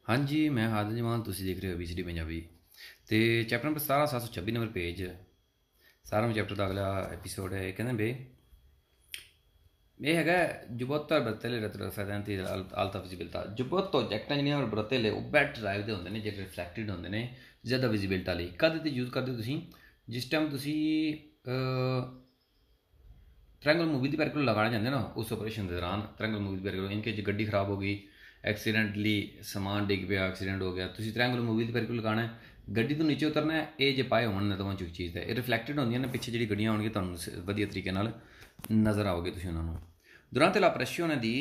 हाँ जी, मैं हादिर जमान तुसी देख रहे हो BCD पंजाबी ते चैप्टर नंबर 17 726 नंबर पेज 17वें चैप्टर का अगला एपीसोड है। कहते बे ਇਹ ਹੈਗਾ ਜੁਬੋਤੋ ਬਰਤੇਲੇ ਰੈਫਰੈਂਸੀ ਆਲਤਾ ਵਿਜ਼ਿਬਿਲਟਾ ਜੁਬੋਤੋ ਜੈਕਟਾਂ ਜਿਹੜੀਆਂ ਔਰ ਬਰਤੇਲੇ ਉਹ ਬੈਟ ਡਰਾਈਵ ਦੇ ਹੁੰਦੇ ਨੇ ਜਿਹੜੇ ਰਿਫਲੈਕਟਡ ਹੁੰਦੇ ਨੇ ਜ਼ਿਆਦਾ ਵਿਜ਼ਿਬਿਲਟਾ ਲਈ। ਕਦ ਤੇ ਯੂਜ਼ ਕਰਦੇ ਹੋ ਤੁਸੀਂ? ਜਿਸ ਟਾਈਮ ਤੁਸੀਂ ट्रैंगल मूवी की पैर लगाना चाहते ना उस ऑपरेशन के दौरान ट्रैंगल मूवी की पैर इनके गड्डी खराब हो गई, एक्सीडेंटली समान डिग पिया, एक्सीडेंट हो गया, तुम ट्रैंगल मूवी की पैर लगाना है, गड्डी तो नीचे उतरना है, ये जो पाए होने दोवें चुक चीज़ है, ये रिफ्लैक्टेड होंगे ने पिछे जी गड्डियाँ आउणगियां तुहानूं वधिया तरीके नाल नज़र आओगे तुसीं उन्हां नूं। durante l'operazione di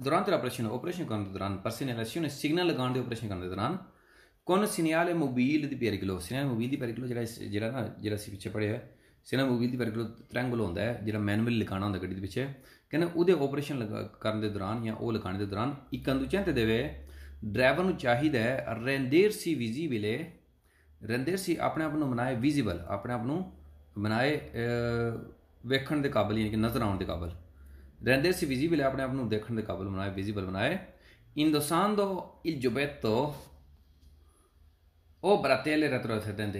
durante l'operazione करने के दौरान परसिनेलाzione सिग्नल लगाने के ऑपरेशन करने के दौरान con segnale mobile di pericolo segnale mobile di pericolo ਜਿਹੜਾ ਨਾ ਜਿਹੜਾ ਅਸੀਂ ਪਿੱਛੇ ਪੜਿਆ सेना मूवी की परकलो ट्रैंगल होंदा है जो मैनुअल लिखाना होंदा गड्डी दे पिछे कहने उहदे ऑपरेशन करने के दौरान या वो लगाने के दौरान एक कंदूचेंते देवे ड्राइवर नूं चाहिदा है रेंदेरसी विजिबले रेंदेरसी अपने आप नूं बनाए विजिबल अपने आप नूं बनाए वेखण दे काबिल यानी कि नज़र आउण दे काबिल रेंदेरसी विजिबले अपने आप नूं देखण दे काबिल बनाए विजिबल बनाए इंडोसांदो il giubbetto ਉਹ ਬਰਾਤੇਲੇ ਰੈਟਰੋਸੈਡੈਂਟ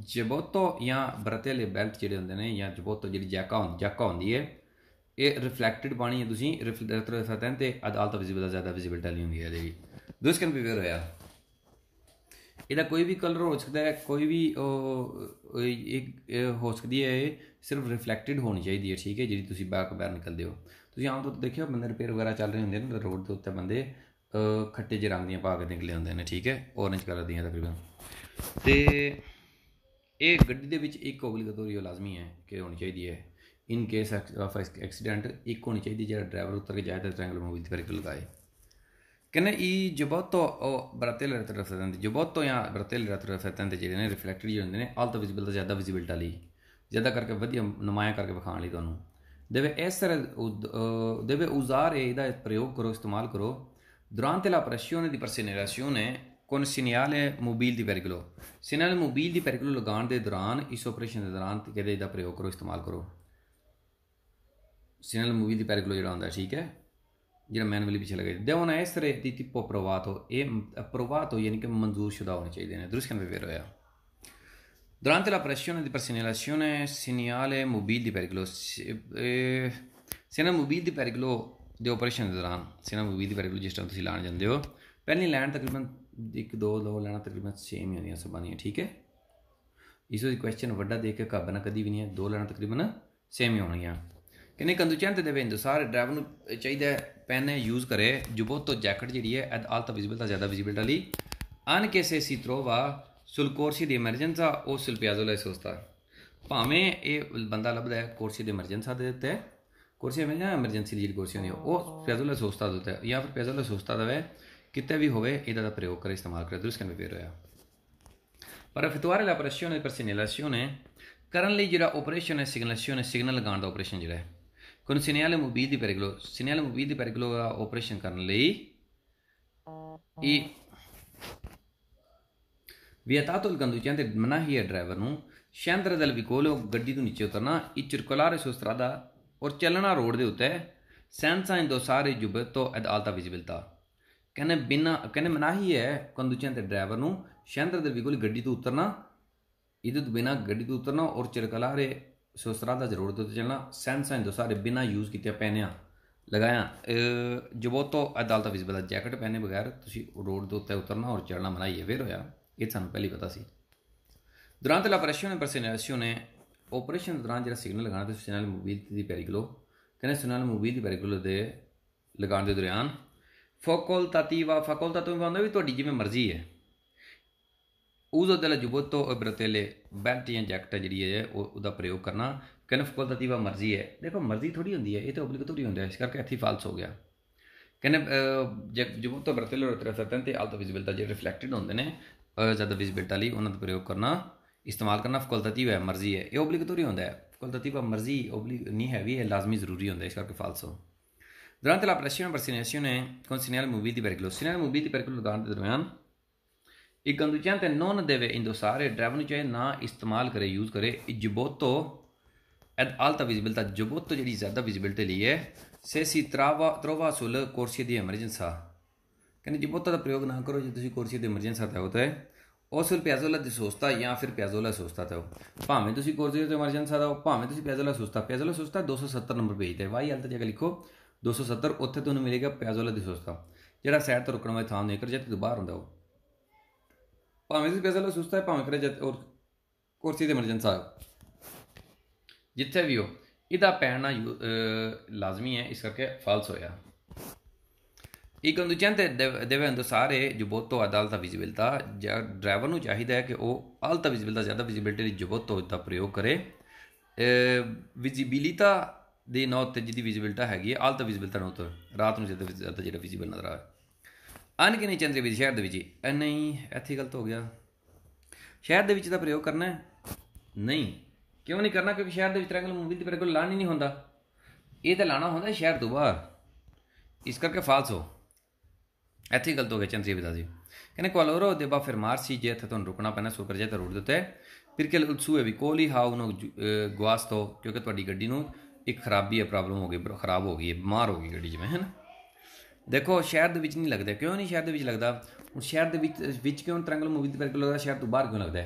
ਜਬੋਤੋ ਜਾਂ ਬਰਾਤੇਲੇ ਬੈਲਟ ਜਿਹੜੇ ਹੁੰਦੇ ਨੇ ਜਾਂ ਜਬੋਤੋ ਜਿਹੜੀ ਜੈਕਾ ਹੁੰਦੀ ਹੈ ਇਹ ਰਿਫਲੈਕਟਡ ਪਾਣੀ ਹੈ ਤੁਸੀਂ ਰੈਟਰੋਸੈਡੈਂਟ ਤੇ ਅਦਾਲਤ ਵਿਜ਼ਿਬਲ ਜ਼ਿਆਦਾ ਵਿਜ਼ਿਬਿਲਟੀ ਨਹੀਂ ਹੁੰਦੀ ਹੈ ਇਹਦੇ ਵੀ ਦੂਸਰੇ ਕਨ ਵੀ ਵੇਰ ਹੋਇਆ ਇਹਦਾ ਕੋਈ ਵੀ ਕਲਰ ਹੋ ਸਕਦਾ ਹੈ ਕੋਈ ਵੀ ਇੱਕ ਹੋ ਸਕਦੀ ਹੈ ਇਹ ਸਿਰਫ ਰਿਫਲੈਕਟਡ ਹੋਣੀ ਚਾਹੀਦੀ ਹੈ ਠੀਕ ਹੈ ਜਿਹੜੀ ਤੁਸੀਂ ਬਾਹਰ ਨਿਕਲਦੇ ਹੋ ਤੁਸੀਂ ਆਮ ਤੌਰ ਤੇ ਦੇਖਿਓ ਬੰਦੇ ਰਿਪੇਅਰ ਵਗੈਰਾ ਚੱਲ ਰਹੇ ਹੁੰਦੇ ਨੇ ਰੋਡ ਦੇ ਉੱਤੇ ਬੰਦੇ ਖੱਟੇ ਜਿਹੇ ਰੰਗ ਦੀਆਂ ਪਾ ਕੇ ਨਿਕਲੇ ਹੁੰਦੇ ਨੇ ਠੀਕ ਹੈ ਔਰੇਂਜ ਕਲਰ ਦੀਆਂ ਤਕਰੀਬਨ ਤੇ ਇਹ ਗੱਡੀ ਦੇ ਵਿੱਚ ਇੱਕ ਓਬਲੀਗੇਟੋਰੀ ਲਾਜ਼ਮੀ ਹੈ ਕਿ ਹੋਣੀ ਚਾਹੀਦੀ ਹੈ ਇਨ ਕੇਸ ਆਫ ਐਕਸੀਡੈਂਟ ਇੱਕ ਹੋਣੀ ਚਾਹੀਦੀ ਜਿਹੜਾ ਡਰਾਈਵਰ ਉੱਤਰ ਕੇ ਜਾਏ ਤਾਂ ਟ੍ਰਾਇੰਗਲ ਮੂਵੀ ਦੀ ਪਰਕ ਲਗਾਏ ਕਹਿੰਦੇ ਇਹ ਜਬੋਤੋ ਬਰਾਤੇਲੇ ਰੈਟਰੋਸੈਡੈਂਟ ਜਬੋਤੋ ਜਾਂ ਬਰਾਤੇਲੇ ਰੈਟਰੋਸੈਡੈਂਟ ਜਿਹੜੇ ਨੇ ਰਿਫਲੈਕਟਡ ਜਿਹੇ ਹੁੰਦੇ ਨੇ ਆਲਤਾ ਵਿਜ਼ਿਬਲ ਤੋਂ ਜ਼ਿਆਦਾ ਵਿਜ਼ਿਬਿਲਟੀ ਲਈ ਜ਼ਿਆਦਾ ਕਰਕੇ ਵਧੀਆ ਨੁਮਾਇਆ ਕਰਕੇ ਵਿਖਾਉਣ ਲਈ ਤੁਹਾਨੂੰ ਦੇਵੇ ਇਸ ਤਰ੍ਹਾਂ ਦੇਵੇ ਉਜ਼ਾਰ ਇਹਦਾ ਪ੍ਰਯੋਗ ਕਰੋ ਇਸਤੇਮਾਲ ਕਰੋ durante l'operazione di perseguizione con segnale mobile di pericolo segnale mobile di pericolo लगाने के दौरान इस ऑपरेशन के दौरान कहते इसका प्रयोग करो इस्तेमाल करो segnale mobile di pericolo जो होंगे ठीक है जो मैनुअली पीछे लगे devono essere di tipo approvato e approvato यानी कि मंजूर शुदा होने चाहिए दुरुस्त करने पे होया durante l'operazione di perseguizione segnale mobile di pericolo segnale mobile di pericolo ਦੇ ਆਪਰੇਸ਼ਨ ਦੇ ਦੌਰਾਨ ਸੇਨਾ ਮੂਵੀ ਦੀ ਪੈਰਕਲ ਜਿਸ ਟਾਈਮ ਤੁਸੀਂ ਲਾਣ ਜਾਂਦੇ ਹੋ ਪਹਿਲੀ ਲਾਈਨ ਤਕਰੀਬਨ ਇੱਕ ਦੋ ਲੈਣਾ ਤਕਰੀਬਨ ਸੇਮ ਹੀ ਹੁੰਦੀਆਂ ਸਭਾਂ ਦੀਆਂ ਠੀਕ ਹੈ ਇਸ ਵਿੱਚ ਕੁਐਸਚਨ ਵੱਡਾ ਦੇ ਕੇ ਘਾਬਣਾ ਕਦੀ ਵੀ ਨਹੀਂ ਹੈ ਦੋ ਲੈਣਾ ਤਕਰੀਬਨ ਸੇਮ ਹੀ ਹੋਣਗੀਆਂ ਕਿੰਨੇ ਕੰਦੂਚੈਂਟ ਦੇ ਵੇਂਦੋ ਸਾਰੇ ਡਰਾਈਵਰ ਨੂੰ ਚਾਹੀਦਾ ਪੈਨ ਯੂਜ਼ ਕਰੇ ਜੁਬੋਤੋ ਜੈਕਟ ਜਿਹੜੀ ਹੈ ਆਲਤਾ ਵਿਜ਼ਿਬਿਲਟਾ ਜ਼ਿਆਦਾ ਵਿਜ਼ਿਬਿਲਟਾ ਲਈ anche se si trova sul corsi di emergenza o sul piazzola di sosta ਭਾਵੇਂ ਇਹ ਬੰਦਾ ਲੱਭਦਾ ਹੈ ਕੋਰਸੀ ਦੀ ਐਮਰਜੈਂਸਾ ਦੇ ਉੱਤੇ कुर्सियाँ में ना एमरजेंसी की जी कुर्सियाँ होंगी वो प्याजोला सोचता होता है या फिर प्याजोला सोचता दवे कितने भी होवे इहदा प्रयोग करे इस्तेमाल करे दुरुस्त करने पे होया पर effettuare l'operazione di segnalazione करन लई जिहड़ा ऑपरेशन है सिग्नल लगाने दा ऑपरेशन जिहड़ा है con segnale mobile di pericolo दा ऑपरेशन करन लई ई vietato il conducente मनाही है ड्राइवर नूं scendere dal vicolo गड्डी तो नीचे उतरना e circolare su strada और चलना रोड के उत्ते सेंसा इंडोसारे जुबेतो एद आल्ता विजिबिलता कहने बिना कहने मनाही है कंदूचेंते ड्राइवर नूं शेंद्र दे बिल्कुल गड्डी तो उतरना इधर तो बिना गड्डी तो उतरना और चिरकलारे सोस्त्रादा रोड तो चलना सेंसा इंडोसारे बिना यूज़ किए पहनिया लगाया जुबोतो एद आल्ता विजिबिलता जैकेट पहने बगैर तुसी रोड के उत्ते उतरना और चलना मनाही है फिर होया ये सानूं पहले पता सी durante l'operazione per segnalazione operation के दौरान जो सिग्नल लगाना तो सिग्नल मोबाइल की पेरिकलो कहने सिग्नल मोबाइल की पेरिकलो दे लगाने के दौरान फकोलतातिवा भी थोड़ी जिम्मे मर्जी है उस दल जुबोतो ब्रतेले बेल्ट या जैकट जी है उसका प्रयोग करना कहने फकोलतातिवा मर्जी है देखो मर्जी थोड़ी होंगी है ये तो ओब्लिगेटोरी होंगे इस करके इत्थे फाल्स हो गया कहने जुबोतो ब्रतेले तो आल्ता विजिबिलिटी जो रिफ्लैक्टेड होंगे ने ज़्यादा विजिबिलिटी लिए उन्होंने प्रयोग करना इस्तेमाल करना फकोलतातिव है मर्जी है ये ओब्लिगेटोरी होंदा है फकोलतातिव मर्जी नहीं है भी लाजमी जरूरी होंदा है इस करके फाल्सो durante l'operazione per segnalazione con segnale mobile di pericolo segnale mobile di pericolo लगाने के दरमियान एक कंदूचेंते non deve indossare ड्राइवर ਨੂੰ ਚਾਹੇ ਨਾ ਇਸਤੇਮਾਲ ਕਰੇ यूज़ करे giubbotto ad alta visibilità giubbotto ਜਿਹੜੀ ਜ਼ਿਆਦਾ ਵਿਜ਼ਿਬਿਲਟੀ ਲਈ ਹੈ se si trova sul corsia di emergenza कहने जिबोतो का प्रयोग ना करो जो तुम कुर्सी की एमरजेंसी ते हो तो उस प्याजोला की सोचता या फिर प्याजोला सोचता तो भावें तुम कुर्सी की एमरजेंसी का हो भावें तुम प्याजोला सोचता 270 नंबर पेज पर वाही हाल जगह लिखो 270 उत्थे तुम्हें मिलेगा प्याजोला की सोचता जोड़ा सैड तो रुकने वाली थां नहीं कर तो बाहर होंगे भावें तुम प्याजोला सोचता है भावें कर और कुर्सी की एमरजेंसी जिथे भी हो इसका पैना लाजमी है इस करके फाल्स होया एक conducente deve indossare giubbotto ad alta visibilità driver ਨੂੰ ਚਾਹੀਦਾ ਹੈ ਕਿ ਉਹ alta visibilità ਜ਼ਿਆਦਾ ਵਿਜ਼ਿਬਿਲਟੀ ਲਈ giubbotto ਦਾ ਪ੍ਰਯੋਗ ਕਰੇ ਵਿਜ਼ਿਬਿਲਿਟਾ ਦੇ ਨੋਟ ਜਿਹਦੀ ਵਿਜ਼ਿਬਿਲਟਾ ਹੈਗੀ ਹੈ alta visibilità ਨੋਟ ਰਾਤ ਨੂੰ ਜ਼ਿਆਦਾ ਜਿਹੜਾ ਵਿਜ਼ਿਬਲ ਨਜ਼ਰ ਆਵੇ ਅਨਕਿ ਨਹੀਂ ਚੰਦਰੇ ਵਿੱਚ ਸ਼ਹਿਰ ਦੇ ਵਿੱਚ ਨਹੀਂ ਇੱਥੇ ਗਲਤ ਹੋ ਗਿਆ ਸ਼ਹਿਰ ਦੇ ਵਿੱਚ ਦਾ ਪ੍ਰਯੋਗ ਕਰਨਾ ਹੈ ਨਹੀਂ ਕਿਉਂ ਨਹੀਂ ਕਰਨਾ ਕਿਉਂਕਿ ਸ਼ਹਿਰ ਦੇ ਵਿੱਚ ਟ੍ਰਾਇੰਗਲ ਮੂਵੀ ਦੇ ਪ੍ਰਯੋਗ ਲਾਣਾ ਹੀ ਨਹੀਂ ਹੁੰਦਾ ਇਹ ਤਾਂ ਲਾਣਾ ਹੁੰਦਾ ਸ਼ਹਿਰ ਤੋਂ ਬਾਹਰ ਇਸ ਕਰਕੇ ਫਾਲਸ ਹੋ ਇੱਥੇ ਹੀ ਗਲਤ ਹੋ ਗਿਆ ਚੰਦਰੀ ਵਿਦਾ ਜੀ ਕਹਿੰਦੇ ਕੁਆਲੋਰੋ ਦੇਬਾ ਫਰਮਾਰਸੀ ਜੇ ਇੱਥੇ ਤੁਹਾਨੂੰ ਰੁਕਣਾ ਪੈਣਾ ਸੁਕਰ ਜੇ ਤਾਂ ਰੋਡ ਦੇ ਉੱਤੇ ਫਿਰ ਕਿ ਉਲਸੂਏ ਵੀ ਕੋਲੀ ਹਾਉ ਨੂੰ ਗਵਾਸ ਤੋਂ ਕਿਉਂਕਿ ਤੁਹਾਡੀ ਗੱਡੀ ਨੂੰ ਇੱਕ ਖਰਾਬੀ ਹੈ ਪ੍ਰੋਬਲਮ ਹੋ ਗਈ ਖਰਾਬ ਹੋ ਗਈ ਹੈ ਬਿਮਾਰ ਹੋ ਗਈ ਗੱਡੀ ਜਿਵੇਂ ਹੈ ਨਾ ਦੇਖੋ ਸ਼ਹਿਰ ਦੇ ਵਿੱਚ ਨਹੀਂ ਲੱਗਦਾ ਕਿਉਂ ਨਹੀਂ ਸ਼ਹਿਰ ਦੇ ਵਿੱਚ ਲੱਗਦਾ ਹੁਣ ਸ਼ਹਿਰ ਦੇ ਵਿੱਚ ਕਿਉਂ ਟ੍ਰਾਇੰਗਲ ਮੂਵੀ ਦੇ ਪ੍ਰਯੋਗ ਲੱਗਦਾ ਸ਼ਹਿਰ ਤੋਂ ਬਾਹਰ ਕਿਉਂ ਲੱਗਦਾ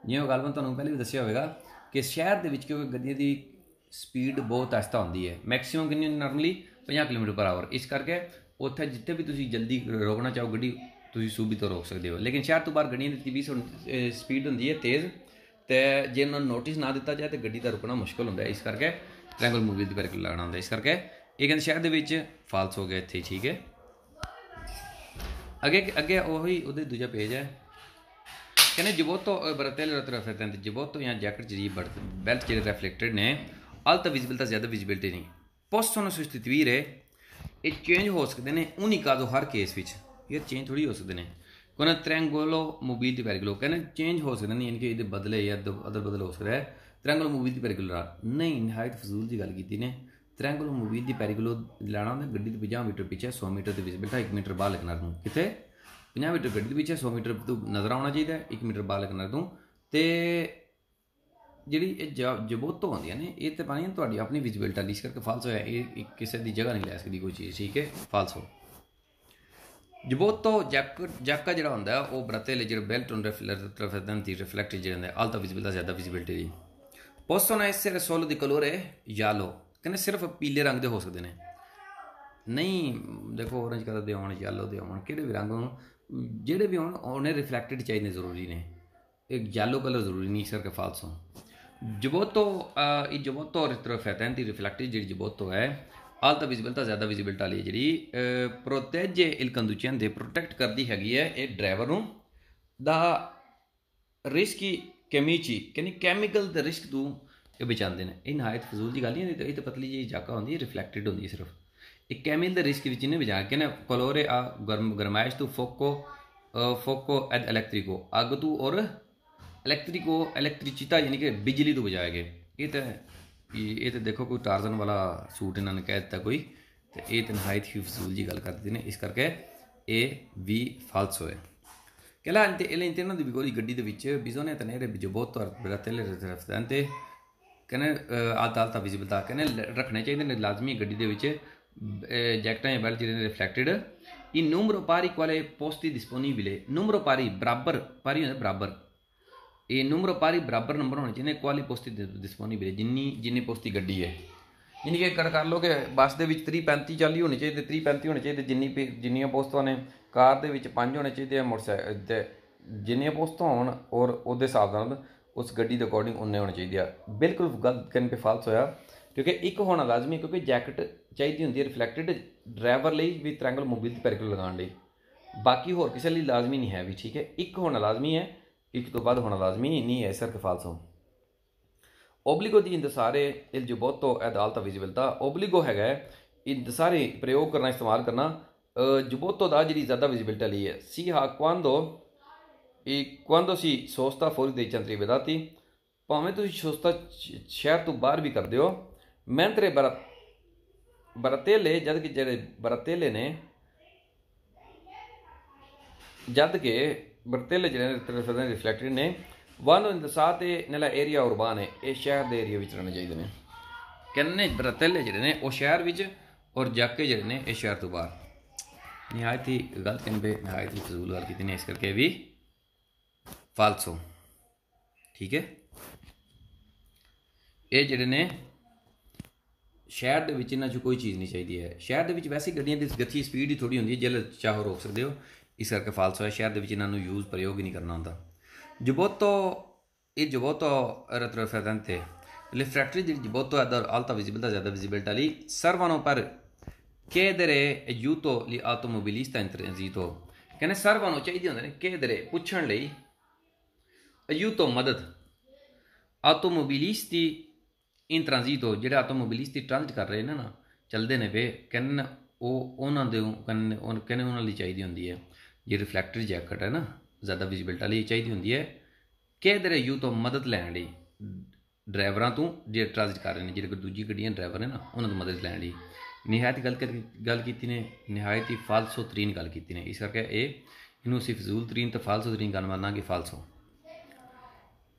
ਜਿਵੇਂ ਉਹ ਗੱਲ ਮੈਂ ਤੁਹਾਨੂੰ ਪਹਿਲੇ ਵੀ ਦੱਸਿਆ ਹੋਵੇਗਾ ਕਿ ਸ਼ਹਿਰ ਦੇ ਵਿੱਚ ਕਿਉਂਕਿ ਗੱਡੀਆਂ ਦੀ ਸਪੀਡ ਬਹੁਤ ਆਸਤਾ ਹੁੰਦੀ ਹੈ ਮੈਕਸਿਮਮ ਕਿੰਨੀ ਨਾਰਮਲੀ 50 ਕਿਲੋਮੀਟਰ ਪਰ ਆਵਰ ਇਸ ਕਰਕੇ ਉੱਥੇ ਜਿੱਥੇ ਵੀ ਤੁਸੀਂ ਜਲਦੀ ਰੋਕਣਾ ਚਾਹੋ ਗੱਡੀ ਤੁਸੀਂ ਸੂਬੀ ਤੋਂ ਰੋਕ ਸਕਦੇ ਹੋ ਲੇਕਿਨ ਸ਼ਹਿਰ ਤੋਂ ਬਾਹਰ ਗੱਡੀਆਂ ਦੀ 20 ਸਪੀਡ ਹੁੰਦੀ ਹੈ ਤੇਜ਼ ਅਤੇ ਜੇ ਉਹਨਾਂ ਨੂੰ ਨੋਟਿਸ ਨਾ ਦਿੱਤਾ ਜਾਏ ਤਾਂ ਗੱਡੀ ਦਾ ਰੁਕਣਾ ਮੁਸ਼ਕਿਲ ਹੁੰਦਾ ਇਸ ਕਰਕੇ ਟ੍ਰਾਇੰਗਲ ਮੂਵੀ ਦੇ ਕਰਕੇ ਲਾਣਾ ਹੁੰਦਾ ਇਸ ਕਰਕੇ ਇਹ ਕਹਿੰਦੇ ਸ਼ਹਿਰ ਦੇ ਵਿੱਚ ਫਾਲਸ ਹੋ ਗਿਆ ਇੱਥੇ ਠੀਕ ਹੈ ਅੱਗੇ ਉਹੀ ਉਹਦੇ ਦੂਜਾ ਪੇਜ ਹੈ ਕਹਿੰਦੇ giubbotto bretelle retroflettenti giubbotto ਜਾਂ ਜੈਕਟ ਜਿਹੜੀ ਬੈਲਟ ਜਿਹੜੇ ਰਿਫਲੈਕਟਡ ਨੇ alta visibilità ਜ਼ਿਆਦਾ ਵਿਜ਼ਿਬਿਲਟੀ ਨਹੀਂ possono sostituire ਇਹ ਚੇਂਜ ਹੋ ਸਕਦੇ ਨੇ ਉਨੀ ਕਾਜ਼ੋ ਹਰ ਕੇਸ ਵਿੱਚ ਇਹ ਚੇਂਜ ਥੋੜੀ ਹੋ ਸਕਦੇ ਨੇ ਕੋਨਾ triangolo mobile pericolo ਕਹਿੰਦੇ ਚੇਂਜ ਹੋ ਸਕਦੇ ਨੇ ਯਾਨੀ ਕਿ ਇਹਦੇ ਬਦਲੇ ਜਾਂ ਅਦਰ ਬਦਲ ਹੋ ਸਕਦਾ ਹੈ triangolo mobile pericolo ਨਹੀਂ ਨਿਹਾਇਤ ਫਜ਼ੂਲ ਦੀ ਗੱਲ ਕੀਤੀ ਨੇ triangolo mobile pericolo ਲਾਣਾ ਹੁੰਦਾ ਗੱਡੀ ਦੇ 50 ਮੀਟਰ ਪਿੱਛੇ 100 ਮੀਟਰ ਦੀ ਵਿਜ਼ਿਬਿਲਟੀ 1 ਮੀਟਰ ਬਾਹਰ ਲੱਗਣਾ ਨੂੰ ਕਿਤੇ 50 ਮੀਟਰ ਗੱਡੀ ਦੇ ਪਿੱਛੇ 100 ਮੀਟਰ ਤੋਂ ਨਜ਼ਰ ਆਉਣਾ ਚਾਹੀਦਾ 1 ਮੀਟਰ ਬਾਹਰ ਲੱਗਣਾ ਤੋਂ ਤੇ ਜਿਹੜੀ ਇਹ giubbotto ਹੁੰਦੀਆਂ ਨੇ ਇਹ ਤਾਂ ਪਾਣੀ ਤੁਹਾਡੀ ਆਪਣੀ ਵਿਜ਼ਿਬਿਲਟੀ ਲਈ ਇਸ ਕਰਕੇ ਫਾਲਸ ਹੋਇਆ ਇਹ ਕਿਸੇ ਦੀ ਜਗ੍ਹਾ ਨਹੀਂ ਲੈ ਸਕਦੀ ਕੋਈ ਚੀਜ਼ ਠੀਕ ਹੈ ਫਾਲਸ ਹੋ giubbotto ਜੈਕਾ ਜਿਹੜਾ ਹੁੰਦਾ ਉਹ ਬਰਤੇਲੇ ਜਿਹੜੇ ਬੈਲਟ on riflettenti ਜਿਹੜੇ ਹੁੰਦੇ alta visibilità ਜ਼ਿਆਦਾ ਵਿਜ਼ਿਬਿਲਟੀ ਲਈ possono essere solo di colore giallo ਕਹਿੰਦੇ ਸਿਰਫ ਪੀਲੇ ਰੰਗ ਦੇ ਹੋ ਸਕਦੇ ਨੇ ਨਹੀਂ ਦੇਖੋ ਔਰੰਜ ਕਲਰ ਦੇ ਆਉਣ ਯੈਲੋ ਦੇ ਆਉਣ ਕਿਹੜੇ ਵੀ ਰੰਗ ਹੋਣ ਜਿਹੜੇ ਵੀ ਹੋਣ ਉਹਨੇ ਰਿਫਲੈਕਟਡ ਚਾਹੀਦੇ ਜ਼ਰੂਰੀ ਨੇ ਇੱਕ ਯੈਲੋ ਕਲਰ ਜ਼ਰੂਰੀ ਨਹੀਂ ਇਸ ਕਰਕੇ ਫਾਲਸ ਹੋ giubbotto il giubbotto retroflettenti riflettenti ਜਿਹੜੀ giubbotto ਹੈ alta visibilità ਜ਼ਿਆਦਾ ਵਿਜ਼ਿਬਿਲਟਾ ਲਈ ਜਿਹੜੀ protegge il conducente ਪ੍ਰੋਟੈਕਟ ਕਰਦੀ ਹੈਗੀ ਹੈ ਇਹ ਡਰਾਈਵਰ ਨੂੰ ਦਾ ਰਿਸਕੀ ਕੈਮੀਚੀ ਕਹਿੰਦੀ ਕੈਮੀਕਲ ਦੇ ਰਿਸਕ ਤੋਂ ਇਹ ਬਚਾਉਂਦੇ ਨੇ ਇਹ ਨਿਹਾਇਤ ਫਜ਼ੂਲ ਦੀ ਗੱਲ ਨਹੀਂ ਇਹ ਤਾਂ ਪਤਲੀ ਜਿਹੀ ਜਾਕਾ ਹੁੰਦੀ ਹੈ ਰਿਫਲੈਕਟਡ ਹੁੰਦੀ ਹੈ ਸਿਰਫ ਇਹ ਕੈਮੀਕਲ ਦੇ ਰਿਸਕ ਵਿੱਚ ਨਹੀਂ ਬਚਾ ਕੇ ਨਾ ਕੋਲੋਰੇ ਆ ਗਰਮਾਇਸ਼ ਤੋਂ ਫੋਕੋ ਐਡ ਇਲੈਕਟ੍ਰਿਕੋ ਅੱਗ ਤੋਂ ਔਰ ਇਲੈਕਟ੍ਰਿਸਿਟੀ यानी कि बिजली तो बजाए गए ये तो देखो कोई टार्जन वाला सूट इन्होंने कह दिता कोई तो ये तो नहायत ही फजूल जी गल करते हैं इस करके ये भी फालस होए कहला इंतनो की गोली गड्डी के बिजोने तनेरे giubbotto bretelle retroflettenti कहने alta visibilità कहने रखने चाहिए लाजमी गड्डी के जैकटा या बेल्ट जो रिफ्लैक्टेड in numero pari quale posti disponibile numero pari बराबर pari होंगे बराबर ये नंबर पारी बराबर नंबर होने चाहिए कुआली पोस्ती डिस्पोनीबल जिन्नी पोस्ती गड्डी है यानी कि कर लो कि बस के 30-35 40 होने चाहिए 30-35 होने चाहिए जिन्नियां पोस्तां ने कार के 5 होने चाहिए मोटरसाइकिल जिन्नियां पोस्तां होन और उहदे हिसाब नाल उस गड्डी के अकॉर्डिंग उन्ने होने चाहिए बिल्कुल गलत कहने पे फाल्स होया क्योंकि एक होना लाजमी क्योंकि जैकेट चाहिए होंगी रिफ्लैक्टेड ड्राइवर लिए भी ट्रायंगल मोबाइल पेरिकल लगाने लिए बाकी होर किसी लिए लाजमी नहीं है भी ठीक है एक होना लाजमी है एक तो बाद होना लाजमी नहीं है इस करके फालस हो ओबलिगो दी इंदसारे il giubbotto ad alta visibilità ओबलिगो है इंदसारे प्रयोग करना इस्तेमाल करना giubbotto दा जी ज़्यादा विजिबिलिटी ली है सी हा quando si sosta fuori dei centri abitati भावें तुम सोस्ता शहर तो बाहर भी कर दो mentre बरतेले जद कि जेह्ड़े बरतेले ने जद के बरतेले ਜਿਹੜੇ ਰਿਫਲੈਕਟਡ ਨੇ vanno indossate nella area urbana ਇਹ ਸ਼ਹਿਰ ਦੇ ਏਰੀਆ ਵਿੱਚ ਰਹਿਣੇ ਚਾਹੀਦੇ ਨੇ ਕਹਿੰਦੇ ਨੇ ਬਰਤੇਲੇ ਜਿਹੜੇ ਨੇ ਉਹ ਸ਼ਹਿਰ ਵਿੱਚ ਔਰ ਜਾਕੇ ਜਿਹੜੇ ਨੇ ਇਹ ਸ਼ਹਿਰ ਤੋਂ ਬਾਹਰ नहायत ही गलत कहने पे नहायत ही फजूल गल की इस करके भी फालसो। ठीक है, ये ਜਿਹੜੇ ਨੇ शहर ਦੇ ਵਿੱਚ ਇਹਨਾਂ 'ਚ ਕੋਈ ਚੀਜ਼ ਨਹੀਂ ਚਾਹੀਦੀ ਹੈ। ਸ਼ਹਿਰ ਦੇ ਵਿੱਚ ਵੈਸੇ ਗੱਡੀਆਂ ਦੀ ਗਤੀ ਸਪੀਡ ਹੀ ਥੋੜੀ ਹੁੰਦੀ ਹੈ, ਜਿੱਲ ਚਾਹੋ ਰੋਕ ਸਕਦੇ ਹੋ, ਇਸ ਕਰਕੇ ਫਾਲਸੋ ਹੈ। ਸ਼ਹਿਰ ਦੇ ਵਿੱਚ ਇਹਨਾਂ ਨੂੰ ਯੂਜ਼ ਪ੍ਰਯੋਗ ਹੀ ਨਹੀਂ ਕਰਨਾ ਹੁੰਦਾ। ਜਬੋਤੋ il giubbotto retrofrettante, le fratturi del giubbotto ad alta visibilità lì servono per chiedere aiuto agli automobilisti in transito, che ne servono ਚਾਹੀਦੇ ਹੁੰਦੇ ਨੇ chiedere ਪੁੱਛਣ ਲਈ aiuto ਮਦਦ automobilisti in transito, ਜਿਹੜੇ ਆਟੋਮੋਬਿਲਿਸਟ ਟ੍ਰਾਂਜ਼ਿਟ ਕਰ ਰਹੇ ਨੇ ਨਾ, ਚੱਲਦੇ ਨੇ ਵੇ, ਕਹਿੰਦੇ ਉਹ ਉਹਨਾਂ ਦੇ ਕਹਿੰਦੇ ਉਹਨਾਂ ਲਈ ਚਾਹੀਦੀ ਹੁੰਦੀ ਹੈ। ਜਿਹੜੀ ਰਿਫਲੈਕਟਰ ਜੈਕਟ ਹੈ ਨਾ, ਜ਼ਿਆਦਾ ਵਿਜ਼ਿਬਿਲਟੀ ਲਈ ਚਾਹੀਦੀ ਹੁੰਦੀ ਹੈ। ਕਿਹਦੇ ਯੂ ਤੋਂ ਮਦਦ ਲੈਣ ਲਈ ਡਰਾਈਵਰਾਂ ਤੋਂ, ਜਿਹੜੇ ਟ੍ਰਾਂਜ਼ਿਟ ਕਰ ਰਹੇ ਨੇ, ਜਿਹੜੇ ਦੂਜੀ ਗੱਡੀਆਂ ਡਰਾਈਵਰ ਨੇ ਨਾ, ਉਹਨਾਂ ਤੋਂ ਮਦਦ ਲੈਣ ਲਈ ਨਿਹਾਇਤ ਗੱਲ ਕੀਤੀ ਨੇ, ਨਿਹਾਇਤ ਹੀ ਫਾਲਸੋ ਤਰੀਨ ਗੱਲ ਕੀਤੀ ਨੇ। ਇਸ ਕਰਕੇ ਇਹਨੂੰ ਅਸੀਂ ਫਜ਼ੂਲ ਤਰੀਨ ਤੇ ਫਾਲਸੋ ਤਰੀਨ ਗੱਲ ਮੰਨਾਂਗੇ। ਫਾਲਸੋ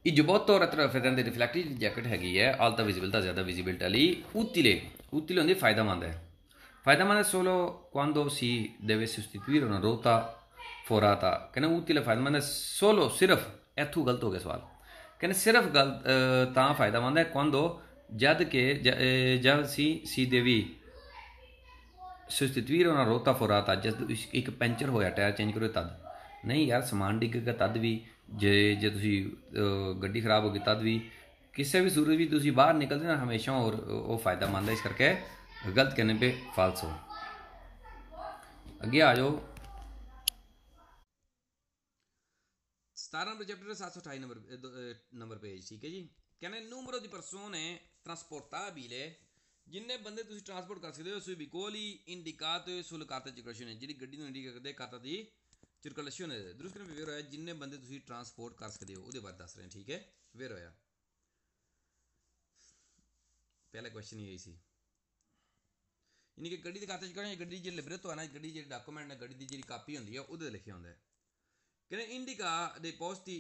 il giubbotto retrofrettante riflettivo jacket हैगी है alta visibilità ज़्यादा visibilità lì utile होंदी फ़ायदेमंद है। फ़ायदेमंद है solo quando si deve sostituire una rotta forata, कहना utile फ़ायदेमंद है solo सिर्फ, इत्थों गलत हो गया सवाल, कहना सिर्फ गलत तां फ़ायदेमंद है quando जब si devi sostituire una rotta forata, जब एक पंचर होया टायर चेंज करो तद नहीं यार, समान डिग्गेगा तद भी, जे तुसी गड्डी खराब होगी तद भी, किसी भी सूरत भी तुसी बाहर निकलते ना हमेशा, और वो फ़ायदेमंद है। इस करके गलत कहने पे फालसो। अगे आ जाओ 17 नंबर चैप्टर 728 नंबर पेज। ठीक है जी, कहने numero di persone trasportabile, जिन्ने बंदे तुसी ट्रांसपोर्ट कर सकते हो sui vicoli indicati sulla carta di circolazione, ਜਿਹੜੀ ਗੱਡੀ ਨੂੰ ਇੰਡੀਕੇਟ ਕਰਦੇ ਕਾਰਤਾ ਦੀ circolazione दुरुस्त करने पे वेर होया, जिन्ने बंदे तुसी ट्रांसपोर्ट कर सकते हो ਉਹਦੇ ਬਾਰੇ ਦੱਸ ਰਹੇ हैं। ठीक है, वेर होया पहला क्वेश्चन यही सी, यानी कि गड्डी ਦੇ ਖਾਤੇ ਚ ਕਹਿੰਦੇ ਗੱਡੀ ਜਿਹੜੀ ਲਿਬਰੇਟ ਹੋਣਾ, ਗੱਡੀ ਜਿਹੜੀ ਡਾਕੂਮੈਂਟ ਨੇ, ਗੱਡੀ ਦੀ ਜਿਹੜੀ ਕਾਪੀ ਹੁੰਦੀ ਹੈ ਉਹਦੇ ਲਿਖਿਆ ਹੁੰਦਾ ਹੈ। ਕਹਿੰਦੇ ਇੰਡੀਕਾ ਦੇ ਪੋਸਟੀ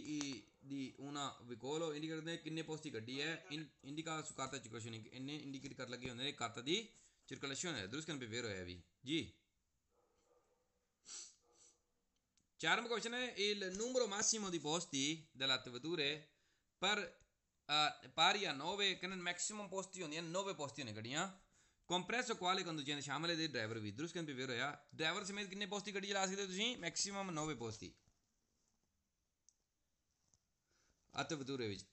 ਦੀ una vicolo ਇੰਡੀਕੇਟ ਕਰਦੇ ਕਿੰਨੇ ਪੋਸਟੀ ਗੱਡੀ ਹੈ, ਇੰਡੀਕਾ su carta di circolazione ਇੰਨੇ ਇੰਡੀਕੇਟ ਕਰ ਲੱਗੇ ਹੁੰਦੇ ਨੇ carta di circolazione दुरुस्त करने पे वेर होया भी जी। 4 क्वेश्चन है il numero massimo di posti delle vetture per या 9, कहने मैक्सिमम पोस्टी होंगी 9 पोस्टी होने गड्डियां, कंप्रेसो quale conducente शामिल है ड्राइवर भी। दुरुस्त करने पे वेर होया ड्राइवर समेत किन्ने पोस्टी गड्डी चला सकते हो तुसीं, मैक्सिमम 9 पोस्टी आते vetture विच।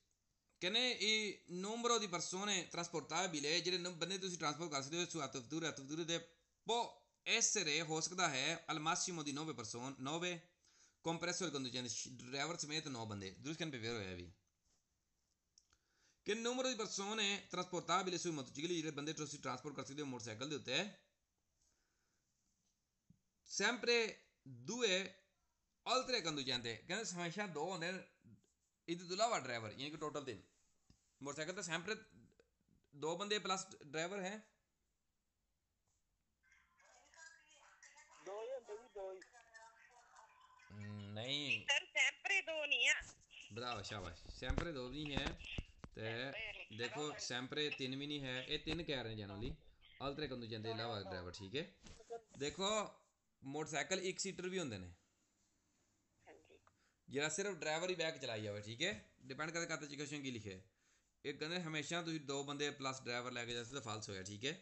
कहने il numero di persone trasportabile, ਜਿਹੜੇ ਬੰਦੇ ਤੁਸੀਂ ਟਰਾਂਸਪੋਰਟ ਕਰ ਸਕਦੇ ਹੋ su vetture ਦੇ può essere, ਹੋ ਸਕਦਾ ਹੈ al massimo di 9 persone, 9 compresso il conducente, driver समेत 9 बंदे। दुरुस्त करने पे वेर होया भी कि numero di persone trasportabili sui motocicli, ਜਿਹੜੇ ਬੰਦੇ ਤੁਸੀਂ ਟਰਾਂਸਪੋਰਟ ਕਰ ਸਕਦੇ ਹੋ ਮੋਟਰਸਾਈਕਲ ਦੇ ਉੱਤੇ, sempre 2 oltre conducente, ਕਹਿੰਦੇ ਹਮੇਸ਼ਾ 2 ਹੁੰਦੇ ਨੇ ਇਹਦੇ ਤੋਂ ਇਲਾਵਾ ਡਰਾਈਵਰ, ਯਾਨੀ ਕਿ ਟੋਟਲ 3 मोटरसाइकिल तो sempre 2 बंदे प्लस ड्राइवर है। नहीं सर sempre 2 नहीं है, बताओ शाबाश, sempre 2 भी नहीं है, ते देखो sempre 3 भी नहीं है, ये 3 कह रहे हैं जनरली altre conducente इलावा ड्राइवर। ठीक है, देखो मोटरसाइकिल 1 सीटर भी होंगे ने, जरा सिर्फ ड्राइवर ही बैक चलाई जाए। ठीक है, डिपेंड करता है क्वेश्चन की लिखे, एक कहते हमेशा तुम 2 बंदे प्लस ड्राइवर लैके जा सकते, फाल्स होया। ठीक है,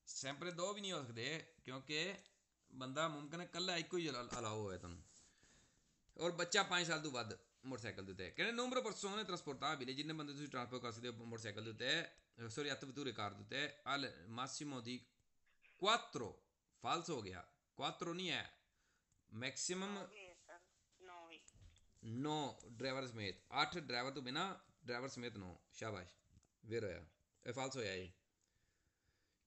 सैंपरे 2 भी नहीं हो सकते क्योंकि बंदा मुमकिन है कला एक ही अलाउ होया तुम, और बच्चा 5 साल तो बाद मोटरसाइकिल देते कहने नंबर persone trasportabili, जिन्ने बंदे तुम ट्रांसपोर्ट कर सकते हो मोटरसाइकिल देते, सॉरी vetture कार देते al massimo di 4, फाल्स हो गया, 4 नहीं है, मैक्सिमम 9 ड्राइवर समेत, 8 ड्राइवर तो बिना ड्राइवर समेत 9। शाबाश, वेर होया, ए फाल्स होया ये।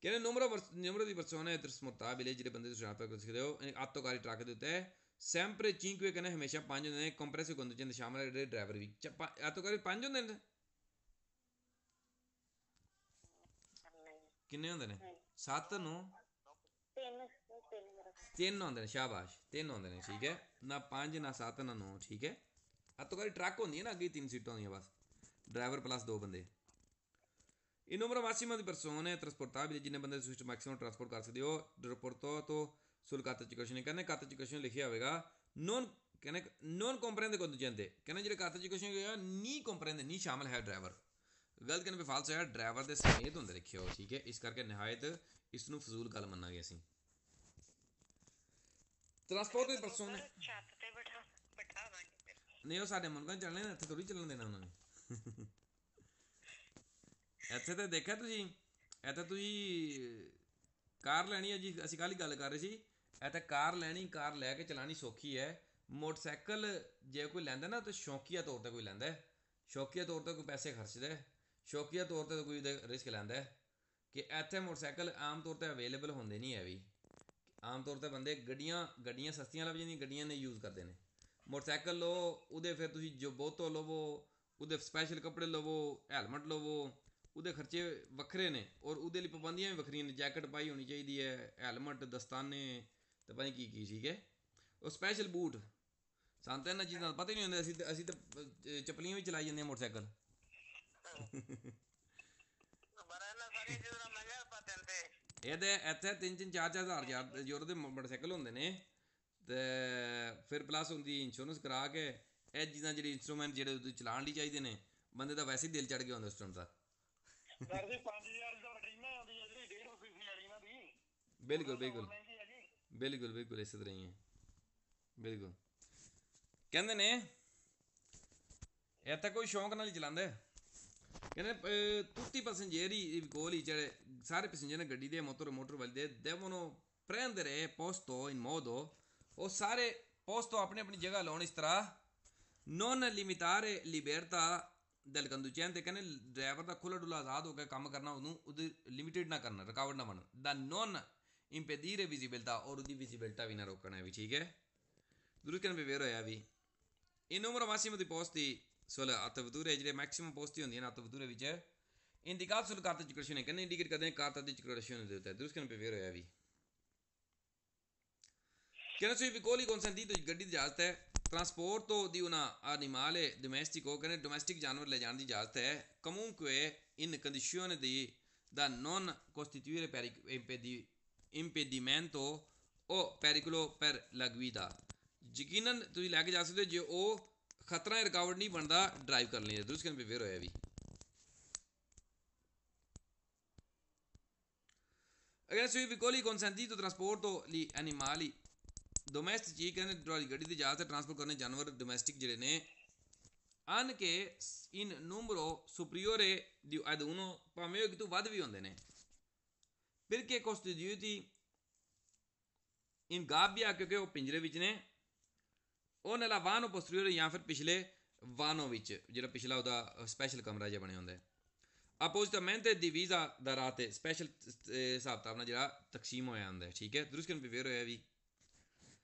कहने numero di persone trasportabili, ਜਿਹੜੇ ਬੰਦੇ ਤੁਸੀਂ ਟ੍ਰਾਂਸਪੋਰਟ ਕਰ ਸਕਦੇ ਹੋ ਆਤੋਕਾਰੀ ਟਰੱਕ ਦੇ ਉੱਤੇ, sempre 5 कहने हमेशा 5 ਹੁੰਦੇ ਨੇ, ਕੰਪਰੈਸਰ conducente ਸ਼ਾਮਲ ਹੈ, ਜਿਹੜੇ ਡਰਾਈਵਰ ਵੀ ਆਤੋਕਾਰੀ 5 ਹੁੰਦੇ ਨੇ, ਕਿੰਨੇ ਹੁੰਦੇ ਨੇ 7 ਨੂੰ 3 ਹੁੰਦੇ ਨੇ, ਸ਼ਾਬਾਸ਼ 3 ਹੁੰਦੇ ਨੇ। ਠੀਕ ਹੈ, ਨਾ 5 ਨਾ 7 ਨਾ 9। ਠੀਕ ਹੈ, ਆਤੋਕਾਰੀ ਟਰੱਕ ਹੁੰਦੀ ਹੈ ਨਾ, ਅੱਗੇ 3 ਸੀਟਾਂ ਹੁੰਦੀਆਂ ਬਸ, ड्राइवर प्लस 2 बंदे। il numero massimo di persone trasportabili, जिन्ने बंदे तुसीं मैक्सिमम ट्रांसपोर्ट कर सकते हो, एयरपोर्ट तो sul carta ci question कहने carta ci question लिखिया होगा non कहने non comprende conducente कहने ਜਿਹੜੇ carta ci question होगा नहीं comprende नहीं शामिल है ड्राइवर गलत कहने पे फाल्स होया ड्राइवर ਦੇ ਸਮੇਤ ਹੁੰਦੇ ਲਿਖਿਆ ਹੋ ਠੀਕ ਹੈ ਇਸ ਕਰਕੇ ਨਿਹਾਇਤ ਇਸ ਨੂੰ ਫਜ਼ੂਲ ਗੱਲ ਮੰਨਾਂਗੇ ਅਸੀਂ ਟਰਾਂਸਪੋਰਟ ਦੇ ਪਰਸੋਂ ਛੱਤ ਤੇ ਬਿਠਾ ਦਾਂਗੇ ਫਿਰ ਨਹੀਂ ਉਹ ਸਾਡੇ ਮੁਲਕਾਂ ਚੱਲਣੇ ਨੇ ਇੱਥੇ ਥੋੜੀ ਚੱਲਣ ਦੇਣਾ ਉਹਨਾਂ ਨੇ ਇੱਥੇ ਤਾਂ ਦੇਖਿਆ ਤੁਸੀਂ ਇੱਥੇ ਤੁਸੀਂ ਕਾਰ ਲੈਣੀ ਹੈ ਜੀ ਅਸੀਂ ਕੱਲ੍ਹ ਹੀ ਗੱਲ ਕਰ ਰਹੇ ਸੀ ਇੱਥੇ ਕਾਰ ਲੈਣੀ ਕਾਰ ਲੈ ਕੇ ਚਲਾਉਣੀ ਸੌਖੀ ਹੈ ਮੋਟਰਸਾਈਕਲ ਜੇ ਕੋਈ ਲੈਂਦਾ ਨਾ ਤਾਂ ਸ਼ੌਕੀਆ ਤੌਰ 'ਤੇ ਕੋਈ ਲੈਂਦਾ ਸ਼ੌਕੀਆ ਤੌਰ 'ਤੇ ਕੋਈ ਪੈਸੇ ਖਰਚਦਾ ਸ਼ੌਕੀਆ ਤੌਰ 'ਤੇ ਕੋਈ ਰਿਸਕ ਲੈਂਦਾ ਕਿ ਇੱਥੇ ਮੋਟਰਸਾਈਕਲ ਆਮ ਤੌਰ 'ਤੇ ਅਵੇਲੇਬਲ ਹੁੰਦੇ ਨਹੀਂ ਹੈ ਵੀ ਆਮ ਤੌਰ 'ਤੇ ਬੰਦੇ ਗੱਡੀਆਂ ਸਸਤੀਆਂ ਲੱਭ ਜਾਂਦੀਆਂ ਗੱਡੀਆਂ ਨੇ ਯੂਜ਼ ਕਰਦੇ ਨੇ ਮੋਟਰਸਾਈਕਲ ਲਓ ਉਹਦੇ ਫਿਰ ਤੁਸੀਂ ਜੋ ਬੋਤੋ ਲਵੋ ਉਹਦੇ ਸਪੈਸ਼ਲ ਕੱਪੜੇ ਲਵੋ ਹੈਲਮਟ ਲਵੋ ਉਹਦੇ ਖਰਚੇ ਵੱਖਰੇ ਨੇ ਔਰ ਉਹਦੇ ਲਈ ਪਾਬੰਦੀਆਂ ਵੀ ਵੱਖਰੀਆਂ ਨੇ ਜੈਕਟ ਪਾਈ ਹੋਣੀ ਚਾਹੀਦੀ ਹੈ ਹੈਲਮਟ ਦਸਤਾਨੇ ਤੇ ਪਤਾ ਨਹੀਂ ਕੀ ਠੀਕ ਹੈ ਉਹ ਸਪੈਸ਼ਲ ਬੂਟ ਸਾਨੂੰ ਤਾਂ ਇਹਨਾਂ ਚੀਜ਼ਾਂ ਦਾ ਪਤਾ ਹੀ ਨਹੀਂ ਹੁੰਦਾ ਅਸੀਂ ਤਾਂ ਚੱਪਲੀਆਂ ਵੀ ਚਲਾਈ ਜਾਂਦੇ ਹਾਂ ਮੋਟਰਸਾਈਕਲ ਇਹਦੇ ਇੱਥੇ 3-4 ਯੂਰੋ ਦੇ ਮੋਟਰਸਾਈਕਲ ਹੁੰਦੇ ਨੇ ਅਤੇ ਫਿਰ ਪਲੱਸ ਹੁੰਦੀ ਇੰਸ਼ੋਰੈਂਸ ਕਰਾ ਕੇ ਇਹ ਚੀਜ਼ਾਂ ਜਿਹੜੀ ਇੰਸਟਰੂਮੈਂਟ ਜਿਹੜੇ ਚਲਾਉਣ ਲਈ ਚਾਹੀਦੇ ਨੇ ਬੰਦੇ ਦਾ ਵੈਸੇ ਹੀ ਦਿਲ ਚੜ੍ਹ ਗਿਆ ਹੁੰਦਾ ਉਸ ਟਾਈਮ ਦਾ ਬਿਲਕੁਲ ਬਿਲਕੁਲ ਬਿਲਕੁਲ ਬਿਲਕੁਲ ਇਸੇ ਤਰ੍ਹਾਂ ਹੀ ਹੈ ਬਿਲਕੁਲ ਕਹਿੰਦੇ ਨੇ ਇੱਥੇ ਕੋਈ ਸ਼ੌਂਕ ਨਾਲ ਹੀ ਚਲਾਉਂਦਾ ਕਹਿੰਦੇ tutti i passeggeri vicoli ਜਿਹੜੇ ਸਾਰੇ ਪੈਸੇਂਜਰ ਨੇ ਗੱਡੀ ਦੇ ਮੋਟਰ ਵਾਲੇ ਦੇ devono prendere posto in modo ਉਹ ਸਾਰੇ posto ਆਪਣੀ ਆਪਣੀ ਜਗ੍ਹਾ ਲਾਉਣ ਇਸ ਤਰ੍ਹਾਂ non limitare libertà del conducente ਕਹਿੰਦੇ ਡਰਾਈਵਰ ਦਾ ਖੁੱਲ੍ਹਾ ਡੁੱਲਾ ਆਜ਼ਾਦ ਹੋ ਕੇ ਕੰਮ ਕਰਨਾ ਉਹਨੂੰ ਉਹਦੀ ਲਿਮਿਟਿਡ ਨਾ ਕਰਨਾ ਰੁਕਾਵਟ ਨਾ ਬਣਨ ਦਾ non impedire visibilità ਔਰ ਉਹਦੀ ਵਿਜ਼ਿਬਿਲਟਾ ਵੀ ਨਾ ਰੋਕਣਾ ਵੀ ਠੀਕ ਹੈ ਜ਼ਰੂਰ ਕਹਿੰਦੇ ਵੇਰ ਹੋਇਆ ਵੀ il numero massimo di posti sulle attrezzature ਜਿਹੜੇ ਮੈਕਸਿਮਮ ਪੋਸਟ ਹੁੰਦੀਆਂ ਨੇ attrezzature ਵਿੱਚ indicato sulla carta di circolazione ਕਹਿੰਦੇ ਇੰਡੀਕੇਟ ਕਰਦੇ ਨੇ carta di circolazione ਦੇ ਉੱਤੇ ਦੂਸਰੇ ਕਹਿੰਦੇ ਵੇਰ ਹੋਇਆ ਵੀ ਕਹਿੰਦੇ sui vicoli consentito ਗੱਡੀ ਦੀ ਇਜਾਜ਼ਤ ਹੈ trasporto di un animale domestico ਕਹਿੰਦੇ ਡੋਮੈਸਟਿਕ ਜਾਨਵਰ ਲੈ ਜਾਣ ਦੀ ਇਜਾਜ਼ਤ ਹੈ comunque in condizione di da non costituire per impedimento o pericolo per la guida ਯਕੀਨਨ ਤੁਸੀਂ ਲੈ ਕੇ ਜਾ ਸਕਦੇ ਹੋ ਜੇ ਉਹ ਖਤਰਾ ਰੁਕਾਵਟ ਨਹੀਂ ਬਣਦਾ ਡਰਾਈਵ ਕਰਨ ਲਈ ਦੂਸਰੇ ਕਹਿੰਦੇ ਵੇਰ ਹੋਇਆ ਵੀ ਅਗਰ sui vicoli consentito trasporto gli animali domestici ਕਹਿੰਦੇ ਤੁਹਾਡੀ ਗੱਡੀ ਦੀ ਇਜਾਜ਼ਤ ਹੈ ਟਰਾਂਸਪੋਰਟ ਕਰਨੇ ਜਾਨਵਰ ਡੋਮੈਸਟਿਕ ਜਿਹੜੇ ਨੇ anche in numero superiore ad uno ਭਾਵੇਂ ਉਹ ਇੱਕ ਤੋਂ ਵੱਧ ਵੀ ਹੁੰਦੇ ਨੇ perché costituiti in gabbia ਕਿਉਂਕਿ ਉਹ ਪਿੰਜਰੇ ਵਿੱਚ ਨੇ ਉਹ nella vano posteriore ਜਾਂ ਫਿਰ ਪਿਛਲੇ ਵਾਨੋ ਵਿੱਚ ਜਿਹੜਾ ਪਿਛਲਾ ਉਹਦਾ ਸਪੈਸ਼ਲ ਕਮਰਾ ਜਿਹਾ ਬਣਿਆ ਹੁੰਦਾ ਹੈ appositamente divisa da rate special ਹਿਸਾਬ ਕਿਤਾਬ ਨਾਲ ਜਿਹੜਾ ਤਕਸੀਮ ਹੋਇਆ ਹੁੰਦਾ ਹੈ ਠੀਕ ਹੈ ਦੂਸਰੇ ਨੂੰ ਵੇਰ ਹੋਇਆ ਵੀ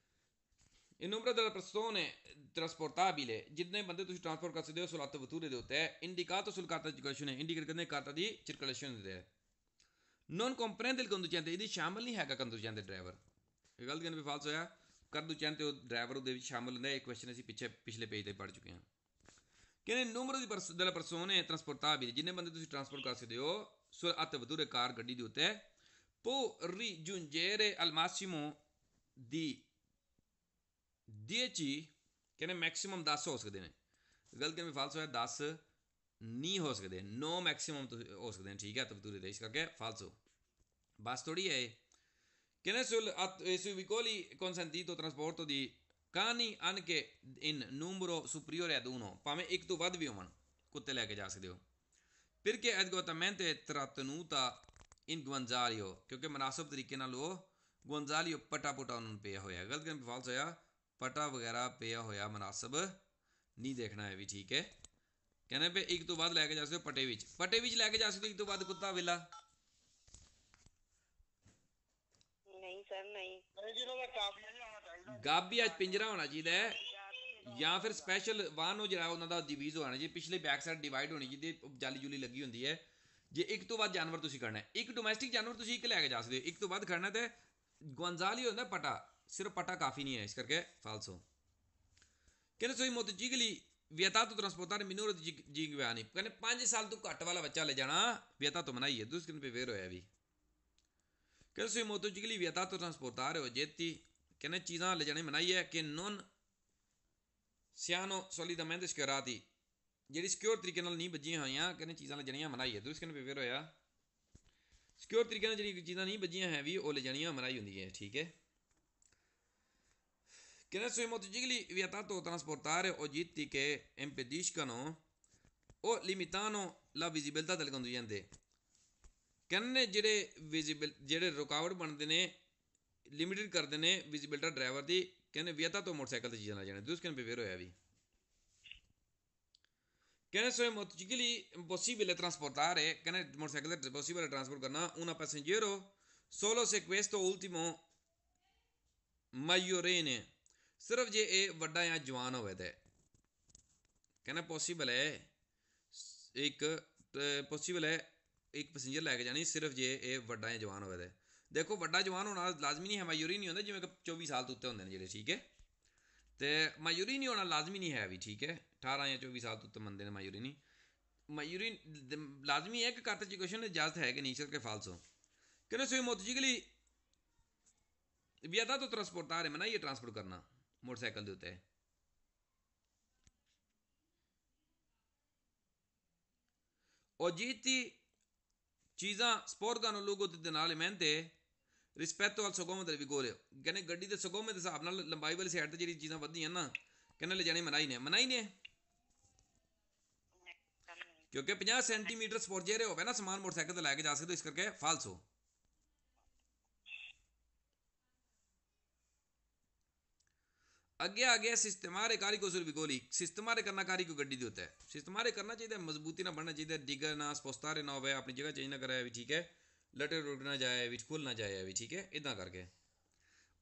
il numero delle persone trasportabile ਜਿੰਨੇ ਬੰਦੇ ਤੁਸੀਂ ਟਰਾਂਸਪੋਰਟ ਕਰ ਸਕਦੇ ਹੋ ਸੁਲੱਤ ਵਤੂਰੇ ਦੇ ਉੱਤੇ indicato sul carta di circolazione indicate ਕਰਦੇ carta di circolazione ਦੇ non comprende il conducente ਇਹਦੀ ਸ਼ਾਮਲ ਨਹੀਂ ਹੈਗਾ ਕੰਦੂਚੈਂਟ ਡਰਾਈਵਰ ਇਹ ਗਲਤ ਕਹਿੰਦੇ ਵੀ ਫਾਲਸ ਹੋਇਆ ਕੰਦੂਚੈਂਟ ਤੇ ਉਹ ਡਰਾਈਵਰ ਉਹਦੇ ਵਿੱਚ ਸ਼ਾਮਲ ਹੁੰਦਾ ਇਹ ਕੁਐਸਚਨ ਅਸੀਂ ਪਿਛਲੇ ਪੇਜ ਤੇ ਪੜ੍ਹ ਚੁੱਕੇ ਹਾਂ ਕਹਿੰਦੇ numero delle persone trasportabili ਜਿੰਨੇ ਬੰਦੇ ਤੁਸੀਂ ਟਰਾਂਸਪੋਰਟ ਕਰ ਸਕਦੇ ਹੋ ਸੁਲੱਤ ਵਤੂਰੇ ਕਾਰ ਗੱਡੀ ਦੇ ਉੱਤੇ può raggiungere al massimo di 10 ਕਹਿੰਦੇ ਮੈਕਸਿਮਮ 10 ਹੋ ਸਕਦੇ ਨੇ ਗਲਤ ਕਹਿੰਦੇ ਫਾਲਸ ਹੋਇਆ 10 ਨਹੀਂ ਹੋ ਸਕਦੇ 9 ਮੈਕਸਿਮਮ ਹੋ ਸਕਦੇ ਨੇ ਠੀਕ ਹੈ ਤਬਦੂਰੀ ਦੇ ਇਸ ਕਰਕੇ ਫਾਲਸੋ ਬਸ ਥੋੜੀ ਹੈ ਕਹਿੰਦੇ sui vicoli consentito trasporto di cani anche in numero superiore ad uno ਭਾਵੇਂ ਇੱਕ ਤੋਂ ਵੱਧ ਵੀ ਹੋਣ ਕੁੱਤੇ ਲੈ ਕੇ ਜਾ ਸਕਦੇ ਹੋ perché adeguatamente trattenuta in guanzaglio ਕਿਉਂਕਿ ਮਨਾਸਬ ਤਰੀਕੇ ਨਾਲ ਉਹ ਗੁਆਂਜ਼ਾਲੀਓ ਪਟਾ ਉਹਨਾਂ ਨੂੰ ਪਿਆ ਹੋਇਆ ਗਲਤ ਕਹਿੰਦੇ ਫਾਲਸ ਹੋਇਆ ਪਟਾ ਵਗੈਰਾ ਪਿਆ ਹੋਇਆ ਮਨਾਸਬ ਨਹੀਂ ਦੇਖਣਾ ਹੈ ਵੀ ਠੀਕ ਹੈ ਕਹਿੰਦੇ ਵੀ ਇੱਕ ਤੋਂ ਵੱਧ ਲੈ ਕੇ ਜਾ ਸਕਦੇ ਹੋ ਪਟੇ ਵਿੱਚ ਲੈ ਕੇ ਜਾ ਸਕਦੇ ਹੋ ਇੱਕ ਤੋਂ ਵੱਧ ਕੁੱਤਾ ਵੇਲਾ ਨਹੀਂ ਸਰ ਨਹੀਂ ਗਾਬੀਆ ਪਿੰਜਰਾ ਹੋਣਾ ਚਾਹੀਦਾ ਹੈ ਜਾਂ ਫਿਰ ਸਪੈਸ਼ਲ ਵਾਹਨ ਉਹ ਜਿਹੜਾ ਉਹਨਾਂ ਦਾ ਡਿਵੀਜ਼ ਹੋਣਾ ਜੀ ਪਿਛਲੇ ਬੈਕ ਸਾਈਡ ਡਿਵਾਈਡ ਹੋਣੀ ਜਿਹਦੀ ਜਾਲੀ ਜੁਲੀ ਲੱਗੀ ਹੁੰਦੀ ਹੈ ਜੇ ਇੱਕ ਤੋਂ ਵੱਧ ਜਾਨਵਰ ਤੁਸੀਂ ਖੜਨਾ ਇੱਕ ਡੋਮੈਸਟਿਕ ਜਾਨਵਰ ਤੁਸੀਂ ਇੱਕ ਲੈ ਕੇ ਜਾ ਸਕਦੇ ਹੋ ਇੱਕ ਤੋਂ ਵੱਧ ਖੜਨਾ ਤੇ ਗੁਆਂਜ਼ਾਲੀ ਹੁੰਦਾ ਪਟਾ ਸਿਰਫ ਪਟਾ ਕਾਫੀ ਨਹੀਂ ਹੈ ਇਸ ਕਰਕੇ ਫਾਲਸੋ ਕਹਿੰਦੇ ਸੋਈ ਮੋਟੋਚਿਕਲੀ vietato trasportare minore di 5 anni ਕਹਿੰਦੇ 5 ਸਾਲ ਤੋਂ ਘੱਟ ਵਾਲਾ ਬੱਚਾ ਲੈ ਜਾਣਾ vietato ਮਨਾਈ ਹੈ ਦੂਸਰੇ ਕਹਿੰਦੇ ਵੇਰ ਹੋਇਆ ਵੀ che sui motocicli vietato trasportare oggetti che ne चीज़ां ले जाने मनाही है कि non siano solitamente schierati ਜਿਹੜੀ ਸਿਕਿਉਰ ਤਰੀਕੇ ਨਾਲ ਨਹੀਂ ਵੱਜੀਆਂ ਹੋਈਆਂ ਕਹਿੰਦੇ ਚੀਜ਼ਾਂ ਲੈ ਜਾਣੀਆਂ ਮਨਾਹੀ ਹੈ ਦੂਸਰੇ ਕਹਿੰਦੇ ਪੇਪਰ ਹੋਇਆ ਸਿਕਿਉਰ ਤਰੀਕੇ ਨਾਲ ਜਿਹੜੀ ਚੀਜ਼ਾਂ ਨਹੀਂ ਵੱਜੀਆਂ ਹੈ ਵੀ ਉਹ ਲੈ ਜਾਣੀਆਂ ਮਨਾਹੀ ਹੁੰਦੀ ਹੈ ਠੀਕ ਹੈ ਕਹਿੰਦੇ sui motocicli vietato trasportare oggetti che impediscano o limitano la visibilità del conducente ਕਹਿੰਦੇ ਜਿਹੜੇ ਰੁਕਾਵਟ ਬਣਦੇ ਨੇ ਲਿਮਿਟਡ ਕਰਦੇ ਨੇ ਵਿਜ਼ਿਬਿਲਟਾ ਡਰਾਈਵਰ ਦੀ ਕਹਿੰਦੇ vietato ਮੋਟਰਸਾਈਕਲ ਤੇ ਚੀਜ਼ਾਂ ਲੈ ਜਾਣੇ ਦੂਸਰੇ ਕਹਿੰਦੇ ਪੇਪਰ ਹੋਇਆ ਵੀ ਕਹਿੰਦੇ sui motocicli impossibile trasportare ਕਹਿੰਦੇ ਮੋਟਰਸਾਈਕਲ ਤੇ possibile ट्रांसपोर्ट करना una passeggero solo se questo ultimo maggiorenne ਸਿਰਫ ਜੇ ਇਹ ਵੱਡਾ ਜਾਂ ਜਵਾਨ ਹੋਵੇ ਤੇ ਕਹਿੰਦਾ ਪੋਸੀਬਲ ਹੈ ਇੱਕ ਪੈਸੇਂਜਰ ਲੈ ਕੇ ਜਾਣੀ ਸਿਰਫ ਜੇ ਇਹ ਵੱਡਾ ਜਾਂ ਜਵਾਨ ਹੋਵੇ ਤੇ ਦੇਖੋ ਵੱਡਾ ਜਵਾਨ ਹੋਣਾ ਲਾਜ਼ਮੀ ਨਹੀਂ ਹੈ ਮਾਯੂਰੀ ਨਹੀਂ ਹੁੰਦਾ ਜਿਵੇਂ ਕਿ 24 ਸਾਲ ਤੋਂ ਉੱਤੇ ਹੁੰਦੇ ਨੇ ਜਿਹੜੇ ਠੀਕ ਹੈ ਤੇ ਮਾਯੂਰੀ ਨਹੀਂ ਹੋਣਾ ਲਾਜ਼ਮੀ ਨਹੀਂ ਹੈ ਵੀ ਠੀਕ ਹੈ 18 ਜਾਂ 24 ਸਾਲ ਤੋਂ ਉੱਤੇ ਮੰਨਦੇ ਨੇ ਮਾਯੂਰੀ ਨਹੀਂ ਮਾਯੂਰੀ ਲਾਜ਼ਮੀ ਹੈ ਕਿ ਕਾਰਟ ਚ ਕੁਐਸਚਨ ਇਜਾਜ਼ਤ ਹੈ ਕਿ ਨਹੀਂ ਸਿਰ ਕੇ ਫਾਲਸੋ ਕਹਿੰਦੇ sui motocicli vietato trasportare ਮਨਾ ਇਹ ਟਰਾਂਸਪੋਰਟ ਕਰਨਾ ਮੋਟਰਸਾਈਕਲ ਦੇ ਉੱਤੇ oggetti ਚੀਜ਼ਾਂ sporcano lungo determinatamente rispetto al sugomo del vigore ਕਹਿੰਦੇ ਗੱਡੀ ਦੇ ਸੁਗੋਮੇ ਦੇ ਹਿਸਾਬ ਨਾਲ ਲੰਬਾਈ ਵਾਲੀ ਸਾਈਡ ਤੇ ਜਿਹੜੀ ਚੀਜ਼ਾਂ ਵੱਧਦੀਆਂ ਨਾ ਕਹਿੰਦੇ ਲੈ ਜਾਣੇ ਮਨਾਹੀ ਨੇ ਕਿਉਂਕਿ 50 ਸੈਂਟੀਮੀਟਰ ਸਪੋਰਜੇਰੇ ਹੋਵੇ ਨਾ ਸਮਾਨ ਮੋਟਰਸਾਈਕਲ ਤੇ ਲੈ ਕੇ ਜਾ ਸਕਦੇ ਇਸ ਕਰਕੇ ਫਾਲਸੋ ਅੱਗੇ ਆ ਗਿਆ ਸਿਸਟਮਾਰੇ ਕਾਰੀਕੋ ਸੁਰ ਵਿਗੋਲੀ ਸਿਸਟਮਾਰੇ ਕਰਨਾ ਕਾਰੀਕੋ ਗੱਡੀ ਦੇ ਉੱਤੇ ਸਿਸਟਮਾਰੇ ਕਰਨਾ ਚਾਹੀਦਾ ਮਜ਼ਬੂਤੀ ਨਾਲ ਬਣਨਾ ਚਾਹੀਦਾ ਡਿਗਰ ਨਾ ਸਪੋਸਤਾਰੇ ਨਾ ਹੋਵੇ ਆਪਣੀ ਜਗ੍ਹਾ ਚੇਂਜ ਨਾ ਕਰਾਇਆ ਵੀ ਠੀਕ ਹੈ ਲਟੇ ਰੁਕ ਨਾ ਜਾਏ ਵਿੱਚ ਖੁੱਲ ਨਾ ਜਾਏ ਵੀ ਠੀਕ ਹੈ ਇਦਾਂ ਕਰਕੇ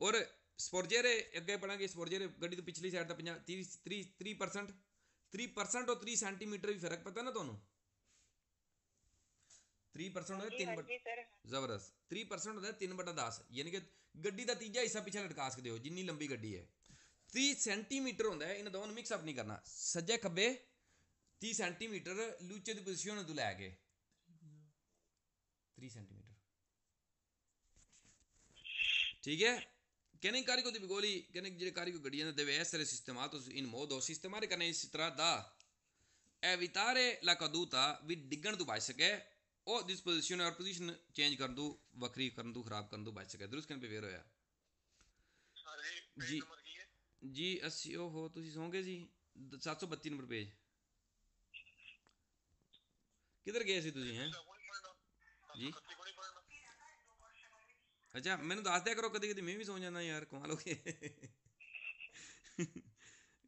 ਔਰ ਸਪੋਰਜੇਰੇ ਅੱਗੇ ਪੜਾਂਗੇ ਸਪੋਰਜੇਰੇ ਗੱਡੀ ਤੋਂ ਪਿਛਲੀ ਸਾਈਡ ਦਾ 30% 3% ਔਰ 3 ਸੈਂਟੀਮੀਟਰ ਵੀ ਫਰਕ ਪਤਾ ਨਾ ਤੁਹਾਨੂੰ 3% ਹੁੰਦਾ 3 ਜ਼ਬਰਦਸਤ 3% ਹੁੰਦਾ 3/10 ਯਾਨੀ ਕਿ ਗੱਡੀ ਦਾ ਤੀਜਾ ਹਿੱਸਾ ਪਿੱਛੇ ਲਟਕਾ ਸਕਦੇ ਹੋ ਜਿੰਨੀ ਲੰਬੀ ਗੱਡੀ ਹੈ 30 ਸੈਂਟੀਮੀਟਰ ਹੁੰਦਾ ਹੈ ਇਹਨਾਂ ਦੋਵਾਂ ਨੂੰ ਮਿਕਸ ਅਪ ਨਹੀਂ ਕਰਨਾ ਸੱਜੇ ਖੱਬੇ 30 ਸੈਂਟੀਮੀਟਰ ਲੂਚੇ ਦੀ ਪੋਜੀਸ਼ਨ ਤੋਂ ਲੈ ਕੇ 3 ਸੈਂਟੀਮੀਟਰ ਠੀਕ ਹੈ ਕਹਿੰਦੇ ਕਾਰੀਕੋ ਦੀ ਵਿਗੋਲੀ ਕਹਿੰਦੇ ਜਿਹੜੇ ਕਾਰੀਕੋ ਗੱਡੀਆਂ ਦੇ deve essere sistemato in modo sistemare ਕਰਨਾ ਇਸ ਤਰ੍ਹਾਂ ਦਾ evitare la caduta ਵੀ ਡਿੱਗਣ ਤੋਂ ਬਚ ਸਕੇ ਉਹ disposizione ਔਰ ਪੋਜੀਸ਼ਨ ਚੇਂਜ ਕਰਨ ਤੋਂ ਵੱਖਰੀ ਕਰਨ ਤੋਂ ਖਰਾਬ ਕਰਨ ਤੋਂ ਬਚ ਸਕੇ ਦਰੁਸਤ ਕਹਿੰਦੇ ਪੇਪਰ ਹੋਇਆ ਜੀ ਜੀ ਅਸੀਂ ਉਹ ਤੁਸੀਂ ਸੌਂਗੇ ਜੀ 732 ਨੰਬਰ ਪੇਜ ਕਿੱਧਰ ਗਏ ਸੀ ਤੁਸੀਂ ਹੈਂ ਜੀ ਅੱਛਾ ਮੈਨੂੰ ਦੱਸ ਦਿਆ ਕਰੋ ਕਦੀ ਕਦੀ ਮੈਂ ਵੀ ਸੌਂ ਜਾਂਦਾ ਯਾਰ ਕਮਾਲ ਹੋ ਗਏ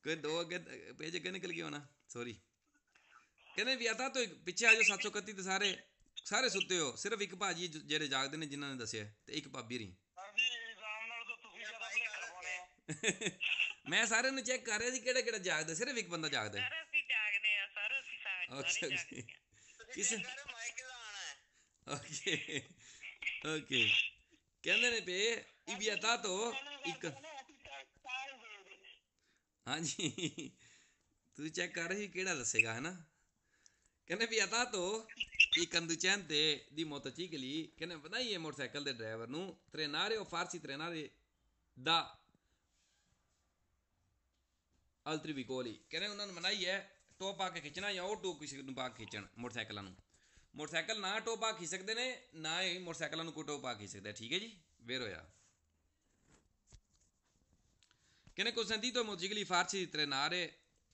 ਕੋਈ ਦੋ ਅੱਗੇ ਪੇਜ ਅੱਗੇ ਨਿਕਲ ਗਿਆ ਹੋਣਾ ਸੌਰੀ ਕਹਿੰਦੇ ਵੀ ਆਤਾ ਤੋਂ ਪਿੱਛੇ ਆ ਜਾਓ 731 ਤੇ ਸਾਰੇ ਸੁੱਤੇ ਹੋ ਸਿਰਫ ਇੱਕ ਭਾਜੀ ਜਿਹੜੇ ਜਾਗਦੇ ਨੇ ਜਿਨ੍ਹਾਂ ਨੇ ਦੱਸਿਆ ਤੇ ਇੱਕ ਭਾਬੀ ਰਹੀ ਮੈਂ ਸਾਰਿਆਂ ਨੂੰ ਚੈੱਕ ਕਰ ਰਿਹਾ ਸੀ ਕਿਹੜਾ ਜਾਗਦਾ ਸਿਰਫ ਇੱਕ ਬੰਦਾ ਜਾਗਦਾ ਸਰ ਅਸੀਂ ਜਾਗਦੇ ਆ ਸਰ ਅਸੀਂ ਸਾਰੇ ਕਿਸ ਓਕੇ ਕਹਿੰਦੇ ਨੇ ਪੇ ਇਬੀਆਤਾ ਤੋਂ ਇੱਕ ਹਾਂਜੀ ਤੂੰ ਚੈੱਕ ਕਰ ਰਹੀ ਕਿਹੜਾ ਦੱਸੇਗਾ ਹੈ ਨਾ ਕਹਿੰਦੇ ਵੀ atato il conducente di motocicli ਕਹਿੰਦੇ ਪਤਾ ਹੀ ਹੈ ਮੋਟਰਸਾਈਕਲ ਦੇ ਡਰਾਈਵਰ ਨੂੰ ਟ੍ਰੇਨਾਰੇ o farsi trainare da altri vicoli ਕਹਿੰਦੇ ਉਹਨਾਂ ਨੂੰ ਮਨਾਹੀ ਹੈ ਟੋਪ ਪਾ ਕੇ ਖਿੱਚਣਾ ਜਾਂ ਉਹ ਟੋਪ ਕਿਸੇ ਨੂੰ ਪਾ ਕੇ ਖਿੱਚਣ ਮੋਟਰਸਾਈਕਲਾਂ ਨੂੰ ਮੋਟਰਸਾਈਕਲ ਨਾ ਟੋਪ ਪਾ ਖਿੱਚ ਸਕਦੇ ਨੇ ਨਾ ਹੀ ਮੋਟਰਸਾਈਕਲਾਂ ਨੂੰ ਕੋਈ ਟੋਪ ਪਾ ਖਿੱਚ ਸਕਦਾ ਠੀਕ ਹੈ ਜੀ ਵੇਰ ਹੋਇਆ ਕਹਿੰਦੇ consentito ai motocicli farsi trainare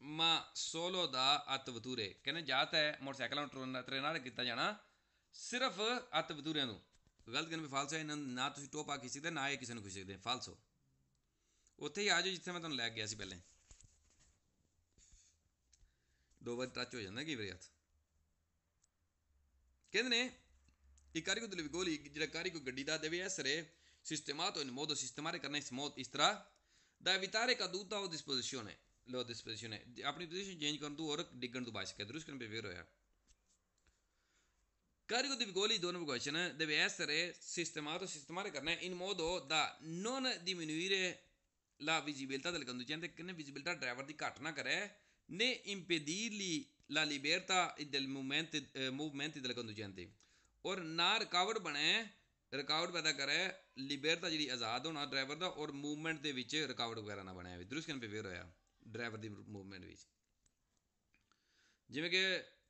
ma solo da attrezzature ਕਹਿੰਦੇ ਜ਼ਿਆਦਾ ਹੈ ਮੋਟਰਸਾਈਕਲਾਂ ਨੂੰ ਟ੍ਰੇਨਰ ਕੀਤਾ ਜਾਣਾ ਸਿਰਫ attrezzature ਨੂੰ ਗਲਤ ਕਹਿੰਦੇ ਫਾਲਸੋ ਹੈ ਨਾ ਤੁਸੀਂ ਟੋਪ ਪਾ ਖਿੱਚ ਸਕਦੇ ਨਾ ਇਹ ਕਿਸੇ ਨੂੰ ਖਿੱਚ ਸਕਦੇ ਫਾਲਸੋ ਉੱਥੇ ਹੀ ਆ ਜਾਓ ਜਿੱਥੇ ਮੈਂ ਤੁਹਾਨੂੰ ਲੈ ਗਿਆ ਸੀ ਪਹਿਲੇ ਦੋ ਵਾਰ ਟੱਚ ਹੋ ਜਾਂਦਾ ਕਈ ਵਾਰੀ ਹੱਥ ਕਹਿੰਦੇ ਨੇ il carico delle vigoli ਜਿਹੜਾ carico ਗੱਡੀ ਦਾ deve essere sistemato in modo sistemare ਕਰਨਾ ਇਸ ਤਰ੍ਹਾਂ da evitare caduta o disposizione ਆਪਣੀ ਪੋਜੀਸ਼ਨ ਚੇਂਜ ਕਰਨ ਤੋਂ ਔਰ ਡਿੱਗਣ ਤੋਂ ਬਚ ਸਕੇ ਦਰੁਸਤ ਕਰਨ ਪੇਪਰ ਹੋਇਆ carico di vigoli dono question deve essere sistemato sistemare ਕਰਨਾ in modo da non diminuire la visibilità del conducente che ne visibilità driver ਦੀ ਘੱਟ ਨਾ ਕਰੇ né impedirgli la libertà del movimenti del conducente और ना रुकावट बने रुकावट पैदा करे लिबरता जी आज़ाद होना ड्राइवर का और मूवमेंट के रुकावट वगैरह ना बनया दुरुस्त करने पे फेयर होया ड्राइवर की मूवमेंट जिमें कि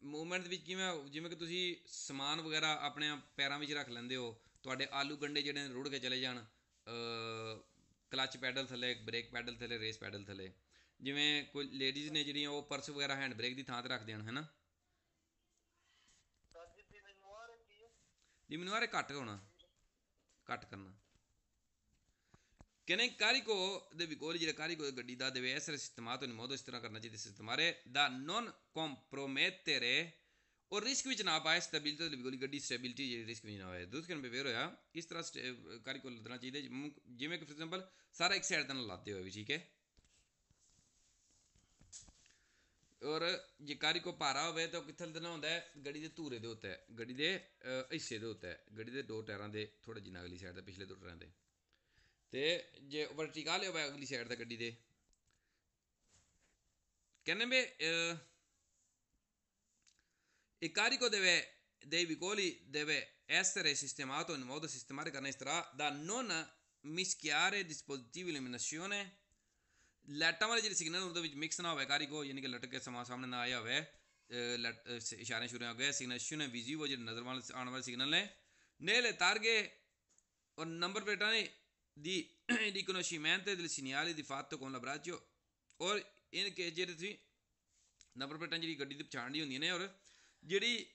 मूवमेंट जिमें कि तुसी समान वगैरह अपने पैरों में रख लेंदे हो तो आलू गंडे जोड़े रुड़ के चले जान क्लच पैडल थले ब्रेक पैडल थले रेस पैडल थले जिमें कोई लेडीज़ ने जी पर्स वगैरह हैंड ब्रेक की थां रख देन है ना जिम्मेवार घट होना घट करना कहने कारिको दे विकोल जो कारिको गड्डी दा deve essere sistemato in modo इस तरह करना चाहिए sistemare da non compromettere और रिस्क भी ना पाए स्टेबिलिटी तो गड्डी स्टेबिलिटी जी रिस्क भी ना होए दूसरे पे वेयर होया इस तरह कारिको लदना चाहिए जिमें कि फॉर एग्जांपल सारा एक साइड तक लाते हुए भी ठीक है और जे कारी को भारा हो तो कितने लदना होंगे गड्डी के धूरे के उत्ते गड्डी के हिस्से के उत्ते गड्डी के दो टायरों के थोड़ा जिन्ना अगली साइड पिछले दो टायरों के तो जे वर्टिकल हो अगली साइड का गड्डी के कहने में il carico dei vicoli deve essere sistemato in modo sistematico करना इस तरह da non mischiare dispositivi illuminazione लाइटा वाले जो सिग्नल उनके विच मिक्स ना हो कारिको यानी कि लटक के सामने ना आया हुआ इशारे शुरू हो गए सिग्नल विजिबो जो नजर वाले आने वाले सिग्नल ने nelle targhe और नंबर प्लेटा ने di riconoscimento del segnale di fatto con l'abbraccio और इनके जेह्ड़े नंबर प्लेटां जी गड्डी दी पछाण दी होंदियां ने और ਜਿਹੜੀ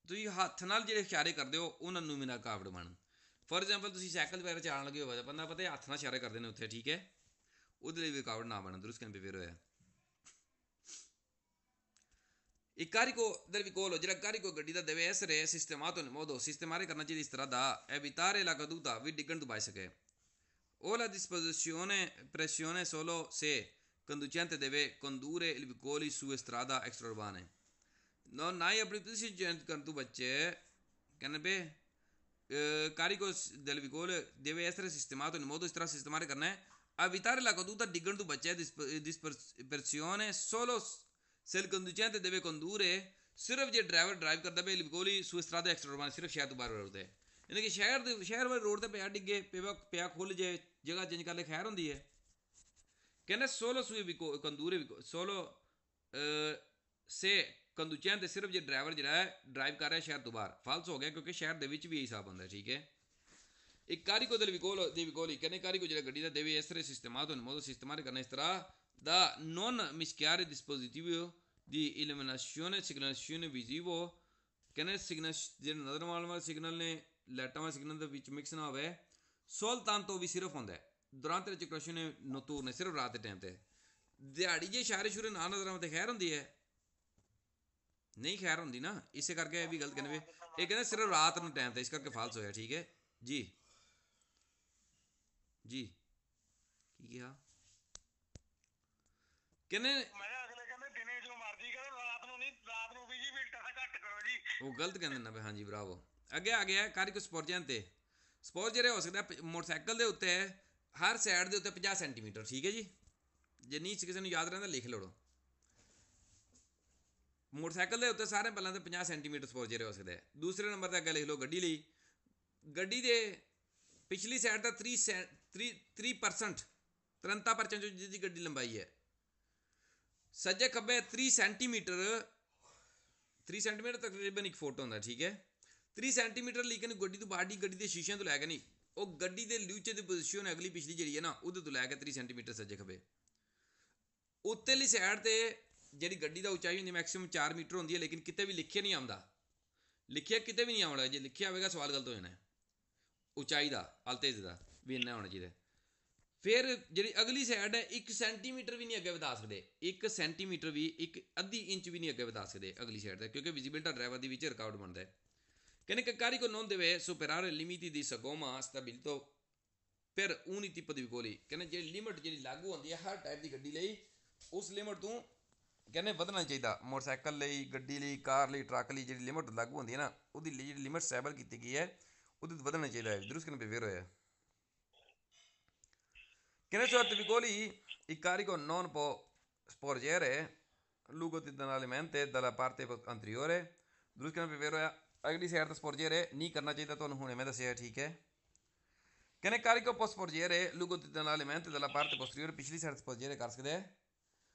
ਤੁਸੀਂ ਹੱਥ ਨਾਲ ਜਿਹੜੇ ਇਸ਼ਾਰੇ ਕਰਦੇ ਹੋ ਉਹਨਾਂ ਨੂੰ ਵੀ ਨਾ ਰੁਕਾਵਟ ਬਣ ਫੋਰ ਐਗਜ਼ਾਮਪਲ ਤੁਸੀਂ ਸਾਈਕਲ ਵਗੈਰਾ ਚਲਾਉਣ ਲੱਗੇ ਹੋਵੇ ਤਾਂ ਬੰਦਾ ਪਤਾ ਹੱਥ ਨਾਲ ਇਸ਼ਾਰੇ ਕਰਦੇ ਨੇ ਉੱਥੇ ਠੀਕ ਹੈ ਉਹਦੇ ਲਈ ਵੀ ਰੁਕਾਵਟ ਨਾ ਬਣਨ ਦਰੁਸਤ ਕਰਨ ਫਿਰ ਹੋਇਆ il carico del vicolo ਜਿਹੜਾ carico ਗੱਡੀ ਦਾ deve essere sistemato in modo sistemare ਕਰਨਾ ਚਾਹੀਦਾ ਇਸ ਤਰ੍ਹਾਂ ਦਾ evitare la caduta ਵੀ ਡਿੱਗਣ ਤੋਂ ਬਚ ਸਕੇ o la disposizione pressione solo se conducente deve condurre il vicolo su strada extraurbane no ना ही अपनी पोजीशन चेंज कर तू बच्चे कहने पे carico del vicolo deve essere sistemato in modo इस तरह sistemare करना है evitare la caduta डिगण तू बच्चे dispersione solo se il conducente deve condurre सिर्फ जो ड्राइवर ड्राइव करता पे vicolo su strada extraurbane सिर्फ शहर तो बाहर रोड ते यानी कि शहर वाले रोड ते पिया डिगे पिया खुल जे जगह चेंज कर ले खैर होंदी है कहने solo su condurre solo se कंदूचेंट सिर्फ जो ड्राइवर जो है ड्राइव कर रहा है शहर तो बाहर फाल्स हो गया क्योंकि शहर के भी यही हिसाब होंगे ठीक है एक carico del vicolo कहने carico जो गड्डी का deve essere sistemato in modo sistematico करना इस तरह da non mischiare dispositivo di illuminazione segnalazione visivo कहने सिग्नल जो नजर वाले सिग्नल ने लाइटा वाले सिग्नल के बीच मिक्स ना हो soltanto भी सिर्फ होंगे durante le circolazioni notturne सिर्फ रात के टाइम पर दिहाड़ी जे इशारे शुरू ना नजर आते खैर होंगी है नहीं खैर होंगी ना इस करके भी गलत कहने ये कहते सिर्फ रात में टाइम था इस करके फाल्स होया ठीक है जी जी की कहा कहने वो गलत कहते ना हाँ जी ब्रावो अगे आ गया कारिको स्पोर्जेंटे स्पोर्जरे हो सकता है मोटरसाइकिल के उत्ते हर साइड के उत्ते 50 सेंटीमीटर ठीक है जी जे नहीं किसी ने याद रहता लिख लो मोटरसाइकिल के उत्ते सारे पहले तो 50 सेंटीमीटर स्पोर्जर हो सकता है दूसरे नंबर पर अगर लिख लो गड्डी लई गड्डी के पिछली साइड का 3% 53% जिसकी गड्डी लंबाई है सज्जे खब्बे 3 सेंटीमीटर तकरीबन 1 फुट होंगे ठीक है 3 सेंटीमीटर लेकिन गड्डी तो बाहर गड्डी के शीशे तो लैके नहीं वो गड्डी के ल्यूचे की पोजिशन अगली पिछली जी है ना वो तो लैके 3 सेंटीमीटर सज्जे खब्बे उत्तेली साइड पर जी गड्डी का उचाई होंगी मैक्सीमम 4 मीटर होंगी है लेकिन कितने भी लिखे नहीं आता लिखिया कितने भी नहीं आना जो लिखिया होगा सवाल गलत हो जाना उचाई का अलतेज का भी इन्ना होना चाहिए फिर जी अगली साइड है 1 सेंटीमीटर भी नहीं अगे बता सकते 1 सेंटीमीटर भी 1 आधी इंच भी नहीं अगे बता सकते अगली साइड से क्योंकि विजिबिलिटी ड्राइवर की रिकॉर्ड बनता है कहने che carico non deve superare i limiti di sagoma stabilito per ogni tipo di vicoli कहने जी लिमिट जी लागू होती है हर टाइप की गड्डी ਲਈ उस लिमिट तो कहने ਵਧਣਾ ਚਾਹੀਦਾ मोटरसाइकिल ਲਈ ਗੱਡੀ ਲਈ ਕਾਰ ਲਈ ਟਰੱਕ ਲਈ ਜਿਹੜੀ ਲਿਮਟ ਲਾਗੂ ਹੁੰਦੀ ਹੈ ਨਾ ਉਹਦੀ ਜਿਹੜੀ ਲਿਮਟ ਸਟੈਬਲ ਕੀਤੀ ਗਈ ਹੈ ਉਹਦੇ ਤੋਂ ਵਧਣਾ ਚਾਹੀਦਾ ਹੈ ਦਰੁਸਤ ਕਰਨ ਪੇ ਹੋਇਆ कहने certi vicoli il carico non può sporgere lungo diagonalmente dalla parte anteriore ਦਰੁਸਤ ਕਰਨ ਪੇ ਹੋਇਆ ਅਗਲੀ ਸਾਈਡ ਤੋਂ ਸਪੋਰਜਰ ਨਹੀਂ ਕਰਨਾ ਚਾਹੀਦਾ ਤੁਹਾਨੂੰ ਹੁਣੇ ਮੈਂ ਦੱਸਿਆ ਠੀਕ ਹੈ Che ne carico postporgiere lungo l'elemento della parte posteriore piccoli se sporgere carsede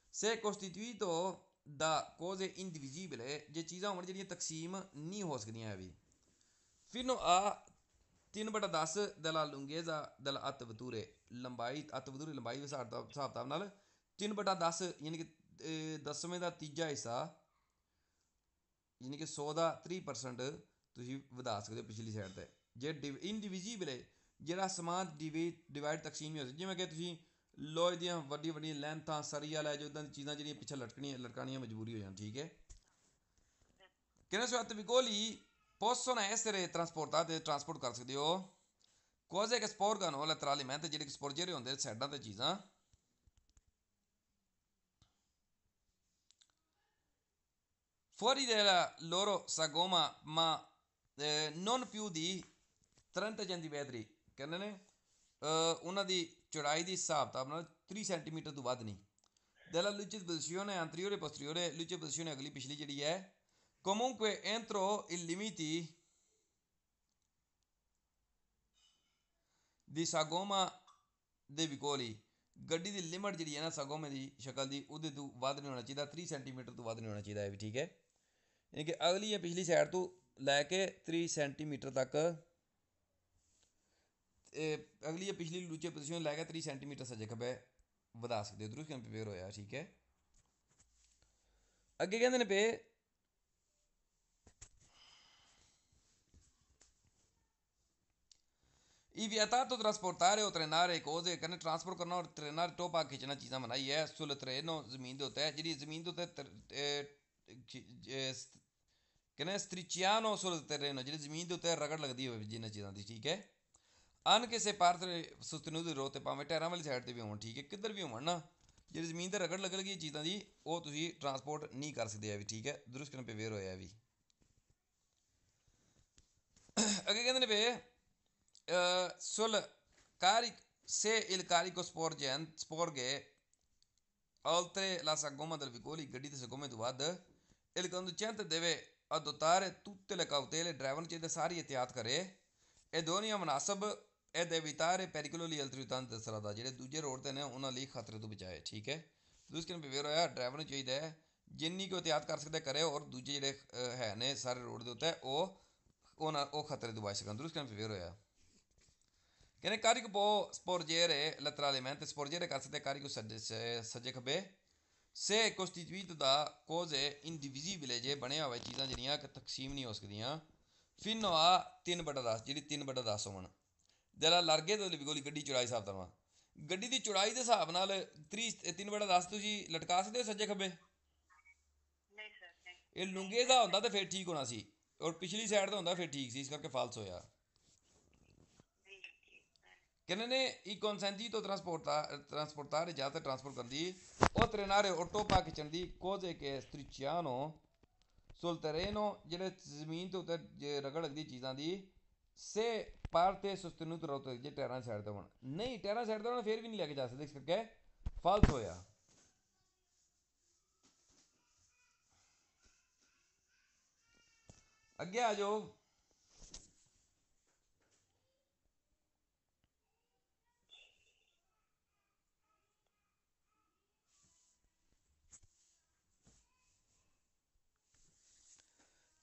se è costituito da cose indivisibili ਜੇ ਚੀਜ਼ਾਂ ਹੋਣ ਜਿਹੜੀਆਂ ਤਕਸੀਮ ਨਹੀਂ ਹੋ ਸਕਦੀਆਂ ਵੀ fino a 3/10 della lunghezza della atvature ਲੰਬਾਈ atvature ਲੰਬਾਈ ਦੇ ਹਿਸਾਬ ਕਿਤਾਬ ਨਾਲ 3/10 ਯਾਨੀ ਕਿ 10ਵੇਂ ਦਾ ਤੀਜਾ ਹਿੱਸਾ ਯਾਨੀ ਕਿ 100 ਦਾ 30% ਤੁਸੀਂ ਵਧਾ ਸਕਦੇ ਹੋ ਪਿਛਲੀ ਸਾਈਡ ਤੇ ਜੇ ਇਨਡਿਵਿਜ਼ੀਬਲ ਹੈ ਜਿਹੜਾ ਸਮਾਨ ਡਿਵਾਈਡ ਤਕਸੀਮ ਨਹੀਂ ਹੋ ਸਕਦੀ ਜਿਵੇਂ ਕਿ ਤੁਸੀਂ ਲੋਹੇ ਦੀਆਂ ਵੱਡੀਆਂ ਵੱਡੀਆਂ ਲੈਂਥਾਂ ਸਰੀਆ ਲੈ ਜੋ ਇੱਦਾਂ ਦੀ ਚੀਜ਼ਾਂ ਜਿਹੜੀਆਂ ਪਿੱਛੇ ਲਟਕਾਉਣੀਆਂ ਮਜਬੂਰੀ ਹੋ ਜਾਣ ਠੀਕ ਹੈ che ne so attivicoli possono essere trasportate trasport ਕਰ ਸਕਦੇ ਹੋ cose che sporgano lateralmente ਜਿਹੜੇ ਕਿ ਸਪੋਰਜਰੇ ਹੁੰਦੇ ਸਾਈਡਾਂ ਤੇ ਚੀਜ਼ਾਂ fuori della loro sagoma ma non più di 30 centimetri ਕਹਿੰਦੇ ਨੇ ਉਹਨਾਂ ਦੀ ਚੌੜਾਈ ਦੀ ਹਿਸਾਬ ਕਿਤਾਬ ਨਾਲ 30 ਸੈਂਟੀਮੀਟਰ ਤੋਂ ਵੱਧ ਨਹੀਂ della luce posizione anteriore e posteriore luce posizione ਅਗਲੀ ਪਿਛਲੀ ਜਿਹੜੀ ਹੈ comunque entro i limiti di sagoma dei vicoli ਗੱਡੀ ਦੀ ਲਿਮਟ ਜਿਹੜੀ ਹੈ ਨਾ sagome ਦੀ ਸ਼ਕਲ ਦੀ ਉਹਦੇ ਤੋਂ ਵੱਧ ਨਹੀਂ ਹੋਣਾ ਚਾਹੀਦਾ 30 ਸੈਂਟੀਮੀਟਰ ਤੋਂ ਵੱਧ ਨਹੀਂ ਹੋਣਾ ਚਾਹੀਦਾ ਇਹ ਵੀ ਠੀਕ ਹੈ ਯਾਨੀ ਕਿ ਅਗਲੀ ਜਾਂ ਪਿਛਲੀ ਸਾਈਡ ਤੋਂ ਲੈ ਕੇ 30 ਸੈਂਟੀਮੀਟਰ ਤੱਕ ਅਗਲੀ ਜਾਂ ਪਿਛਲੀ ਲੂਚੇ ਪੋਜੀਸ਼ਨ ਲੈ ਕੇ 30 ਸੈਂਟੀਮੀਟਰ ਸੱਜੇ ਖੱਬੇ ਵਧਾ ਸਕਦੇ ਹੋ ਦਰੁਸਤ ਕੰਪੇਅਰ ਹੋਇਆ ਠੀਕ ਹੈ ਅੱਗੇ ਕਹਿੰਦੇ ਨੇ ਪਏ I vietato trasportare o trenare cose ਕਹਿੰਦੇ ਟਰਾਂਸਪੋਰਟ ਕਰਨਾ ਔਰ ਟ੍ਰੇਨਰ ਟੋਪਾ ਖਿੱਚਣਾ ਚੀਜ਼ਾਂ ਮਨਾਈ ਹੈ ਸੁਲ ਟ੍ਰੇਨੋ ਜ਼ਮੀਨ ਦੇ ਉੱਤੇ ਜਿਹੜੀ ਜ਼ਮੀਨ ਦੇ ਉੱਤੇ ਕਹਿੰਦੇ ਸਟ੍ਰਿਚਿਆਨੋ ਸੁਲ ਟ੍ਰੇਨੋ ਜਿਹੜੀ ਜ਼ਮੀਨ ਦੇ ਉੱਤੇ ਰਗੜ ਲੱਗਦੀ ਹੋਵੇ ਜਿਨ੍ਹਾਂ ਚੀਜ਼ਾਂ ਦੀ ਠੀਕ ਹੈ ਅਨ ਕਿਸੇ ਪਾਰਟ ਸੁਸਤਨੂ ਦੇ ਰੋਹ ਤੇ ਭਾਵੇਂ ਟਾਇਰਾਂ ਵਾਲੀ ਸਾਈਡ ਤੇ ਵੀ ਹੋਣ ਠੀਕ ਹੈ ਕਿੱਧਰ ਵੀ ਹੋਣ ਨਾ ਜਿਹੜੀ ਜ਼ਮੀਨ ਤੇ ਰਗੜ ਲੱਗ ਲੱਗੀ ਚੀਜ਼ਾਂ ਦੀ ਉਹ ਤੁਸੀਂ ਟਰਾਂਸਪੋਰਟ ਨਹੀਂ ਕਰ ਸਕਦੇ ਆ ਵੀ ਠੀਕ ਹੈ ਦਰੁਸਤ ਕਰਨ ਪੇ ਵੇਰ ਹੋਇਆ ਵੀ ਅੱਗੇ ਕਹਿੰਦੇ ਨੇ ਪਏ sul se il carico sporge oltre la sagoma del vicoli ਗੱਡੀ ਦੇ sagome ਤੋਂ ਵੱਧ il conducente deve adottare tutte le cautele driver ਨੂੰ ਚਾਹੀਦਾ ਸਾਰੀ ਇਹਤਿਆਤ ਕਰੇ ਇਹ ਦੋਨੀਆਂ ਮੁਨਾਸਬ ed evitare pericoli altri utenti della strada ਜਿਹੜੇ ਦੂਜੇ ਰੋਡ ਤੇ ਨੇ ਉਹਨਾਂ ਲਈ ਖਤਰੇ ਤੋਂ ਬਚਾਏ ਠੀਕ ਹੈ ਦੂਸਰੇ ਨੂੰ ਬਿਵੇਰ ਹੋਇਆ ਡਰਾਈਵਰ ਨੂੰ ਚਾਹੀਦਾ ਹੈ ਜਿੰਨੀ ਕੁ ਇਹਤਿਆਤ ਕਰ ਸਕਦੇ ਕਰੇ ਔਰ ਦੂਜੇ ਜਿਹੜੇ ਹੈ ਨੇ ਸਾਰੇ ਰੋਡ ਦੇ ਉੱਤੇ ਉਹ ਖਤਰੇ ਤੋਂ ਬਚ ਸਕਣ ਦੂਸਰੇ ਨੂੰ ਬਿਵੇਰ ਹੋਇਆ che ne carico può sporgere lateralmente sporgere calzate carico ਸੱਜੇ ਖੱਬੇ se è costituito da cose indivisibili ਜੇ ਬਣਿਆ ਹੋਇਆ ਚੀਜ਼ਾਂ ਜਿਹੜੀਆਂ ਕਿ ਤਕਸੀਮ ਨਹੀਂ ਹੋ ਸਕਦੀਆਂ fino a 3/10 ਜਿਹੜੀ 3/10 ਹੋਣ della larghezza delle vicoli ਗੱਡੀ ਚੌੜਾਈ ਹਿਸਾਬ ਨਾਲ ਗੱਡੀ ਦੀ ਚੌੜਾਈ ਦੇ ਹਿਸਾਬ ਨਾਲ 3/10 ਤੁਸੀਂ ਲਟਕਾ ਸਕਦੇ ਹੋ ਸੱਜੇ ਖੱਬੇ ਨਹੀਂ ਸਰ ਇਹ ਲੁੰਗੇ ਦਾ ਹੁੰਦਾ ਤਾਂ ਫਿਰ ਠੀਕ ਹੋਣਾ ਸੀ ਔਰ ਪਿਛਲੀ ਸਾਈਡ ਦਾ ਹੁੰਦਾ ਫਿਰ ਠੀਕ ਸੀ ਇਸ ਕਰਕੇ ਫਾਲਸ ਹੋਇਆ che non è i consentito trasportare già trasport ਕਰਨ ਦੀ o trenare o topa ਖਿੱਚਣ ਦੀ cose che strisciano sul terreno ਜਿਹੜੇ ਜ਼ਮੀਨ ਦੇ ਉੱਤੇ ਰਗੜ ਲੱਗਦੀ ਚੀਜ਼ਾਂ ਦੀ se parte sostenuto ਰੋਤੇ ਜੇ ਟਾਇਰਾਂ ਸਾਈਡ ਤੇ ਹੋਣ ਨਹੀਂ ਟਾਇਰਾਂ ਸਾਈਡ ਤੇ ਹੋਣ ਫਿਰ ਵੀ ਨਹੀਂ ਲੈ ਕੇ ਜਾ ਸਕਦੇ ਇਸ ਕਰਕੇ ਫਾਲਸ ਹੋਇਆ ਅੱਗੇ ਆ ਜਾਓ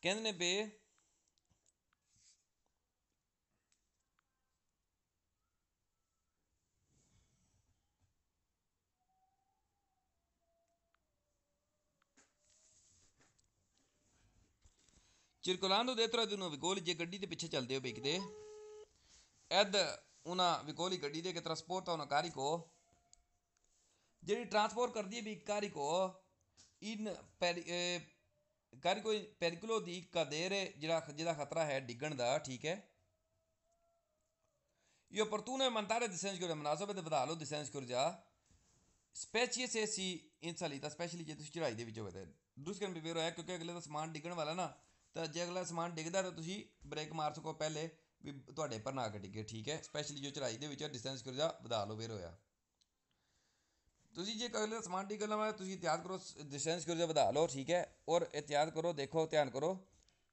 ਕਹਿੰਦੇ ਨੇ ਬੇ circolando dietro ad uno vicoli ਜੇ ਗੱਡੀ ਦੇ ਪਿੱਛੇ ਚੱਲਦੇ ਹੋ ਕਿਤੇ ed una vicoli ਗੱਡੀ ਦੇ che trasporta una carico ਜਿਹੜੀ ਟਰਾਂਸਪੋਰਟ ਕਰਦੀ ਹੈ ਵੀ carico in carico pericolo di cadere ਜਿਹਦਾ ਖਤਰਾ ਹੈ ਡਿੱਗਣ ਦਾ ਠੀਕ ਹੈ ਇਹ opportuno è aumentare il descenso ਮੁਨਾਸਬ ਤੇ ਵਧਾ ਲਓ descenso ਕਰਜਾ specie se si in salita specially ਜੇ ਤੁਸੀਂ ਚੜਾਈ ਦੇ ਵਿੱਚ ਹੋਵੇ ਤਾਂ ਦੂਸਰੇ ਵੀ ਵੇਰ ਹੋਇਆ ਕਿਉਂਕਿ ਅਗਲੇ ਦਾ ਸਮਾਨ ਡਿੱਗਣ ਵਾਲਾ ਨਾ ਤਾਂ ਜੇ ਅਗਲਾ ਸਮਾਨ ਡਿੱਗਦਾ ਤਾਂ ਤੁਸੀਂ ਬ੍ਰੇਕ ਮਾਰ ਸਕੋ ਪਹਿਲੇ ਵੀ ਤੁਹਾਡੇ ਪਰ ਨਾ ਕੇ ਡਿੱਗੇ ਠੀਕ ਹੈ ਸਪੈਸ਼ਲੀ ਜੋ ਚੜਾਈ ਦੇ ਵਿੱਚ ਡਿਸਟੈਂਸ ਕਰਜਾ ਵਧਾ ਲਓ ਵੇਰ ਹੋਇਆ ਤੁਸੀਂ ਜੇ ਅਗਲੇ ਦਾ ਸਮਾਨ ਡਿੱਗਣ ਵਾਲਾ ਤੁਸੀਂ ਇhtiyat ਕਰੋ ਡਿਸਟੈਂਸ ਕਰਜਾ ਵਧਾ ਲਓ ਠੀਕ ਹੈ ਔਰ ਇhtiyat ਕਰੋ ਦੇਖੋ ਧਿਆਨ ਕਰੋ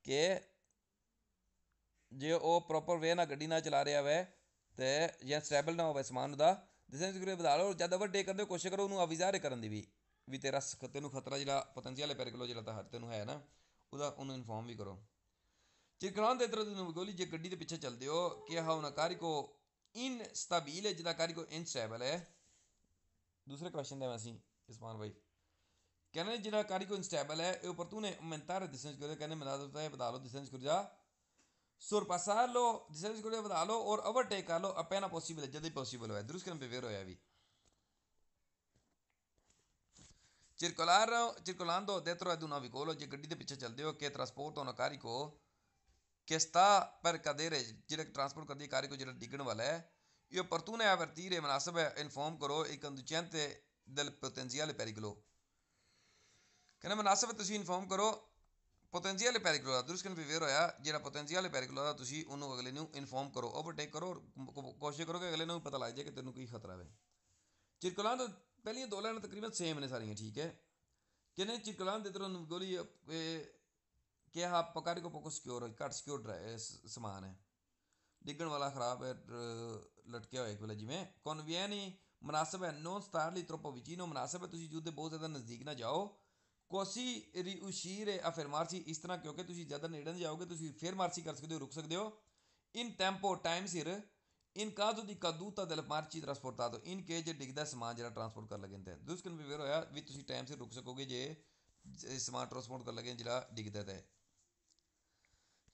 ਕਿ ਜੇ ਉਹ ਪ੍ਰੋਪਰ ਵੇ ਨਾਲ ਗੱਡੀ ਨਾਲ ਚਲਾ ਰਿਹਾ ਵੈ ਤੇ ਜਾਂ ਸਟੇਬਲ ਨਾ ਹੋਵੇ ਸਮਾਨ ਉਹਦਾ ਡਿਸਟੈਂਸ ਸਿਕਿਉਰਿਟੀ ਵਧਾ ਲਓ। ਜਦ ਓਵਰਟੇਕ ਕਰਦੇ ਹੋ ਕੋਸ਼ਿਸ਼ ਕਰੋ ਉਹਨੂੰ ਅਵਿਜ਼ਾਰੇ ਕਰਨ ਦੀ ਵੀ ਤੇਰਾ ਤੈਨੂੰ ਖਤਰਾ ਜਿਹੜਾ ਪੋਟੈਂਸ਼ੀਅਲ ਹੈ ਪੈਰਕਲੋ ਜਿਹੜਾ ਤਾਂ ਤੈਨੂੰ ਹੈ ਨਾ ਉਹਦਾ ਉਹਨੂੰ ਇਨਫੋਰਮ ਵੀ ਕਰੋ। Circolando dietro di un goli je ਗੱਡੀ ਦੇ ਪਿੱਛੇ ਚੱਲਦੇ ਹੋ ਕਿ ha una carico instabile ਜਿਹਦਾ carico instable ਹੈ। ਦੂਸਰੇ ਕੁਐਸਚਨ ਦਾ ਅਸੀਂ ਇਸਮਾਨ ਭਾਈ ਕਹਿੰਦੇ ਜਿਹੜਾ carico instable ਹੈ ਇਹ opportune aumentare distanza sicurità ਕਹਿੰਦੇ ਵਧਾ ਲਓ distanza sicurità sorpassarlo distanza sicurità ਵਧਾ ਲਓ ਔਰ overtake ਕਰ ਲਓ appena possibile ਜਦ ਹੀ possible ਹੋਇਆ ਦਰੁਸਤ ਕਰਨ ਵੇਰ ਹੋਇਆ ਵੀ। Circolando dietro ad un vicolo ਜੇ ਗੱਡੀ ਦੇ ਪਿੱਛੇ ਚੱਲਦੇ ਹੋ che trasporta una carico che sta per cadere ਜਿਹੜਾ ਟਰਾਂਸਪੋਰਟ ਕਰਦੀ carico ਜਿਹੜਾ ਡਿੱਗਣ ਵਾਲਾ ਹੈ ਇਹ opportuno è avvertire ਮੁਨਾਸਬ ਹੈ ਇਨਫੋਰਮ ਕਰੋ il conducente del potenziale pericolo ਕਹਿੰਦਾ ਮੁਨਾਸਬ ਤੁਸੀਂ ਇਨਫੋਰਮ ਕਰੋ ਪੋਟੈਂਸ਼ੀਅਲ ਪੈਰੀਕਲੋ ਦਾ ਦਰੁਸਤ ਕਰਨ ਵੇਰ ਹੋਇਆ ਜਿਹੜਾ ਪੋਟੈਂਸ਼ੀਅਲ ਪੈਰੀਕਲੋ ਦਾ ਤੁਸੀਂ ਉਹਨੂੰ ਅਗਲੇ ਨੂੰ ਇਨਫੋਰਮ ਕਰੋ ਓਵਰਟੇਕ ਕਰੋ ਕੋਸ਼ਿਸ਼ ਕਰੋ ਕਿ ਅਗਲੇ ਨੂੰ ਪਤਾ ਲੱਗ ਜਾਏ ਕਿ ਤੈਨੂੰ ਕੋਈ ਖਤਰਾ ਹੈ। ਚਿਰਕਲਾਂ ਤੋਂ ਪਹਿਲੀਆਂ ਦੋ ਲਾਈਨਾਂ ਤਕਰੀਬਨ ਸੇਮ ਨੇ ਸਾਰੀਆਂ ਠੀਕ ਹੈ ਕਹਿੰਦੇ ਚਿਰਕਲਾਂ ਦੇ ਤਰ੍ਹਾਂ ਗੋਲੀ ਕਿਹਾ ਪਕਾਰੀ ਕੋ ਪੋਕੋ ਸਿਕਿਉਰ ਘੱਟ ਸਿਕਿਉਰ ਸਮਾਨ ਹੈ ਡਿੱਗਣ ਵਾਲਾ ਖਰਾਬ ਹੈ ਲਟਕਿਆ ਹੋਇਆ ਇੱਕ ਵੇਲੇ ਜਿਵੇਂ ਕਨਵੀਨੀ ਮੁਨਾਸਬ ਹੈ ਨੋਨ ਸਟਾਰਲੀ ਤਰੋਪੋ ਵਿਚੀਨੋ ਮੁਨਾਸਬ ਹੈ ਤੁਸੀਂ ਯੁੱਧ ਦੇ ਬਹੁਤ ਜ਼ਿਆਦਾ ਨਜ਼ਦੀਕ ਨਾ ਜਾਓ ਕੋਸੀ ਰਿਊਸ਼ੀਰ ਅਫਰਮਾਰਸੀ ਇਸ ਤਰ੍ਹਾਂ ਕਿਉਂਕਿ ਤੁਸੀਂ ਜ਼ਿਆਦਾ ਨੇੜੇ ਨਹੀਂ ਜਾਓਗੇ ਤੁਸੀਂ ਫਿਰ ਮਾਰਸੀ ਕਰ ਸਕਦੇ ਹੋ ਰੁਕ ਸਕਦੇ ਹੋ ਇਨ ਟੈਂਪੋ ਟਾਈਮ ਸਿਰ ਇਨ ਕਾਜ਼ੋ ਦੀ ਕਦੂਤਾ ਦਿਲ ਮਾਰਚੀ ਟਰਾਂਸਪੋਰਟਾਦੋ ਇਨ ਕੇ ਜੇ ਡਿੱਗਦਾ ਸਮਾਨ ਜਿਹੜਾ ਟਰਾਂਸਪੋਰਟ ਕਰ ਲਗੇ ਤੇ ਦੁਸਕਨ ਵੀ ਵੇਰ ਹੋਇਆ ਵੀ ਤੁਸੀਂ ਟਾਈਮ ਸਿਰ ਰੁਕ ਸਕੋਗੇ ਜੇ ਸਮਾਨ ਟਰਾਂਸਪੋਰਟ ਕਰ ਲਗੇ ਜਿਹੜਾ ਡਿੱਗਦਾ ਤੇ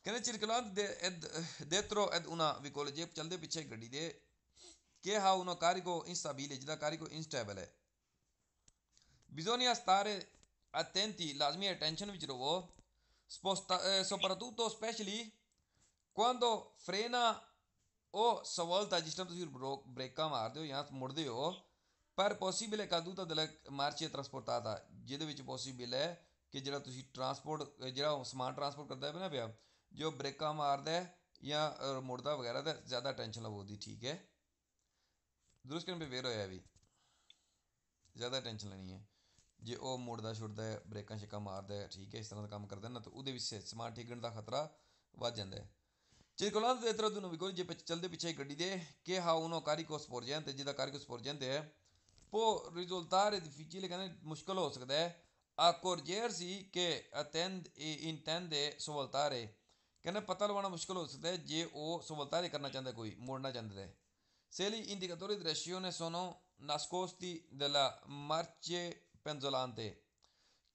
ਕਹਿੰਦੇ ਚਿਰਕਲਾਂਦ dentro ad una vicolo ਜੇ ਚੱਲਦੇ ਪਿੱਛੇ ਗੱਡੀ ਦੇ che ha uno carico instabile ਜਿਹਦਾ carico instable ਹੈ bisogna stare attenti ਲਾਜ਼ਮੀ attention ਵਿੱਚ ਰਹੋ soprattutto specially quando frena o svolta ਜਿਸ ਤਰ੍ਹਾਂ ਤੁਸੀਂ ਬ੍ਰੇਕਾਂ ਮਾਰਦੇ ਹੋ ਜਾਂ ਮੁੜਦੇ ਹੋ ਪਰ ਪੋਸੀਬਲ ਹੈ caduta della marcia trasportata ਜਿਹਦੇ ਵਿੱਚ ਪੋਸੀਬਲ ਹੈ ਕਿ ਜਿਹੜਾ ਤੁਸੀਂ ਟਰਾਂਸਪੋਰਟ ਜਿਹੜਾ ਸਮਾਨ ਟਰਾਂਸਪੋਰਟ ਕਰਦਾ ਨਾ ਪਿਆ ਜੋ ਬ੍ਰੇਕਾਂ ਮਾਰਦਾ ਜਾਂ ਮੁੜਦਾ ਵਗੈਰਾ ਤਾਂ ਜ਼ਿਆਦਾ ਟੈਨਸ਼ਨ ਲਵੋ ਉਹਦੀ ਠੀਕ ਹੈ ਦਰੁਸਤ ਕਰਨ ਵੇਰ ਹੋਇਆ ਵੀ ਜ਼ਿਆਦਾ ਟੈਨਸ਼ਨ ਲੈਣੀ ਹੈ ਜੇ ਉਹ ਮੁੜਦਾ ਛੁੱਟਦਾ ਹੈ ਬ੍ਰੇਕਾਂ ਸ਼ੇਕਾਂ ਮਾਰਦਾ ਹੈ ਠੀਕ ਹੈ ਇਸ ਤਰ੍ਹਾਂ ਦਾ ਕੰਮ ਕਰਦਾ ਨਾ ਤਾਂ ਉਹਦੇ ਵਿੱਚ ਸਮਾਨ ਡਿੱਗਣ ਦਾ ਖਤਰਾ ਵੱਧ ਜਾਂਦਾ ਹੈ। Circolando dietro ad un vicolo ਜੇ ਚੱਲਦੇ ਪਿੱਛੇ ਗੱਡੀ ਦੇ che ha uno carico sporgente ਜਿਹਦਾ carico sporgente ਹੈ può risultare difficile ਕਹਿੰਦੇ ਮੁਸ਼ਕਲ ਹੋ ਸਕਦਾ ਹੈ accorgersi che intende svoltare ਕਹਿੰਦੇ ਪਤਾ ਲਵਾਉਣਾ ਮੁਸ਼ਕਲ ਹੋ ਸਕਦਾ ਹੈ ਜੇ ਉਹ ਸਵਲਤਾਰੇ ਕਰਨਾ ਚਾਹੁੰਦਾ ਕੋਈ ਮੋੜਨਾ ਚਾਹੁੰਦਾ ਹੈ। Se gli indicatori di direzione sono nascosti dalla marce penzolante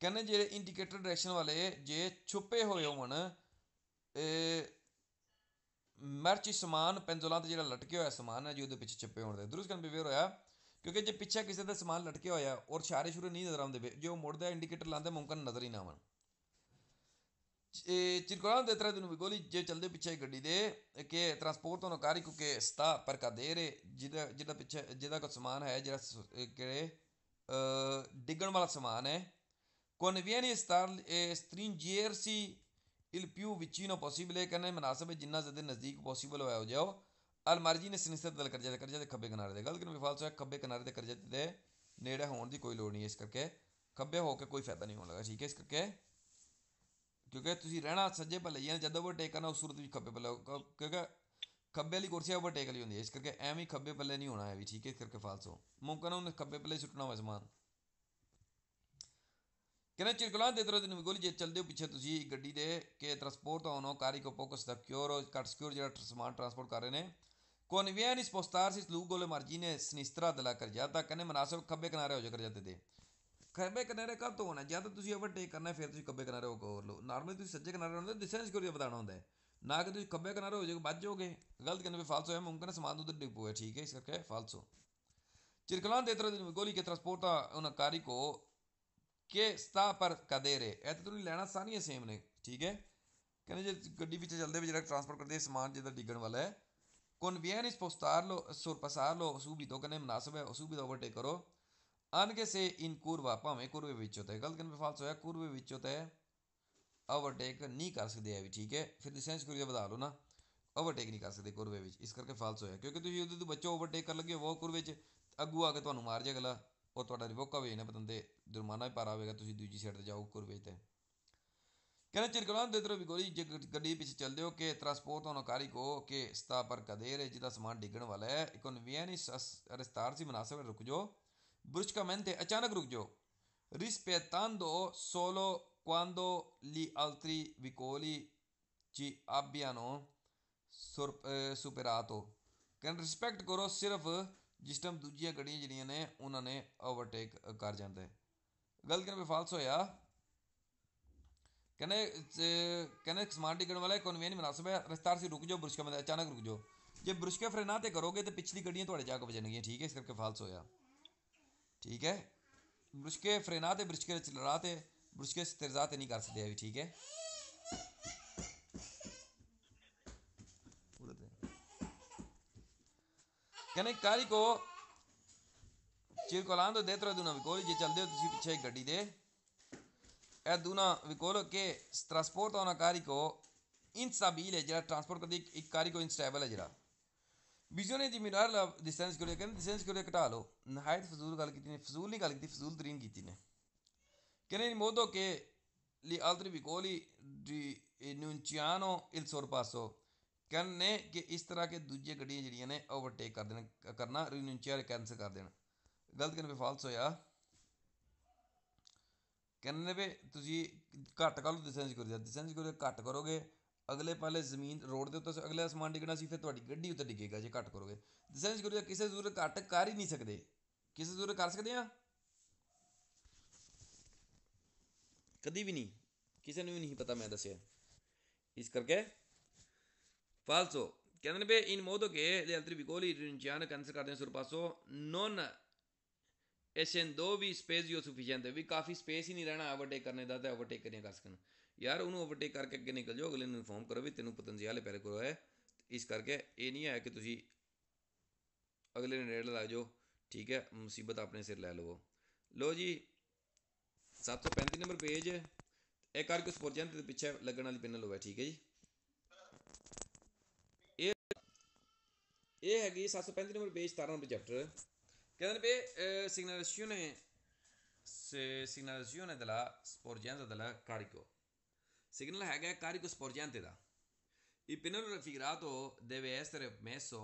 ਕਹਿੰਦੇ ਜਿਹੜੇ ਇੰਡੀਕੇਟਰ ਡਾਇਰੈਕਸ਼ਨ ਵਾਲੇ ਜੇ ਛੁਪੇ ਹੋਏ ਹੋਣ ਮਰਚ ਸਮਾਨ ਪੈਂਜ਼ੋਲਾਂ 'ਤੇ ਜਿਹੜਾ ਲਟਕਿਆ ਹੋਇਆ ਸਮਾਨ ਹੈ ਜੀ ਉਹਦੇ ਪਿੱਛੇ ਛੁਪੇ ਹੋਣ ਦੇ ਦਰੁਸਤ ਕਰਨ ਬੇਵੇਰ ਹੋਇਆ ਕਿਉਂਕਿ ਜੇ ਪਿੱਛੇ ਕਿਸੇ ਦਾ ਸਮਾਨ ਲਟਕਿਆ ਹੋਇਆ ਔਰ ਇਸ਼ਾਰੇ ਸ਼ੁਰੇ ਨਹੀਂ ਨਜ਼ਰ ਆਉਂਦੇ ਜੇ ਉਹ ਮੁੜਦਾ ਇੰਡੀਕੇਟਰ ਲਾਉਂਦਾ ਮੁਮਕਨ ਨਜ਼ਰ ਹੀ ਨਾ ਆਉਣ। Circolando dietro di un vicolo ਜੇ ਚੱਲਦੇ ਪਿੱਛੇ ਗੱਡੀ ਦੇ ਕਿ trasportano carico che sta per cadere ਜਿਹਦਾ ਪਿੱਛੇ ਜਿਹਦਾ ਕੋਈ ਸਮਾਨ ਹੈ ਜਿਹੜਾ ਕਿ ਡਿੱਗਣ ਵਾਲਾ ਸਮਾਨ ਹੈ conviene stringersi il più vicino possibile ਕਹਿੰਦੇ ਮੁਨਾਸਬ ਹੈ ਜਿੰਨਾ ਜ਼ਿਆਦਾ ਨਜ਼ਦੀਕ ਪੋਸੀਬਲ ਹੋਇਆ ਹੋ ਜਾਓ al margine sinistra del ਕਰਜ਼ੇ ਦੇ ਖੱਬੇ ਕਿਨਾਰੇ ਦੇ ਗਲਤ ਕਿਵੇਂ ਫਾਲਸ ਹੋਇਆ ਖੱਬੇ ਕਿਨਾਰੇ ਦੇ ਕਰਜ਼ੇ ਦੇ ਨੇੜੇ ਹੋਣ ਦੀ ਕੋਈ ਲੋੜ ਨਹੀਂ ਇਸ ਕਰਕੇ ਖੱਬੇ ਹੋ ਕੇ ਕੋਈ ਫਾਇਦਾ ਨਹੀਂ ਹੋਣ ਲੱਗਾ ਠੀਕ ਹੈ ਇਸ ਕਰਕੇ ਕਿਉਂਕਿ ਤੁਸੀਂ ਰਹਿਣਾ ਸੱਜੇ ਪੱਲੇ ਜਾਂ ਜਦੋਂ ਓਵਰਟੇਕ ਕਰਨਾ ਉਸ ਸੂਰਤ ਵਿੱਚ ਖੱਬੇ ਪੱਲੇ ਕਿਉਂਕਿ ਖੱਬੇ ਵਾਲੀ ਕੁਰਸੀ ਓਵਰਟੇਕ ਵਾਲੀ ਹੁੰਦੀ ਹੈ ਇਸ ਕਰਕੇ ਐਵੇਂ ਹੀ ਖੱਬੇ ਪੱਲੇ ਨਹੀਂ ਹੋਣਾ ਹੈ ਵੀ ਠੀਕ ਹੈ ਇਸ ਕਰਕੇ ਫਾਲਸੋ ਮੁਮਕਨ ਉਹਨੇ ਖੱਬੇ ਪੱਲੇ ਸੁੱਟਣਾ ਹੋਵੇ ਸਮਾਨ ਕਹਿੰਦੇ ਚਿਰਕਲਾਂ ਦੇ ਤਰ੍ਹਾਂ ਦੀ ਗੋਲੀ ਜੇ ਚੱਲਦੇ ਹੋ ਪਿੱਛੇ ਤੁਸੀਂ ਗੱਡੀ ਦੇ ਕਿ ਟਰਾਂਸਪੋਰਟ ਹੋਣੋ ਕਾਰਿਕੋ ਪੋਕਸ ਦਾ ਕਿਉਰ ਘੱਟ ਸਿਕਿਉਰ ਜਿਹੜਾ ਸਮਾਨ ਟਰਾਂਸਪੋਰਟ ਕਰ ਰਹੇ ਨੇ conviene spostarsi lungo le margine sinistra della carreggiata ਕਹਿੰਦੇ ਮੁਨਾਸਬ ਖੱਬੇ ਕਿਨਾਰੇ ਹੋ ਜਾ ਕਰਜਾਤੇ ਦੇ ਖੱਬੇ ਕਿਨਾਰੇ ਕਦ ਤੋਂ ਹੋਣਾ ਜਦ ਤੁਸੀਂ ਓਵਰਟੇਕ ਕਰਨਾ ਫਿਰ ਤੁਸੀਂ ਖੱਬੇ ਕਿਨਾਰੇ ਹੋ ਕਰ ਲਓ ਨਾਰਮਲੀ ਤੁਸੀਂ ਸੱਜੇ ਕਿਨਾਰੇ ਹੁੰਦੇ ਡਿਸਟੈਂਸ ਸਿਕਿਉਰਿਟੀ ਵਧਾਉਣਾ ਹੁੰਦਾ ਹੈ ਨਾ ਕਿ ਤੁਸੀਂ ਖੱਬੇ ਕਿਨਾਰੇ ਹੋ ਜਾਓਗੇ ਬਚ ਜਾਓਗੇ ਗਲਤ ਕਹਿੰਦੇ ਵੀ ਫਾਲਸੋ ਹੈ ਮੁਮਕਨ ਸਮਾਨ ਉਧਰ ਡਿੱਗ ਪਵੇ ਠੀਕ ਹੈ ਇਸ ਕਰਕੇ ਫਾਲਸੋ circolando dietro di goli che trasporta un carico che sta per cadere ਇਹ ਤਾਂ ਤੁਸੀਂ ਲੈਣਾ ਸਾਰੀਆਂ ਸੇਮ ਨੇ ਠੀਕ ਹੈ ਕਹਿੰਦੇ ਜੇ ਗੱਡੀ ਵਿੱਚ ਚੱਲਦੇ ਵੀ ਜਿਹੜਾ ਟਰਾਂਸਪੋਰਟ ਕਰਦੇ ਸਮਾਨ ਜਿਹਦਾ ਡਿੱਗਣ ਵਾਲਾ ਹੈ conviene spostarlo sorpassarlo subito ਕਹਿੰਦੇ ਮੁਨਾਸਬ ਹੈ subito overtake ਕਰੋ anche se in curva ਭਾਵੇਂ ਕੁਰਵੇ ਵਿੱਚ ਹੋਤਾ ਹੈ ਗਲਤ ਕਹਿੰਦੇ ਫਾਲਸ ਹੋਇਆ ਕੁਰਵੇ ਵਿੱਚ ਹੋਤਾ ਹੈ ਓਵਰਟੇਕ ਨਹੀਂ ਕਰ ਸਕਦੇ ਹੈ ਵੀ ਠੀਕ ਹੈ ਫਿਰ ਡਿਸਟੈਂਸ ਸਿਕਿਉਰਿਟੀ ਵਧਾ ਲਓ ਨਾ ਓਵਰਟੇਕ ਨਹੀਂ ਕਰ ਸਕਦੇ ਕੁਰਵੇ ਵਿੱਚ ਇਸ ਕਰਕੇ ਫਾਲਸ ਹੋਇਆ ਕਿਉਂਕਿ ਤੁਸੀਂ ਉਹਦੇ ਤੋਂ ਬੱਚੋ ਓਵਰਟੇਕ ਕਰ ਲੱਗੇ ਉਹ ਕੁਰਵੇ 'ਚ ਅੱਗੂ ਆ ਕੇ ਤੁਹਾਨੂੰ ਮਾਰ ਜਾਏ ਅਗਲਾ ਉਹ ਤੁਹਾਡਾ ਰਿਵੋਕਾ ਹੋਵੇ ਨਾ ਪਤੰਦੇ ਜੁਰਮਾਨਾ ਵੀ ਪਾਰਾ ਹੋਵੇਗਾ ਤੁਸੀਂ ਦੂਜੀ ਸਾਈਡ 'ਤੇ ਜਾਓ ਕੁਰਵੇ 'ਤੇ कहने circolando dentro i vicoli गड्डी पीछे चल दो che trasportano carico che sta per cadere जिदा सामान डिगने वाला है e conviene arrestarsi मुनासिब रुक जाओ bruscamente अचानक रुक जाओ rispettando solo quando gli altri vicoli ci abbiano superato कहने रिस्पैक्ट करो सिर्फ जिस टाइम दूजियां गड्डियां ਜਿਹੜੀਆਂ ਨੇ ਉਹਨਾਂ ਨੇ ओवरटेक कर ਜਾਂਦਾ है गलत कहने पे फाल्स होया कहने समान डिगण वाला कॉन्वेन मुनासिब है रफ्तार से रुक जाओ ब्रुशका मतलब अचानक रुक जाओ जे ब्रुशके फ्रेना ते करोगे तो पिछली गड्डियां थोड़े जाके बजनगियां ठीक है इस करके फाल्स होया ठीक है ब्रुशके फ्रेना ते ब्रुशके चलरा ते ब्रुशके स्तिरजा ते नहीं कर सकते अभी ठीक है कहने carico circolando dentro ad una vicoli जे चलदे हो तुसी पिछे गड्डी दे è ad una vicolo che trasporta una carico instabile जेड़ा ट्रांसपोर्ट करदी एक carico instabile है जेड़ा bisogna diminuire la distance को कहने distance को घटा लो नहायत फजूल गल कीती ने फजूल नहीं गल कीती फजूल तरीन कीती ने कहने in modo che gli altri vicoli rinunciano il sorpasso कहने कि इस तरह के दूजे गड्डियां ਜਿਹੜੀਆਂ ने ओवरटेक कर देन करना रिन्यूंशियर कैंसिल कर देन गलत कहने पे फाल्स होया कहने पे तुसी घट कर लो डिस्टेंस करो डिस्टेंस करो घट करोगे अगले पहले जमीन रोड के उत्ते अगले समान डिगना सी फिर तुहाडी गड्डी उत्ते डिगेगा जे घट करोगे डिस्टेंस करो किसी जरूरत घट कर ही नहीं सकते किसी जरूरत कर सकते हैं कभी भी नहीं किसी ने भी नहीं पता मैं दसिया इस करके falso कहते हैं in modo che gli altri vicoli rinunciano cancel कर दें sorpasso non essendovi spazio sufficiente भी काफ़ी स्पेस ही नहीं रहना ओवरटेक करने का तो ओवरटेक करिए कर सकन यार उन्होंने ओवरटेक करके अगे निकल जाओ अगले इन्फॉर्म करो भी तेन पोटेंशियल पैरे करो है इस करके ये नहीं है कि तुसी अगले नेड़े लग जाओ ठीक है मुसीबत अपने सिर लै लवो लो जी 735 नंबर पेज एक करके स्पोर्जेंट के पिछे लगने वाली पिन लो है ठीक है जी ये हैगी 735 नंबर पेज 17 नंबर चैप्टर कहते पे segnalazione della sporgenza della carico signal हैगा carico sporgente da il pennello raffigurato deve essere messo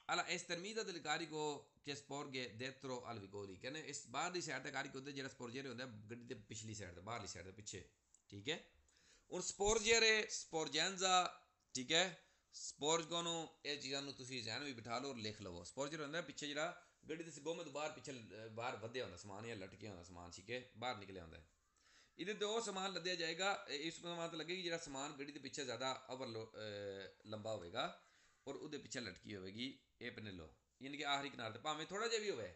alla estremità del carico che sporge dentro al vicoli कहने इस बाहरली साइड दा carico होंदा जेड़ा स्पोर्जियर होंदा गड्डी दे पिछली साइड दा बाहरली साइड दे पिछे ठीक है और स्पोर्जियर स्पोर्जेंजा ठीक है स्पोर्जगोनो ये चीज़ों तुसी जहन में बिठा लो और लिख लो स्पोर्जर होंदा पिछे जेड़ा गड्डी दे गोमे तो बाहर पिछे बाहर वधया होंदा सामान या लटके होंदा सामान ठीक है बाहर निकले होंदा इहदे ते ओह सामान लद्या जाएगा इस सामान तो लगेगी जेड़ा सामान गड्डी दे पिछे ज़्यादा ओवर लंबा होएगा और उहदे पिछे लटकी होएगी ये पनेलो यानी कि आखिरी किनारे ते भावें थोड़ा जिहा भी होवे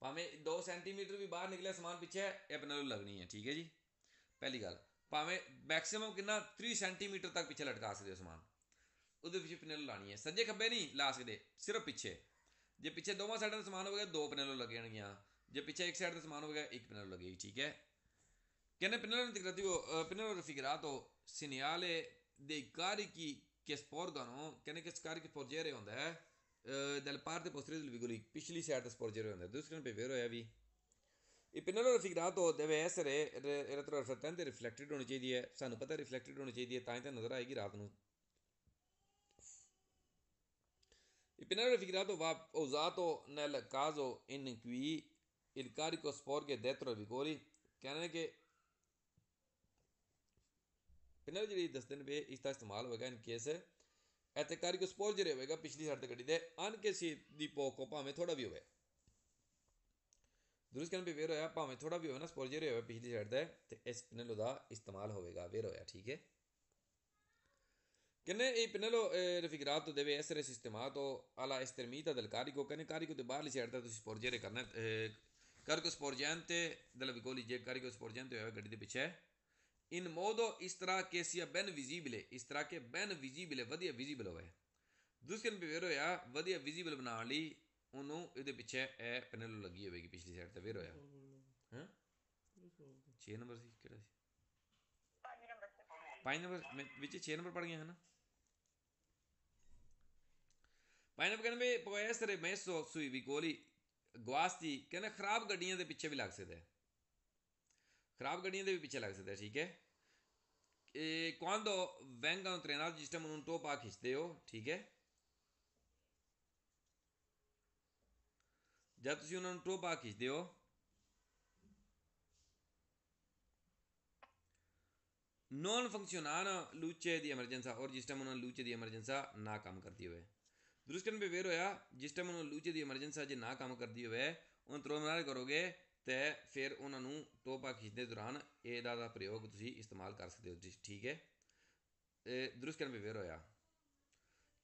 भावें 2 सेंटीमीटर भी बाहर निकले सामान पिछे ये पनेलो लगनी है ठीक है जी पहली गल भावें मैक्सिमम कितना 3 सेंटीमीटर तक पिछे लटका सकते हो सामान उहदे पिछे पनेलो लानी है सज्जे खब्बे नहीं ला सकते सिर्फ पिछे जे पिछे दोवां साइडां सामान होगा 2 पनेलो लग जाएंगियां जे पिछे एक साइड से सामान होगा 1 पनेलो लगेगी ठीक है कहने pennello raffigurato segnale dei carichi che sporgano कहने che carichi sporgere होंदा है dalla parte posteriore del vicolo पिछली साइड ते sporgere होंदा है दूसरे पे वेरो है भी il pennello raffigurato deve essere retroriflettente reflected होनी चाहिए है सानू पता reflected होनी चाहिए तां ही नजर आएगी रात नू il pennello raffigurato va usato nel caso in cui il carico sporge dentro i vicoli कहने के पिनल जी दसते हैं भी इसका इस्तेमाल होगा इन केस इतने carico sporgere होगा पिछली साइड ते गड्डी दे अनकेसी दी पोको भावें थोड़ा भी होवे दुरुस्त कहने पे वेर होया भावें थोड़ा भी होवे ना sporgere होवे पिछली साइड ते ते इस पिनल दा इस्तेमाल होवेगा वेर होया ठीक है कहने il pennello raffigurato deve essere sistemato alla estremità del carico कहने carico ते बाहरली साइड ते तुसी sporgere करना carico sporgente della vicoli जे carico sporgente होवे गड्डी दे पिछे in modo इस तरह che sia ben visibile इस तरह के ben visibile वधिया विजिबल होवे दूसरे पे वेर होया वधिया विजिबल बनाने लई ਉਹਨੂੰ ਇਹਦੇ ਪਿੱਛੇ ਇਹ ਪੈਨਲ ਲੱਗੀ ਹੋਵੇਗੀ ਪਿਛਲੀ ਸਾਈਡ ਤੇ ਵੇਰ ਹੋਇਆ ਹਾਂ 6 ਨੰਬਰ ਸੀ ਕਿਹੜਾ ਸੀ 5 ਨੰਬਰ ਵਿੱਚ 6 ਨੰਬਰ ਪੜ ਗਿਆ ਹੈ ਨਾ 5 ਨੰਬਰ ਕਹਿੰਦੇ può essere messo sui vicoli guasti ਕਹਿੰਦੇ ਖਰਾਬ ਗੱਡੀਆਂ ਦੇ ਪਿੱਛੇ ਵੀ ਲੱਗ ਸਕਦਾ ਹੈ खराब गड्डियां दे भी पिछे लग सकता है ठीक है quando vengono trainati il sistema non topa खींचते हो ठीक है जब तुम उन्होंने टोपा खींचते हो non funzionano luce di emergenza और जिस टाइम उन्होंने luce di emergenza ना काम करती हुए दुरुस्त करने पे वेर होया जिस टाइम उन्होंने luce di emergenza जे ना काम करती हुए उन्हें तुरंत करोगे तो फिर उन्होंने टोपा खींचने दौरान एदा दा प्रयोग तुसी इस्तेमाल कर सकते हो ठीक है दुरुस्त करने पे वेर होया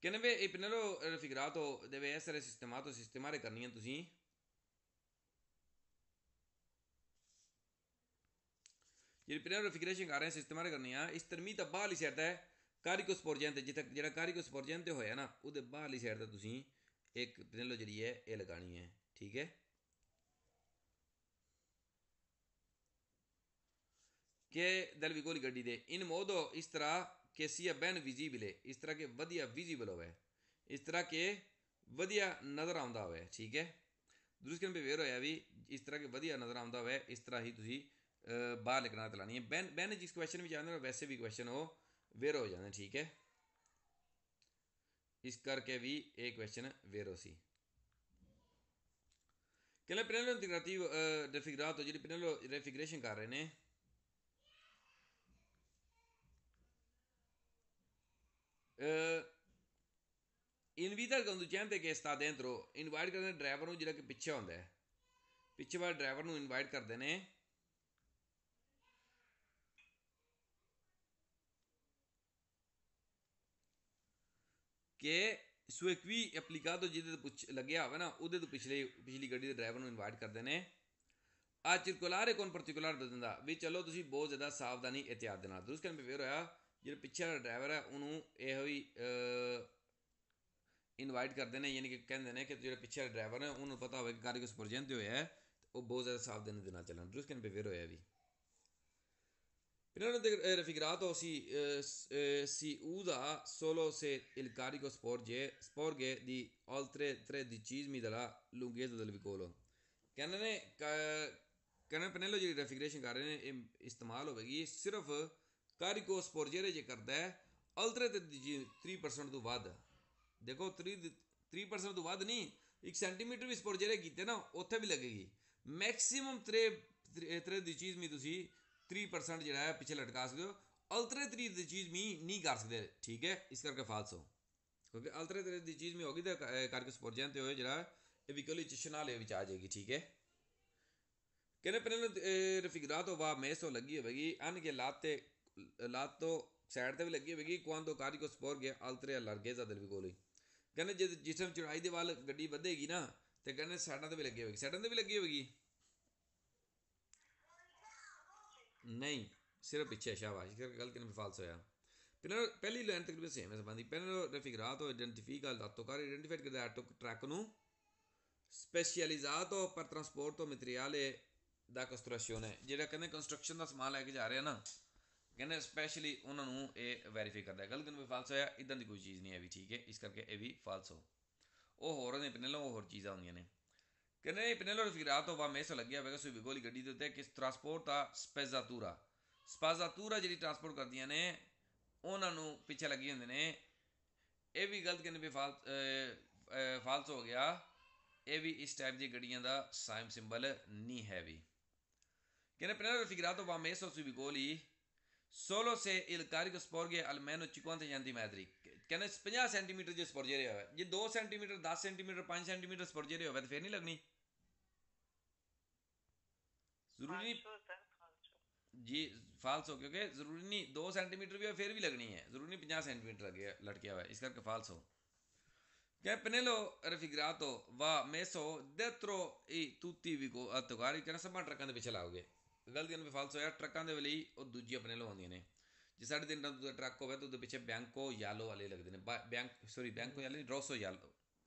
कहने पे il pennello raffigurato deve essere sistemato sistemare करनी है तुसी ਜਿਹੜੀ ਪਿਨਰ ਰੈਫਿਗਰੇਸ਼ਨ ਕਰ ਰਹੇ ਸਿਸਟਮਾਟਿਕ ਕਰਨੀ ਆ ਇਸ ਤਰਮੀ ਤਾਂ ਬਾਹਰਲੀ ਸਾਈਡ ਤੇ ਕਾਰੀਕੋ ਸਪੋਰਜਨ ਤੇ ਜਿੱਥੇ ਜਿਹੜਾ ਕਾਰੀਕੋ ਸਪੋਰਜਨ ਤੇ ਹੋਇਆ ਨਾ ਉਹਦੇ ਬਾਹਰਲੀ ਸਾਈਡ ਤੇ ਤੁਸੀਂ ਇੱਕ ਪਿਨਲੋ ਜਿਹੜੀ ਹੈ ਇਹ ਲਗਾਣੀ ਹੈ ਠੀਕ ਹੈ che del vigore ਗੱਡੀ ਦੇ in modo ਇਸ ਤਰ੍ਹਾਂ che sia ben visibile ਇਸ ਤਰ੍ਹਾਂ ਕਿ ਵਧੀਆ ਵਿਜ਼ੀਬਲ ਹੋਵੇ ਇਸ ਤਰ੍ਹਾਂ ਕਿ ਵਧੀਆ ਨਜ਼ਰ ਆਉਂਦਾ ਹੋਵੇ ਠੀਕ ਹੈ ਦੂਸਰੇ ਨੰਬਰ ਵੇਰ ਹੋਇਆ ਵੀ ਇਸ ਤਰ੍ਹਾਂ ਕਿ ਵਧੀਆ ਨਜ਼ਰ ਆਉਂਦਾ ਹੋਵੇ ਇਸ ਤਰ੍ਹਾਂ ਹੀ ਤੁਸੀਂ बाहर लिखना तलानी है बैन जिस क्वेश्चन भी जाते हैं वैसे भी क्वेश्चन वो वेर हो जाते हैं ठीक है इस करके भी एक क्वेश्चन वेर हो सी कहने पिनलो इंटीग्रेटिव रेफिगरातो जी पिनलो रेफिगरेशन कर रहे हैं इनवीटर conducente che sta dentro invite करते ड्राइवर जो कि पिछे होंगे पिछे वाले ड्राइवर इनवाइट करते हैं ਕਿ ਸੋ qui applicato ਜਿਹਦੇ ਤੇ ਲੱਗਿਆ ਹੋਵੇ ਨਾ ਉਹਦੇ ਤੋਂ ਪਿਛਲੀ ਗੱਡੀ ਦੇ ਡਰਾਈਵਰ ਨੂੰ ਇਨਵਾਈਟ ਕਰਦੇ ਨੇ ਆ ਸਰਕੂਲਰ ਕੋਨ ਪਾਰਟਿਕੂਲਰ ਦੇ ਦਿੰਦਾ ਵੀ ਚਲੋ ਤੁਸੀਂ ਬਹੁਤ ਜ਼ਿਆਦਾ ਸਾਵਧਾਨੀ ਇhtiyat ਦੇ ਨਾਲ ਦੂਸਰੇ ਕਰਨ ਪੇਵਰ ਹੋਇਆ ਜਿਹੜਾ ਪਿੱਛੇ ਵਾਲਾ ਡਰਾਈਵਰ ਹੈ ਉਹਨੂੰ ਇਹੋ ਹੀ ਇਨਵਾਈਟ ਕਰਦੇ ਨੇ ਯਾਨੀ ਕਿ ਕਹਿੰਦੇ ਨੇ ਕਿ ਜਿਹੜਾ ਪਿੱਛੇ ਵਾਲਾ ਡਰਾਈਵਰ ਹੈ ਉਹਨੂੰ ਪਤਾ ਹੋਵੇ ਕਿ ਕਾਰੀਗਰ ਸਪਰਜਨ ਤੇ ਹੋਇਆ ਉਹ ਬਹੁਤ ਜ਼ਿਆਦਾ ਸਾਵਧਾਨੀ ਦੇ ਨਾਲ ਚੱਲਣ ਦੂਸਰੇ ਕਰਨ ਪੇਵਰ ਹੋਇਆ ਵੀ Piano raffigurato si usa solo se il carico sporge di oltre 3 decimi della lunghezza del vicolo. कहने पनेलो जी रेफिगरेशन कर रहे हैं इस्तेमाल होगी सिर्फ कारिको स्पोर्जेरे जे करता है अल्तरे 3% तो वध देखो 3% तो वध नहीं 1 सेंटीमीटर भी स्पोर्जेरे कीते ना उत्थे भी लगेगी मैक्सिमम 3 चीज़ में तुसी 3% ਜਿਹੜਾ ਹੈ ਪਿੱਛੇ ਲਟਕਾ ਸਕਦੇ ਹੋ ਅਲਟਰੇ 3 ਦੀ ਚੀਜ਼ ਵੀ ਨਹੀਂ ਕਰ ਸਕਦੇ ਠੀਕ ਹੈ ਇਸ ਕਰਕੇ ਫਾਲਸ ਹੋ ਕਿਉਂਕਿ ਅਲਟਰੇ 3 ਦੀ ਚੀਜ਼ ਵੀ ਹੋਗੀ ਤਾਂ ਕਰਕੇ ਸਪੋਰਜਨ ਤੇ ਹੋਏ ਜਿਹੜਾ ਇਹ ਵਿਕਲ ਵਿੱਚ ਸ਼ਨਾਲੇ ਵਿੱਚ ਆ ਜਾਏਗੀ ਠੀਕ ਹੈ ਕਹਿੰਦੇ ਪਹਿਲੇ ਰਫਿਗਰਾਤੋ ਵਾ ਮੇਸੋ ਲੱਗੀ ਹੋਵੇਗੀ ਅਨ ਕੇ ਲਾਤੋ ਸਾਈਡ ਤੇ ਵੀ ਲੱਗੀ ਹੋਵੇਗੀ ਕੁਆਂਦੋ ਕਾਰੀਕੋ ਸਪੋਰ ਗਿਆ ਅਲਟਰੇ ਲਰਗੇਜ਼ਾ ਦੇ ਵਿਕੋਲ ਕਹਿੰਦੇ ਜੇ ਜਿਸਮ ਚੜਾਈ ਦੇ ਵੱਲ ਗੱਡੀ ਵਧੇਗੀ ਨਾ ਤੇ ਕਹਿੰਦੇ ਸਾਈਡਾਂ ਤੇ ਵੀ ਲੱਗੀ ਹੋਵੇਗੀ ਸਾਈਡਾਂ ਤੇ ਵੀ ਲੱਗੀ ਹੋਵੇਗੀ नहीं सिर्फ पीछे शाबाश गल के फाल्स होया पहली लाइन तकरीबन सेम है संबंधी पहले raffigurato identifica l'autocaro identifica il track nu specializzato per trasporto materiale da costruzione ਜਿਹੜਾ ਕਹਿੰਦੇ ਕੰਸਟਰਕਸ਼ਨ ਦਾ ਸਮਾਨ ਲੈ ਕੇ ਜਾ ਰਹੇ ਆ ਨਾ ਕਹਿੰਦੇ ਸਪੈਸ਼ਲੀ ਉਹਨਾਂ ਨੂੰ ਇਹ ਵੈਰੀਫਾਈ ਕਰਦਾ ਗਲਤ ਨੂੰ ਵੀ ਫਾਲਸ ਹੋਇਆ ਇਦਾਂ ਦੀ ਕੋਈ ਚੀਜ਼ ਨਹੀਂ ਹੈ ਵੀ ਠੀਕ ਹੈ ਇਸ ਕਰਕੇ ਇਹ ਵੀ ਫਾਲਸ ਹੋ ਉਹ ਹੋਰ ਨੇ ਪਹਿਲਾਂ ਉਹ ਹੋਰ ਚੀਜ਼ਾਂ ਹੁੰਦੀਆਂ ਨੇ ਕਹਿੰਦੇ Pinnello raffigurato va messo ਲੱਗਿਆ ਹੋਵੇਗਾ ਸੂਈ ਗੋਲੀ ਗੱਡੀ ਦੇ ਉੱਤੇ ਕਿ ਟਰਾਂਸਪੋਰਟ ਆ ਸਪੈਜ਼ਾਤੂਰਾ ਜਿਹੜੀ ਟਰਾਂਸਪੋਰਟ ਕਰਦੀਆਂ ਨੇ ਉਹਨਾਂ ਨੂੰ ਪਿੱਛੇ ਲੱਗੀ ਹੁੰਦੇ ਨੇ ਇਹ ਵੀ ਗਲਤ ਕਹਿੰਦੇ ਵੀ ਫਾਲਸ ਹੋ ਗਿਆ ਇਹ ਵੀ ਇਸ ਟਾਈਪ ਦੀ ਗੱਡੀਆਂ ਦਾ ਸਾਈਮ ਸਿੰਬਲ ਨਹੀਂ ਹੈ ਵੀ ਕਹਿੰਦੇ Pinnello raffigurato va messo sui goli solo se il carico sporge almeno 50 cm ਕਹਿੰਦੇ 50 ਸੈਂਟੀਮੀਟਰ ਜੇ ਸਪੋਰਜੇ ਰਿਹਾ ਹੋਵੇ ਜੇ 2 ਸੈਂਟੀਮੀਟਰ 10 ਸੈਂਟੀਮੀਟਰ 5 ਸੈਂਟੀਮੀਟਰ ਸਪੋਰਜੇ ਰਿਹਾ ਹੋਵੇ ਤਾਂ ਫਿਰ ਨਹੀਂ ਲੱਗਣੀ ਜ਼ਰੂਰੀ नहीं जी फाल्स हो क्योंकि ज़रूरी नहीं 2 सेंटीमीटर भी हो फिर भी लगनी है ज़रूरी नहीं 50 सेंटीमीटर लटकिया हुआ है इस करके फाल्स हो क्या Pinnello raffigurato va messo dentro tutti i autocarri कहना सब ट्रकों के पिछे लाओगे गलत भी फाल्स होया ट्रकों के लिए और दूजिया Pinnello होंगे ने जे साढ़े 3 टन ट्रक हो तो पिछे बैंको येलो वाले लगते हैं बैंको येलो रोसो येलो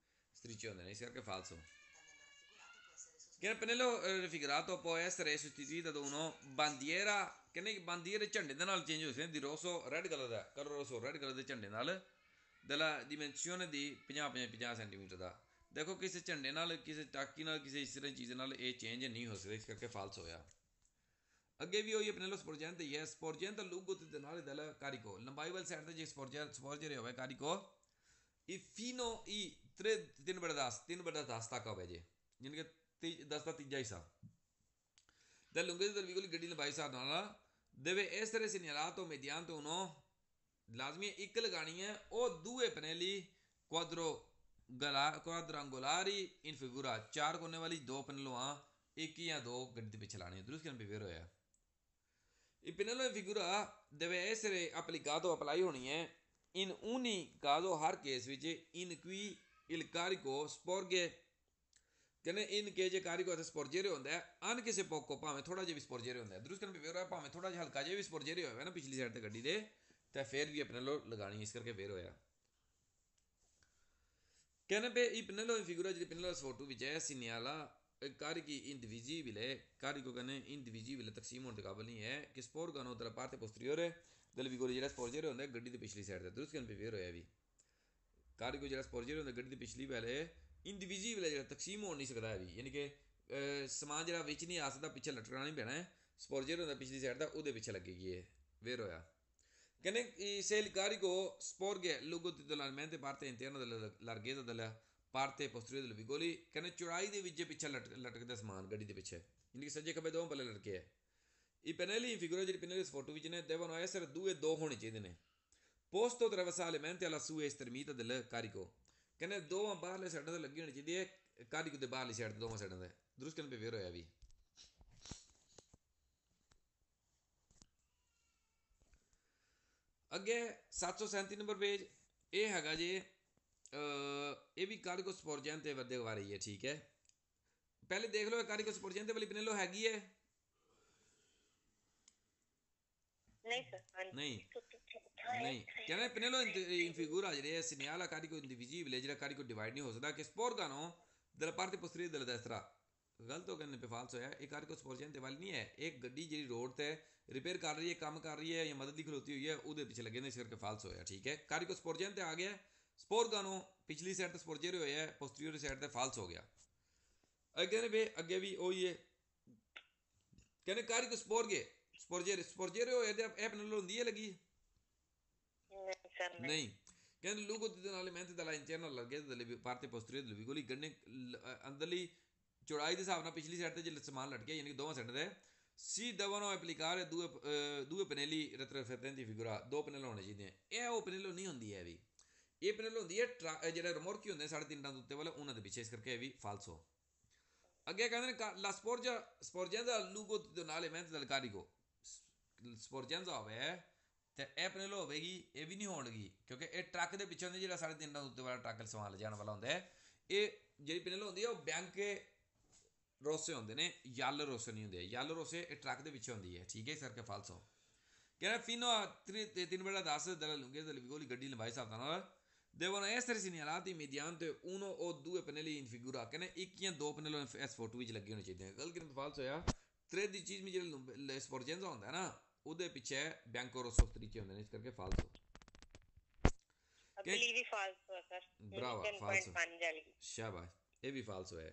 स्त्रीचे होंगे इस करके फाल्स हो che Pinnello raffigurato può essere sostituita da uno bandiera che ne bandiere ਝੰਡੇ ਦੇ ਨਾਲ ਚੇਂਜ ਹੋ ਸਕਦੇ ਦੀ ਰੋਸੋ ਰੈੱਡ ਕਲਰ ਦਾ ਕਲਰ ਰੋਸੋ ਰੈੱਡ ਕਲਰ ਦੇ ਝੰਡੇ ਨਾਲ ਦਲਾ ਡਿਮੈਂਸ਼ੀਅਨ ਦੀ 50 ਸੈਂਟੀਮੀਟਰ ਦਾ ਦੇਖੋ ਕਿਸੇ ਝੰਡੇ ਨਾਲ ਕਿਸੇ ਟਾਕੀ ਨਾਲ ਕਿਸੇ ਇਸ ਤਰ੍ਹਾਂ ਚੀਜ਼ ਨਾਲ ਇਹ ਚੇਂਜ ਨਹੀਂ ਹੋ ਸਕਦਾ ਇਸ ਕਰਕੇ ਫਾਲਸ ਹੋਇਆ ਅੱਗੇ ਵੀ ਉਹੀ Pinello sporgente è sporgente lungo del carico ਲੰਬਾਈ ਵਾਲੀ ਸਾਈਡ ਤੇ ਜੇ sporgere ਹੋਵੇ carico ਇਹ fino i 3/10 ਤੱਕ ਹੋਵੇ ਜੇ ਯਾਨੀ ਕਿ 10 ਦਾ ਤੀਜਾ ਹਿੱਸਾ da lunghezza del vicolo ਗੱਡੀ ਲੰਬਾਈ ਹਿਸਾਬ ਨਾਲ deve essere segnalato mediante uno ਲਾਜ਼ਮੀ ਇੱਕ ਲਗਾਣੀ ਹੈ ਉਹ ਦੂਏ ਪਨੇਲੀ quadrangolari in figura ਚਾਰ ਕੋਨੇ ਵਾਲੀ ਦੋ ਪਨੇਲੋਆਂ ਇੱਕ ਜਾਂ ਦੋ ਗੱਡੀ ਦੇ ਪਿੱਛੇ ਲਾਣੀ ਦਰੁਸਤ ਕਰਨ ਬੇਵੇਰ ਹੋਇਆ il pennello in figura deve essere applicato apply ਹੋਣੀ ਹੈ in ogni caso ਹਰ ਕੇਸ ਵਿੱਚ in cui il carico sporge ਕਹਿੰਦੇ ਇਨ ਕੇ ਜੇ ਕਾਰੀਕੋ ਅਤੇ ਸਪੋਰਜੇਰੇ ਹੁੰਦਾ ਹੈ ਅਨ ਕਿਸੇ ਪੋਕੋ ਭਾਵੇਂ ਥੋੜਾ ਜਿਹਾ ਵੀ ਸਪੋਰਜੇਰੇ ਹੁੰਦਾ ਹੈ ਦਰੁਸਤ ਕਰਨ ਬੇਵੇਰ ਹੋਇਆ ਭਾਵੇਂ ਥੋੜਾ ਜਿਹਾ ਹਲਕਾ ਜਿਹਾ ਵੀ ਸਪੋਰਜੇਰੇ ਹੋਇਆ ਨਾ ਪਿਛਲੀ ਸਾਈਡ ਤੇ ਗੱਡੀ ਦੇ ਤਾਂ ਫਿਰ ਵੀ Pinello ਲਗਾਣੀ ਇਸ ਕਰਕੇ ਫੇਰ ਹੋਇਆ ਕਹਿੰਦੇ ਪਏ ਇਹ Pinello in figura ਜਿਹੜੀ Pinello sfoto ਵਿੱਚ ਹੈ segnala carichi indivisibile carico ਕਹਿੰਦੇ indivisibile ਤਕਸੀਮ ਹੋਣ ਦੇ ਕਾਬਲ ਨਹੀਂ ਹੈ ਕਿ sporgano dalla parte posteriore del vigore ਜਿਹੜਾ ਸਪੋਰਜੇਰੇ ਹੁੰਦਾ ਗੱਡੀ ਦੀ ਪਿਛਲੀ ਸਾਈਡ ਤੇ ਦਰੁਸਤ ਕਰਨ ਫੇਰ ਹੋਇਆ ਵੀ ਕਾਰੀਕੋ ਜਿਹੜਾ ਸਪੋਰਜੇਰੇ ਹੁੰਦਾ ਗੱਡੀ ਦੀ ਪਿਛਲੀ ਵਾਲੇ ਇੰਡੀਵਿਜੂਅਲ ਜਿਹੜਾ ਤਕਸੀਮ ਹੋ ਨਹੀਂ ਸਕਦਾ ਹੈ ਵੀ ਯਾਨੀ ਕਿ ਸਮਾਨ ਜਿਹੜਾ ਵਿੱਚ ਨਹੀਂ ਆ ਸਕਦਾ ਪਿੱਛੇ ਲਟਕਣਾ ਨਹੀਂ ਪੈਣਾ ਹੈ ਸਪੋਰਜੇਰੇ ਹੁੰਦਾ ਪਿਛਲੀ ਸਾਈਡ ਦਾ ਉਹਦੇ ਪਿੱਛੇ ਲੱਗੇਗੀ ਇਹ ਵੇਰ ਹੋਇਆ ਕਹਿੰਦੇ se il carico sporge lungo totalmente parte interna della larghezza della parte posteriore del vigoli ਕਹਿੰਦੇ ਚੌੜਾਈ ਦੇ ਵਿੱਚ ਪਿੱਛੇ ਲਟਕਦਾ ਸਮਾਨ ਗੱਡੀ ਦੇ ਪਿੱਛੇ ਯਾਨੀ ਕਿ ਸੱਜੇ ਖੱਬੇ ਦੋਵੇਂ ਪੱਲੇ ਲਟਕੇ ਹੈ ਇਹ pennelli in figura ਜਿਹੜੀ Pinello sfoto ਵਿੱਚ ਨੇ devono essere ਦੋ ਹੋਣੇ ਚਾਹੀਦੇ ਨੇ posto trasversalmente alla sua estremità del carico ਕਹਿੰਦੇ ਦੋਵਾਂ ਬਾਹਰਲੇ ਸਾਈਡਾਂ ਤੇ ਲੱਗੀ ਹੋਣੀ ਚਾਹੀਦੀ ਹੈ ਕਾਰੀਕੋ ਦੇ ਬਾਹਰਲੀ ਸਾਈਡ ਤੇ ਦੋਵਾਂ ਸਾਈਡਾਂ ਤੇ ਦਰੁਸਤ ਕਰਨ ਬੇਵੇਰ ਹੋਇਆ ਵੀ ਅੱਗੇ 737 ਨੰਬਰ ਪੇਜ ਇਹ ਹੈਗਾ ਜੇ ਇਹ ਵੀ ਕਾਰੀਕੋ ਸਪੋਰਜੈਂਤੇ ਵੱਧੇ ਬਾਰੇ ਹੈ ਠੀਕ ਹੈ ਪਹਿਲੇ ਦੇਖ ਲਓ ਕਾਰੀਕੋ ਸਪੋਰਜੈਂਤੇ ਵਾਲੀ Pinello ਹੈਗੀ ਹੈ ਨਹੀਂ ਸਰ ਨਹੀਂ ਕਹਿੰਦੇ Pinello in figura ਜਿਹੜੇ segnala carico indivisibile ਜਿਹੜਾ ਕਾਰੀਕੋ ਡਿਵਾਈਡ ਨਹੀਂ ਹੋ ਸਕਦਾ ਕਿ sporgano dalla parte posteriore della destra ਗਲਤ ਹੋ ਗਿਆ ਨੇ ਫਾਲਸ ਹੋਇਆ ਇਹ ਕਾਰੀਕੋ ਸਪੋਰਜੈਂਤੇ ਵਾਲੀ ਨਹੀਂ ਹੈ ਇਹ ਗੱਡੀ ਜਿਹੜੀ ਰੋਡ ਤੇ ਰਿਪੇਅਰ ਕਰ ਰਹੀ ਹੈ ਕੰਮ ਕਰ ਰਹੀ ਹੈ ਜਾਂ ਮਦਦ ਦੀ ਖਲੋਤੀ ਹੋਈ ਹੈ ਉਹਦੇ ਪਿੱਛੇ ਲੱਗੇ ਨੇ ਇਸ ਕਰਕੇ ਫਾਲਸ ਹੋਇਆ ਠੀਕ ਹੈ ਕਾਰੀਕੋ ਸਪੋਰਜੈਂਤੇ ਆ ਗਿਆ sporgano ਪਿਛਲੀ ਸਾਈਡ ਤੇ ਸਪੋਰਜੇਰੇ ਹੋਇਆ ਹੈ ਪੋਸਟੀਰੀਅਰ ਸਾਈਡ ਤੇ ਫਾਲਸ ਹੋ ਗਿਆ ਅੱਗੇ ਵੀ ਉਹੀ ਹੈ ਕਹਿੰਦੇ ਕਾਰੀਕੋ ਸਪੋਰਜੇਰੇ ਹੋਇਆ ਤੇ ਇਹ Pinello ਹੁੰਦੀ ਹੈ ਲੱਗੀ ਨਹੀਂ ਕਹਿੰਦੇ lungo totalmente dalla interna larghezza delle parte posteriore del vigoli ਗੰਨੇ ਅੰਦਰਲੀ ਚੌੜਾਈ ਦੇ ਹਿਸਾਬ ਨਾਲ ਪਿਛਲੀ ਸਾਈਡ ਤੇ ਜਿਹੜਾ ਸਮਾਨ ਲਟਕਿਆ ਯਾਨੀ ਕਿ ਦੋਵਾਂ ਸਾਈਡਾਂ ਤੇ ਸੀ devono applicare due pennelli retroflettenti figura ਦੋ Pinello ਹੋਣੇ ਚਾਹੀਦੇ ਇਹ ਉਹ Pinello ਨਹੀਂ ਹੁੰਦੀ ਹੈ ਵੀ ਇਹ Pinello ਹੁੰਦੀ ਹੈ ਜਿਹੜੇ ਰਿਮੋਰਕੀ ਹੁੰਦੇ 3.5 ਟਨ ਦੇ ਉੱਤੇ ਵਾਲੇ ਉਹਨਾਂ ਦੇ ਪਿੱਛੇ ਇਸ ਕਰਕੇ ਇਹ ਵੀ ਫਾਲਸ ਹੋ ਅੱਗੇ ਕਹਿੰਦੇ ਨੇ la sporgenza lungo totalmente del carico sporgenza ਹੋਵੇ ਤੇ ਇਹ Pinello ਹੋਵੇਗੀ ਇਹ ਵੀ ਨਹੀਂ ਹੋਣ ਲੱਗੀ ਕਿਉਂਕਿ ਇਹ ਟਰੱਕ ਦੇ ਪਿੱਛੇ ਹੁੰਦੀ ਜਿਹੜਾ 3.5 ਟਨ ਦੇ ਉੱਤੇ ਵਾਲਾ ਟਰੱਕ ਸਮਾਨ ਲਿਜਾਣ ਵਾਲਾ ਹੁੰਦਾ ਹੈ ਇਹ ਜਿਹੜੀ Pinello ਹੁੰਦੀ ਹੈ ਉਹ ਬਿਆਂਕੇ ਰੋਸੇ ਹੁੰਦੇ ਨੇ ਯੈਲੋ ਰੋਸੇ ਨਹੀਂ ਹੁੰਦੇ ਯੈਲੋ ਰੋਸੇ ਇਹ ਟਰੱਕ ਦੇ ਵਿੱਚ ਹੁੰਦੀ ਹੈ ਠੀਕ ਹੈ ਇਸ ਕਰਕੇ ਫਾਲਸ ਹੋ ਕਹਿੰਦਾ fino a 3/10 della lunghezza del vigoli ਗੱਡੀ ਲੰਬਾਈ ਹਿਸਾਬ ਨਾਲ devono essere segnalati mediante uno o due pennelli in figura ਕਹਿੰਦੇ ਇੱਕ ਜਾਂ ਦੋ Pinello ਇਸ ਫੋਟੋ ਵਿੱਚ ਲੱਗੇ ਹੋਣੇ ਚਾਹੀਦੇ ਗਲਤ ਕਿਵੇਂ ਫਾਲਸ ਹੋਇਆ ਤ੍ਰੇਦ ਦੀ ਚੀਜ਼ ਵਿੱਚ ਜਿਹੜਾ ਸਪੋਰਜੈਂਜ਼ਾ ਹੁੰਦਾ ਨਾ ਉਹਦੇ ਪਿੱਛੇ ਬਿਆਂਕੋ ਰੋਸੋ ਤਰੀਕੇ ਹੁੰਦੇ ਨੇ ਇਸ ਕਰਕੇ ਫਾਲਸ ਹੋ ਅਗਲੀ ਵੀ ਫਾਲਸ ਹੋਇਆ ਸਰ ਬਰਾਵੋ ਫਾਲਸ ਸ਼ਾਬਾਸ਼ ਇਹ ਵੀ ਫਾਲਸ ਹੋਇਆ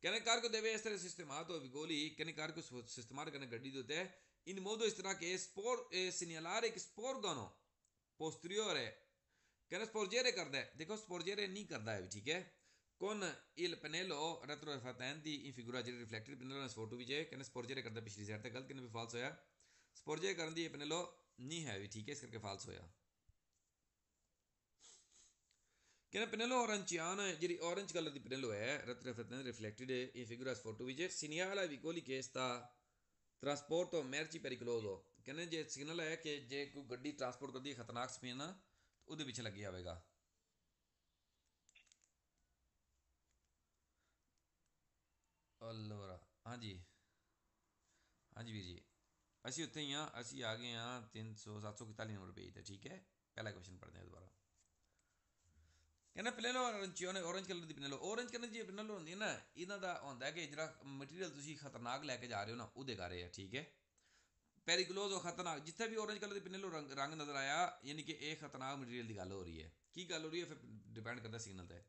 ਕਹਿੰਦੇ carico deve essere sistemato vigoli ਕਹਿੰਦੇ carico sistemare ਕਰਨਾ ਗੱਡੀ ਦੇ ਉੱਤੇ in modo ਇਸ ਤਰ੍ਹਾਂ ਕਿ segnalare che sporgano posteriore ਕਹਿੰਦੇ ਸਪੋਰਜੇਰੇ ਕਰਦਾ ਹੈ ਦੇਖੋ ਸਪੋਰਜੇਰੇ ਨਹੀਂ ਕਰਦਾ ਹੈ ਠੀਕ ਹੈ con il pennello retroflettenti in figura ਜਿਹੜੀ ਰਿਫਲੈਕਟਡ Pinello ਇਸ ਫੋਟੋ ਵਿੱਚ ਹੈ ਕਹਿੰਦੇ ਸਪੋਰਜੇਰੇ ਕਰਦਾ ਪਿਛਲੀ ਸਾਈਡ ਤੇ ਗਲਤ ਕਿਨੇ ਵੀ ਫਾਲਸ ਹੋਇਆ ਸਪੋਰਜੇਰੇ ਕਰਨ ਦੀ ਇਹ Pinello ਨਹੀਂ ਹੈ ਵੀ ਠੀਕ ਹੈ ਇਸ ਕਰਕੇ ਫਾਲਸ ਹੋਇਆ ਕਹਿੰਦੇ Pinello aranciano ਜਿਹੜੀ orange ਕਲਰ ਦੀ Pinello ਹੈ retroflettente riflected in figura ਇਸ ਫੋਟੋ ਵਿੱਚ segnala ai vicoli che sta trasporto merci pericoloso ਕਹਿੰਦੇ ਜੇ ਸਿਗਨਲ ਹੈ ਕਿ ਜੇ ਕੋਈ ਗੱਡੀ ਟਰਾਂਸਪੋਰਟ ਕਰਦੀ ਹੈ ਖਤਰਨਾਕ ਸਪੀਡ ਉਹਦੇ ਪਿੱਛੇ ਲੱਗੇ ਜਾਵੇਗਾ ਅੱਲੋਰਾ ਹਾਂਜੀ ਵੀਰ ਜੀ ਅਸੀਂ ਉੱਥੇ ਹੀ ਹਾਂ ਅਸੀਂ ਆ ਗਏ ਹਾਂ 741 ਨੰਬਰ ਪੇਜ ਤੇ ਠੀਕ ਹੈ ਪਹਿਲਾ ਕੁਐਸਚਨ ਪੜ੍ਹਦੇ ਹਾਂ ਦੁਬਾਰਾ ਕਹਿੰਦਾ Pinello arancione orange ਕਲਰ ਦੀ Pinello orange ਕਲਰ ਦੀ Pinello ਹੁੰਦੀ ਹੈ ਨਾ ਇਹਨਾਂ ਦਾ ਹੁੰਦਾ ਕਿ ਜਿਹੜਾ ਮਟੀਰੀਅਲ ਤੁਸੀਂ ਖਤਰਨਾਕ ਲੈ ਕੇ ਜਾ ਰਹੇ ਹੋ ਨਾ ਉਹਦੇ ਕਰ ਰਹੇ ਆ ਠੀਕ ਹੈ ਪੈਰੀਕਲੋਜ਼ ਖਤਰਨਾਕ ਜਿੱਥੇ ਵੀ orange ਕਲਰ ਦੀ Pinello ਰੰਗ ਨਜ਼ਰ ਆਇਆ ਯਾਨੀ ਕਿ ਇਹ ਖਤਰਨਾਕ ਮਟੀਰੀਅਲ ਦੀ ਗੱਲ ਹੋ ਰਹੀ ਹੈ ਕੀ ਗੱਲ ਹੋ ਰਹੀ ਹੈ ਫਿਰ ਡਿਪੈਂਡ ਕਰਦਾ ਸਿਗਨਲ ਤੇ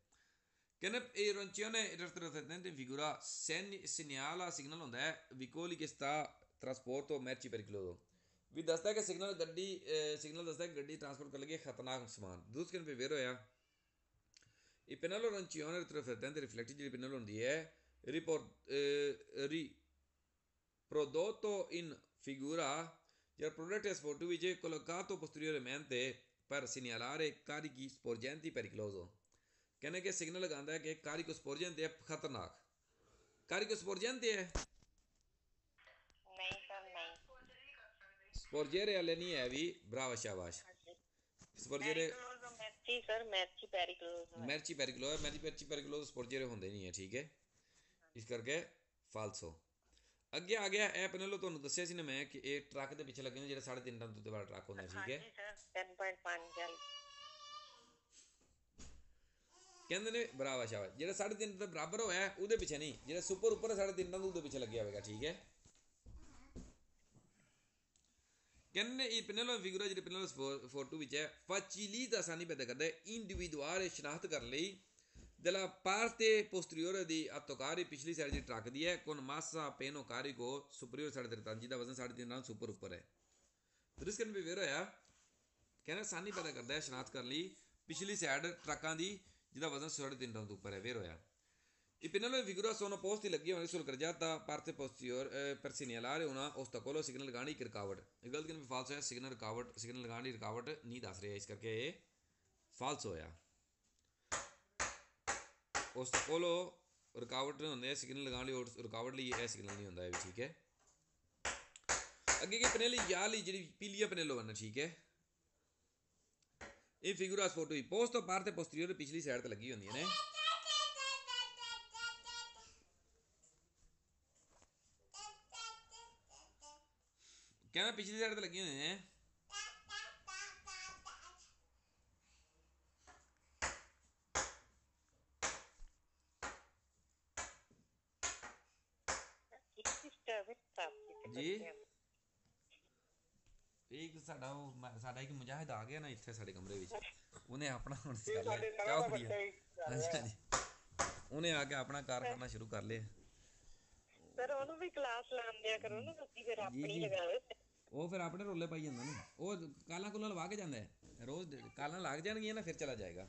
ਕਹਿੰਦੇ arancione retroflettente in figura segnala signal ਹੁੰਦਾ ਹੈ vicoli che sta ट्रांसपोर्ट तो मैर्ची पेरिकुलोजो भी दसदा कि सिग्नल दसदा कि गड्डी ट्रांसपोर्ट कर लगी खतरनाक समान दूसरे पे वेर होया il pennello arancione retroflettente rifletti di pennello è riprodotto in figura il prodotto sportivo è collocato posteriormente per segnalare carichi sporgenti pericoloso कहने के सिग्नल लगाता है कि carico sporgente है खतरनाक carico sporgente है नहीं सर नहीं sporgere alle nievi brava शाबाश sporgere पेरिक्लोजो मैची सर मैची पेरिक्लोजो है merci pericoloso merci pericoloso sporgere ਹੁੰਦੇ ਨਹੀਂ ਹੈ ਠੀਕ ਹੈ ਇਸ ਕਰਕੇ ਫਾਲਸੋ ਅੱਗੇ ਆ ਗਿਆ ਇਹ ਪਹਿਲਾਂ ਤੁਹਾਨੂੰ ਦੱਸਿਆ ਸੀ ਨਾ ਮੈਂ ਕਿ ਇਹ ਟਰੱਕ ਦੇ ਪਿੱਛੇ ਲੱਗੇ ਨੇ ਜਿਹੜਾ 3.5 ਟਨ ਤੋਂ ਉੱਤੇ ਵਾਲਾ ਟਰੱਕ ਹੁੰਦਾ ਠੀਕ ਹੈ जी सर 10.5 जल ਕਹਿੰਦੇ ਨੇ ਬਰਾਵਾ ਸ਼ਾਬਾਸ਼ ਜਿਹੜਾ 3.5 ਦੇ ਬਰਾਬਰ ਹੋਇਆ ਉਹਦੇ ਪਿੱਛੇ ਨਹੀਂ ਜਿਹੜਾ ਸੁਪਰ ਉੱਪਰ 3.5 ਟਨ ਉਹਦੇ ਪਿੱਛੇ ਲੱਗਿਆ ਹੋਵੇਗਾ ਠੀਕ ਹੈ ਕਹਿੰਦੇ ਨੇ ਇਹ ਪਿਨਲੋ ਫਿਗੂਰਾ ਜਿਹੜੇ ਪਿਨਲੋ ਫੋਟੋ ਵਿੱਚ ਹੈ facilita ਆਸਾਨੀ ਪੈਦਾ ਕਰਦਾ ਹੈ ਇੰਡੀਵਿਡੂਅਲ ਸ਼ਨਾਖਤ ਕਰਨ ਲਈ della parte posteriore di attaccare ਪਿਛਲੀ ਸਾਈਡ ਦੀ ਟਰੱਕ ਦੀ ਹੈ con massa peno carico superiore 3.5 ਜਿਹਦਾ ਵਜ਼ਨ 3.5 ਨਾਲ ਸੁਪਰ ਉੱਪਰ ਹੈ ਦਰਿਸ ਕਰਨ ਵੀ ਵੇਰ ਹੋਇਆ ਕਹਿੰਦਾ ਆਸਾਨੀ ਪੈਦਾ ਕਰਦਾ ਹੈ ਸ਼ਨਾਖਤ ਕਰਨ ਲਈ ਪਿਛਲੀ ਸਾਈਡ ਟਰੱਕਾਂ ਦੀ ਜਿਹਦਾ ਵਜ਼ਨ 3.5 ਟਨ ਤੋਂ ਉੱਪਰ ਹੈ ਵੇਰ ਹੋਇਆ I pennelli figura sono posti laggievano sul carreggiata parte posteriore per segnalare una ostacolo signal लगाने की रुकावट ये गलत कहने पे फाल्स है सिग्नल लगाने की रुकावट नहीं दस रही है इस करके ये फाल्स होया ostacolo रुकावट होंगे सिग्नल लगाने और रुकावट लिए ये सिग्नल नहीं होता है ठीक है अगे के पनेली यार ली जी पीलिया पनेलो बनना ठीक है ये फिगुरा फोटो पोस्ट parte posteriore पिछली साइड ते लगी होंगी ने कहना पिछली साइड तो लगी हुई हैं जी एक साडा एक मुजाहिद आ गया ना इत्थे साडे कमरे विच उन्हें अपना हुण चाह पी अच्छा जी उन्हें आके अपना कारखाना शुरू कर लिया सर ਉਹਨੂੰ ਵੀ ਕਲਾਸ ਲਾਣ ਦਿਆ ਕਰੋ ਨਾ ਤੁਸੀਂ ਫਿਰ ਆਪਣੀ ਲਗਾਓ ਉਹ ਫਿਰ ਆਪਣੇ ਰੋਲੇ ਪਾਈ ਜਾਂਦਾ ਨਾ ਉਹ ਕਾਲਾਂ ਕੁਲਾਂ ਲਵਾ ਕੇ ਜਾਂਦਾ ਹੈ ਰੋਜ਼ ਕਾਲਾਂ ਲੱਗ ਜਾਣਗੀਆਂ ਨਾ ਫਿਰ ਚਲਾ ਜਾਏਗਾ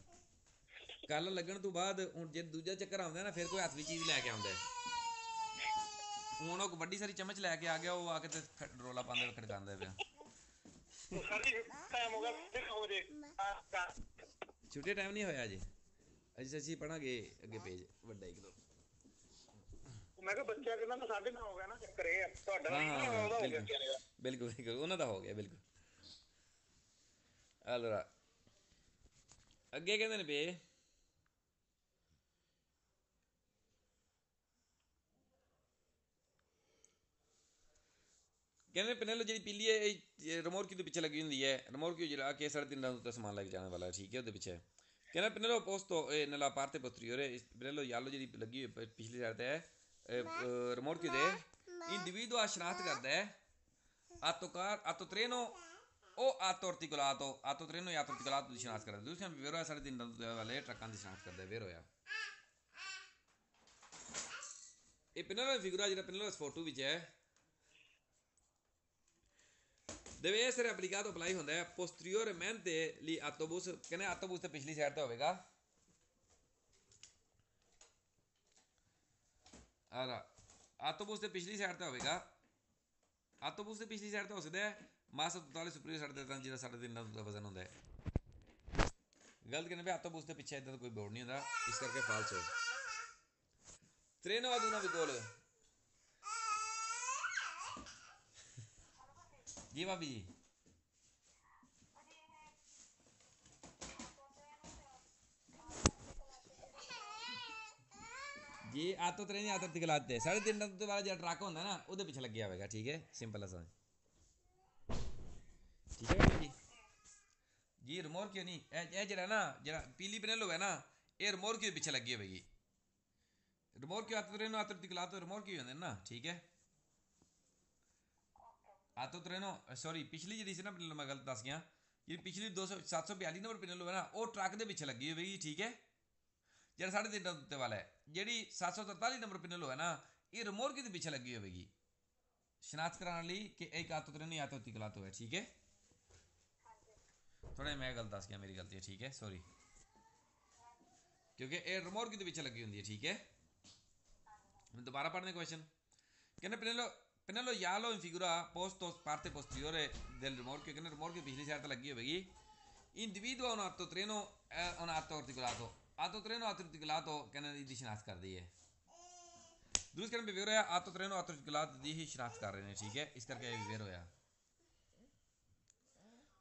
ਕਾਲਾਂ ਲੱਗਣ ਤੋਂ ਬਾਅਦ ਹੁਣ ਜੇ ਦੂਜਾ ਚੱਕਰ ਆਉਂਦਾ ਨਾ ਫਿਰ ਕੋਈ ਹੱਥ ਵਿੱਚ ਚੀਜ਼ ਲੈ ਕੇ ਆਉਂਦਾ ਹੁਣ ਉਹ ਵੱਡੀ ਸਾਰੀ ਚਮਚ ਲੈ ਕੇ ਆ ਗਿਆ ਉਹ ਆ ਕੇ ਤੇ ਰੋਲਾ ਪਾਉਂਦੇ ਖੜਕਾਉਂਦਾ ਪਿਆ ਛੁੱਟੀ ਟਾਈਮ ਨਹੀਂ ਹੋਇਆ ਅਜੇ ਅਸੀਂ ਪੜਾਂਗੇ ਅੱਗੇ ਪੇਜ ਵੱਡਾ ਇੱਕ ਦੋ ਮੈਂ ਕਿਹਾ ਬੱਚਾ ਕਹਿੰਦਾ ਮੈਂ 9:30 ਹੋ ਗਿਆ ਨਾ ਚੱਕਰ ਇਹ ਤੁਹਾਡਾ ਉਹਦਾ ਹੋ ਗਿਆ ਬਿਲਕੁਲ ਬਿਲਕੁਲ ਉਹਨਾਂ ਦਾ ਹੋ ਗਿਆ ਬਿਲਕੁਲ allora ਅੱਗੇ ਕਹਿੰਦੇ ਨੇ ਬੇ ਕਹਿੰਦੇ ਪਨੇਲੋ ਜਿਹੜੀ ਪੀਲੀ ਹੈ ਇਹ ਰਿਮੋਰਕੀ ਦੇ ਪਿੱਛੇ ਲੱਗੀ ਹੁੰਦੀ ਹੈ ਰਿਮੋਰਕੀ ਜਿਹੜਾ ਕਿ 3.5 ਟਨ ਉੱਤੇ ਸਮਾਨ ਲੈ ਕੇ ਜਾਣ ਵਾਲਾ ਠੀਕ ਹੈ ਉਹਦੇ ਪਿੱਛੇ ਕਹਿੰਦਾ ਪਨੇਲੋ ਪੋਸਟੋ nella parte posteriore ਪਨੇਲੋ ਯਾਲੋ ਜਿਹੜੀ ਲੱਗੀ ਹੋਈ ਪਿਛਲੀ ਸਾਈਡ ਤੇ ਹੈ ਰਿਮੋਰਕੀ ਦੇ ਇੰਡੀਵਿਡੂਆ ਸ਼ਨਾਖਤ ਕਰਦਾ ਹੈ atto treno o atto articolato atto treno e atto articolato di ਸ਼ਨਾਖਤ ਕਰਦਾ ਦੂਸਰਾ ਵero ਹੈ 3.5 ਟਨ ਵਾਲੇ ਟਰੱਕਾਂ ਦੀ ਸ਼ਨਾਖਤ ਕਰਦਾ ਵero ਆ ਇਹ ਪਨੇਲੋ ਫਿਗੂਰਾ ਜਿਹੜਾ ਪਨੇਲੋ ਫੋਟੋ ਵਿੱਚ ਹੈ deve essere applicato apply ਹੁੰਦਾ ਹੈ posteriormente lì autobus ਕਹਿੰਦੇ autobus ਤੇ ਪਿਛਲੀ ਸਾਈਡ ਤੇ ਹੋਵੇਗਾ allora autobus ਤੇ ਪਿਛਲੀ ਸਾਈਡ ਤੇ ਹੋਵੇਗਾ autobus ਤੇ ਪਿਛਲੀ ਸਾਈਡ ਤੇ ਹੋ ਸਕਦਾ ਹੈ ਮਾਸ ਟੋਟਲ ਸੁਪਰੀਅਰ ਸਾਈਡ ਤੇ ਤਾਂ ਜਿਹੜਾ 3.5 ਟਨ ਦਾ ਵਜ਼ਨ ਹੁੰਦਾ ਹੈ ਗਲਤ ਕਹਿੰਦੇ ਵੀ autobus ਦੇ ਪਿੱਛੇ ਇਦਾਂ ਦਾ ਕੋਈ ਬੋਰਡ ਨਹੀਂ ਹੁੰਦਾ ਇਸ ਕਰਕੇ ਫਾਲਸ ਹੋ treno ad una vicolo जी भाभी जी जी आतो ट्रेन आतो तिकलाते 3.5 टन तो वाला जो ट्रक होता है ना ਉਹਦੇ ਪਿੱਛੇ ਲੱਗਿਆ ਹੋਵੇਗਾ ਠੀਕ ਹੈ ਸਿੰਪਲ ਆਸਾਨ ਠੀਕ ਹੈ ਭਾਈ ਜੀ ਜੀ ਰਿਮੋਰਕ ਕਿਉਂ ਨਹੀਂ ਇਹ ਜਿਹੜਾ ਨਾ ਜਿਹੜਾ ਪੀਲੀ ਪਨੇਲੋ ਹੈ ਨਾ ਇਹ ਰਿਮੋਰਕ ਦੇ ਪਿੱਛੇ ਲੱਗੀ ਹੋਵੇਗੀ ਰਿਮੋਰਕ ਆतो ट्रेन आतो तिकलाते रिमोर्क ਹੀ ਹੁੰਦੇ ਨੇ ਨਾ ਠੀਕ ਹੈ आतो ट्रेनो सॉरी पिछली जी सी ना पिनलो मैं गलत दस गया जी पिछली 742 नंबर पिनलो है ना वो ट्रक के पिछे लगी हुई ठीक है जो 3.5 टन उत्ते वाला है जी 743 नंबर पिनलो है ना ये रिमोर्क के पिछे लगी होगी शनाख्त कराने ਲਈ कि एक आतो तेरे नहीं आते होती गलत होया ठीक है थोड़ा मैं गलत दस गया मेरी गलती है ठीक है सॉरी क्योंकि ये रिमोट के पीछे लगी होंगी है ठीक है मैं दोबारा पढ़ने क्वेश्चन कहने Penelo Yalo in figura posto parte posteriore del rimorchio che nel rimorchio piccoli certa la ghio perché individua un atto treno è un atto articolato che ne di शनाख्त कर दी है दूसरे क्रम पे विवेर होया आतो ट्रेनो आतो articolato दी ही शनाख्त कर रहे हैं ठीक है इस करके विवेर होया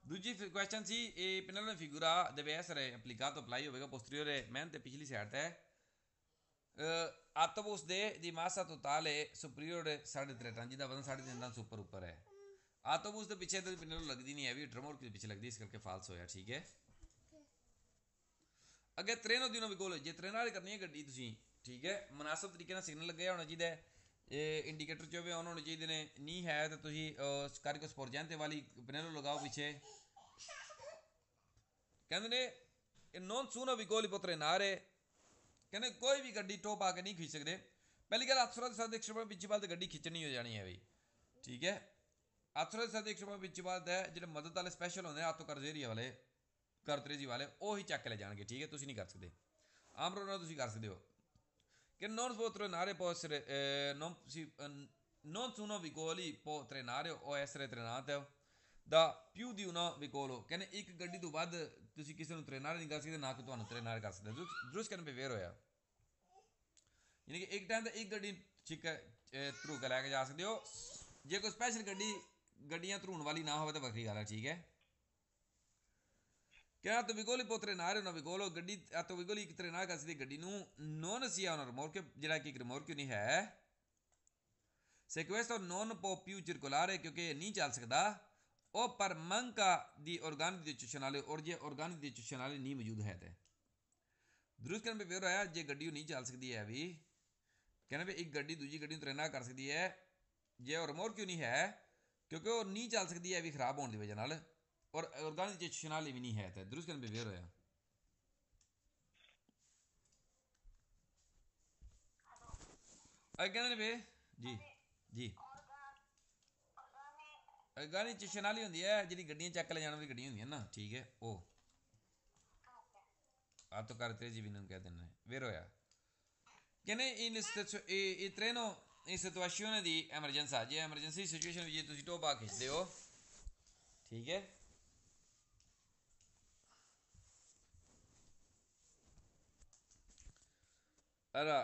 दूसरी question C e penello in figura deve essere applicato apply होगा posteriormente पिछली साइड है autobus di massa totale superiore 3.5 ton जिसका वजन 3.5 टन से ऊपर है autobus ਦੇ ਪਿੱਛੇ ਤੇ ਪਿੰਨਲ ਲੱਗਦੀ ਨਹੀਂ ਹੈ ਵੀ ਡਰਮੋਰ ਦੇ ਪਿੱਛੇ ਲੱਗਦੀ ਇਸ ਕਰਕੇ ਫਾਲਸ ਹੋਇਆ ਠੀਕ ਹੈ ਅੱਗੇ ਟ੍ਰੇਨੋ ਦੀ ਨੂੰ ਵੀ ਕੋਲ ਜੇ ਟ੍ਰੇਨ ਵਾਲੀ ਕਰਨੀ ਹੈ ਗੱਡੀ ਤੁਸੀਂ ਠੀਕ ਹੈ ਮناسب ਤਰੀਕੇ ਨਾਲ ਸਿਗਨਲ ਲੱਗਿਆ ਹੋਣਾ ਚਾਹੀਦਾ ਇਹ ਇੰਡੀਕੇਟਰ ਚ ਹੋਵੇ ਹੋਣੇ ਚਾਹੀਦੇ ਨੇ ਨਹੀਂ ਹੈ ਤਾਂ ਤੁਸੀਂ ਸਕਾਰੀ ਕੋ ਸਪੋਰਜੈਂਤੇ ਵਾਲੀ ਪਿੰਨਲ ਲਗਾਓ ਪਿੱਛੇ ਕਹਿੰਦੇ ਨੇ ਇਹ non sono vicoli potrenare कहने कोई भी गड्डी टॉप आके नहीं खींच सकते पहली गल अफसर के साथ 100 पिछली बात गड्डी खिंचनी हो जानी है भाई ठीक है अफसर के साथ 100 पिछली बात है जो मदद वाले स्पैशल होंगे आतो कर्ज एरिया वाले करतरेजी वाले वो ही चक ले जाएंगे ठीक है तुम नहीं कर सकते आम रोड तुम कर सकते हो कि non potrenare può essere non sono vicoli potrenare o essere trenate da più di uno vicolo कहने एक गड्डी तो बाद ਤੁਸੀਂ ਕਿਸੇ ਨੂੰ ਟ੍ਰੇਨਰ ਨਹੀਂ ਕਰ ਸਕਦੇ ਨਾ ਕਿ ਤੁਹਾਨੂੰ ਟ੍ਰੇਨਰ ਕਰ ਸਕਦੇ ਦਰੁਸਤ ਕਰਨ ਬੇਵੇਰ ਹੋਇਆ ਯਾਨੀ ਕਿ ਇੱਕ ਟਾਈਮ ਤੇ ਇੱਕ ਗੱਡੀ ਠੀਕ ਹੈ ਧਰੂ ਕੇ ਲੈ ਕੇ ਜਾ ਸਕਦੇ ਹੋ ਜੇ ਕੋਈ ਸਪੈਸ਼ਲ ਗੱਡੀਆਂ ਧਰੂਣ ਵਾਲੀ ਨਾ ਹੋਵੇ ਤਾਂ ਵੱਖਰੀ ਗੱਲ ਹੈ ਠੀਕ ਹੈ ਕਿਹਾ ਤਾਂ ਵਿਗੋਲੀ ਪੋਤਰੇ ਨਾਰੇ ਨਾ ਵਿਗੋਲੋ ਗੱਡੀ ਆ ਤਾਂ ਵਿਗੋਲੀ ਇੱਕ ਟ੍ਰੇਨਰ ਕਰ ਸਕਦੀ ਗੱਡੀ ਨੂੰ ਨੋਨ ਸੀਆ ਉਹਨਾਂ ਰਿਮੋਰਕ ਜਿਹੜਾ ਕਿ ਇੱਕ ਰਿਮੋਰਕ ਨਹੀਂ ਹੈ se questo non può più circolare क्योंकि नहीं चल सकता o per manca di organi decisionali और जे organi decisionali नहीं मौजूद है तो दुरुस्त करने पे वेर होया जे गड्डी नहीं चल सकती है भी कहने पे एक गड्डी दूसरी गड्डी ट्रेना कर सकती है जे और मोर क्यों नहीं है क्योंकि वो नहीं चल सकती है भी खराब होने की वजह नाल और organi decisionali भी नहीं है तो दुरुस्त करने पे वेर होया कहने पे जी जी गाड़ी चिशन वाली होंगी है जी गड्डियां चक ले जाने वाली गड्डियां होंगी ना ठीक है वो आप तो करते जी भी कह देने वेर होया कहने in treno in situazione di emergenza J emergency situation जे तुसी टॉप आ खिंचते हो ठीक है allora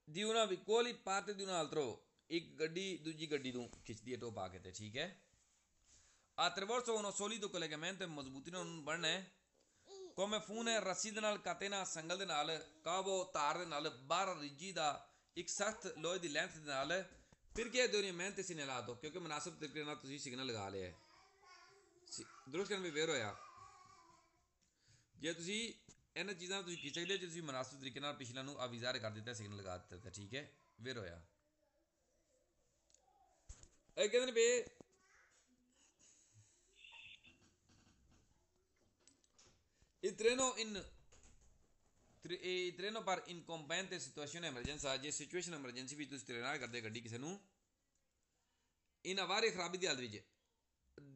di una vicoli parte di un altro एक गड्डी दूजी गड्डी ਤੋਂ ਖਿੱਚਦੀ ਹੈ ਟੋਪ ਆ ਕੇ ਤੇ ਠੀਕ ਹੈ attraverso uno solido collegamento ਮਜ਼ਬੂਤੀ ਨਾਲ ਬਣਨਾ ਹੈ come fune ਰੱਸੀ ਦੇ ਨਾਲ ਕਾਤੇਨਾ ਸੰਗਲ ਦੇ ਨਾਲ ਕਾਬੋ ਤਾਰ ਦੇ ਨਾਲ ਬਾਹਰ ਰਿਜੀ ਦਾ ਇੱਕ ਸਖਤ ਲੋਹੇ ਦੀ ਲੈਂਥ ਦੇ ਨਾਲ ਫਿਰ ਕੇ ਦੋਨੀ ਮਿਹਨਤ ਸੀ ਲਾ ਦੋ ਕਿਉਂਕਿ ਮناسب ਤਰੀਕੇ ਨਾਲ ਤੁਸੀਂ ਸਿਗਨਲ ਲਗਾ ਲਿਆ ਹੈ ਦਰੁਸਤ ਕਰਨ ਵੀ ਵੇਰ ਹੋਇਆ ਜੇ ਤੁਸੀਂ ਇਹਨਾਂ ਚੀਜ਼ਾਂ ਤੁਸੀਂ ਖਿੱਚ ਸਕਦੇ ਜੇ ਤੁਸੀਂ ਮناسب ਤਰੀਕੇ ਨਾਲ ਪਿਛਲਾ ਨੂੰ ਆਵਿਜ਼ਾਰ ਕਰ ਦਿੱਤਾ ਸਿਗਨਲ ਲਗਾ ਦਿੱਤਾ ਠੀਕ ਹੈ ਵੇਰ ਹੋਇਆ कहते हैं बे il treno per incombente situazione emergenza ਜੇ ਸਿਚੁਏਸ਼ਨ ਐਮਰਜੈਂਸੀ ਵਿੱਚ ਤੁਸੀਂ ਟ੍ਰੇਨਰ ਕਰਦੇ ਗੱਡੀ ਕਿਸੇ ਨੂੰ in varie ਖਰਾਬੀ ਦੀ ਹਾਲਤ ਵਿੱਚ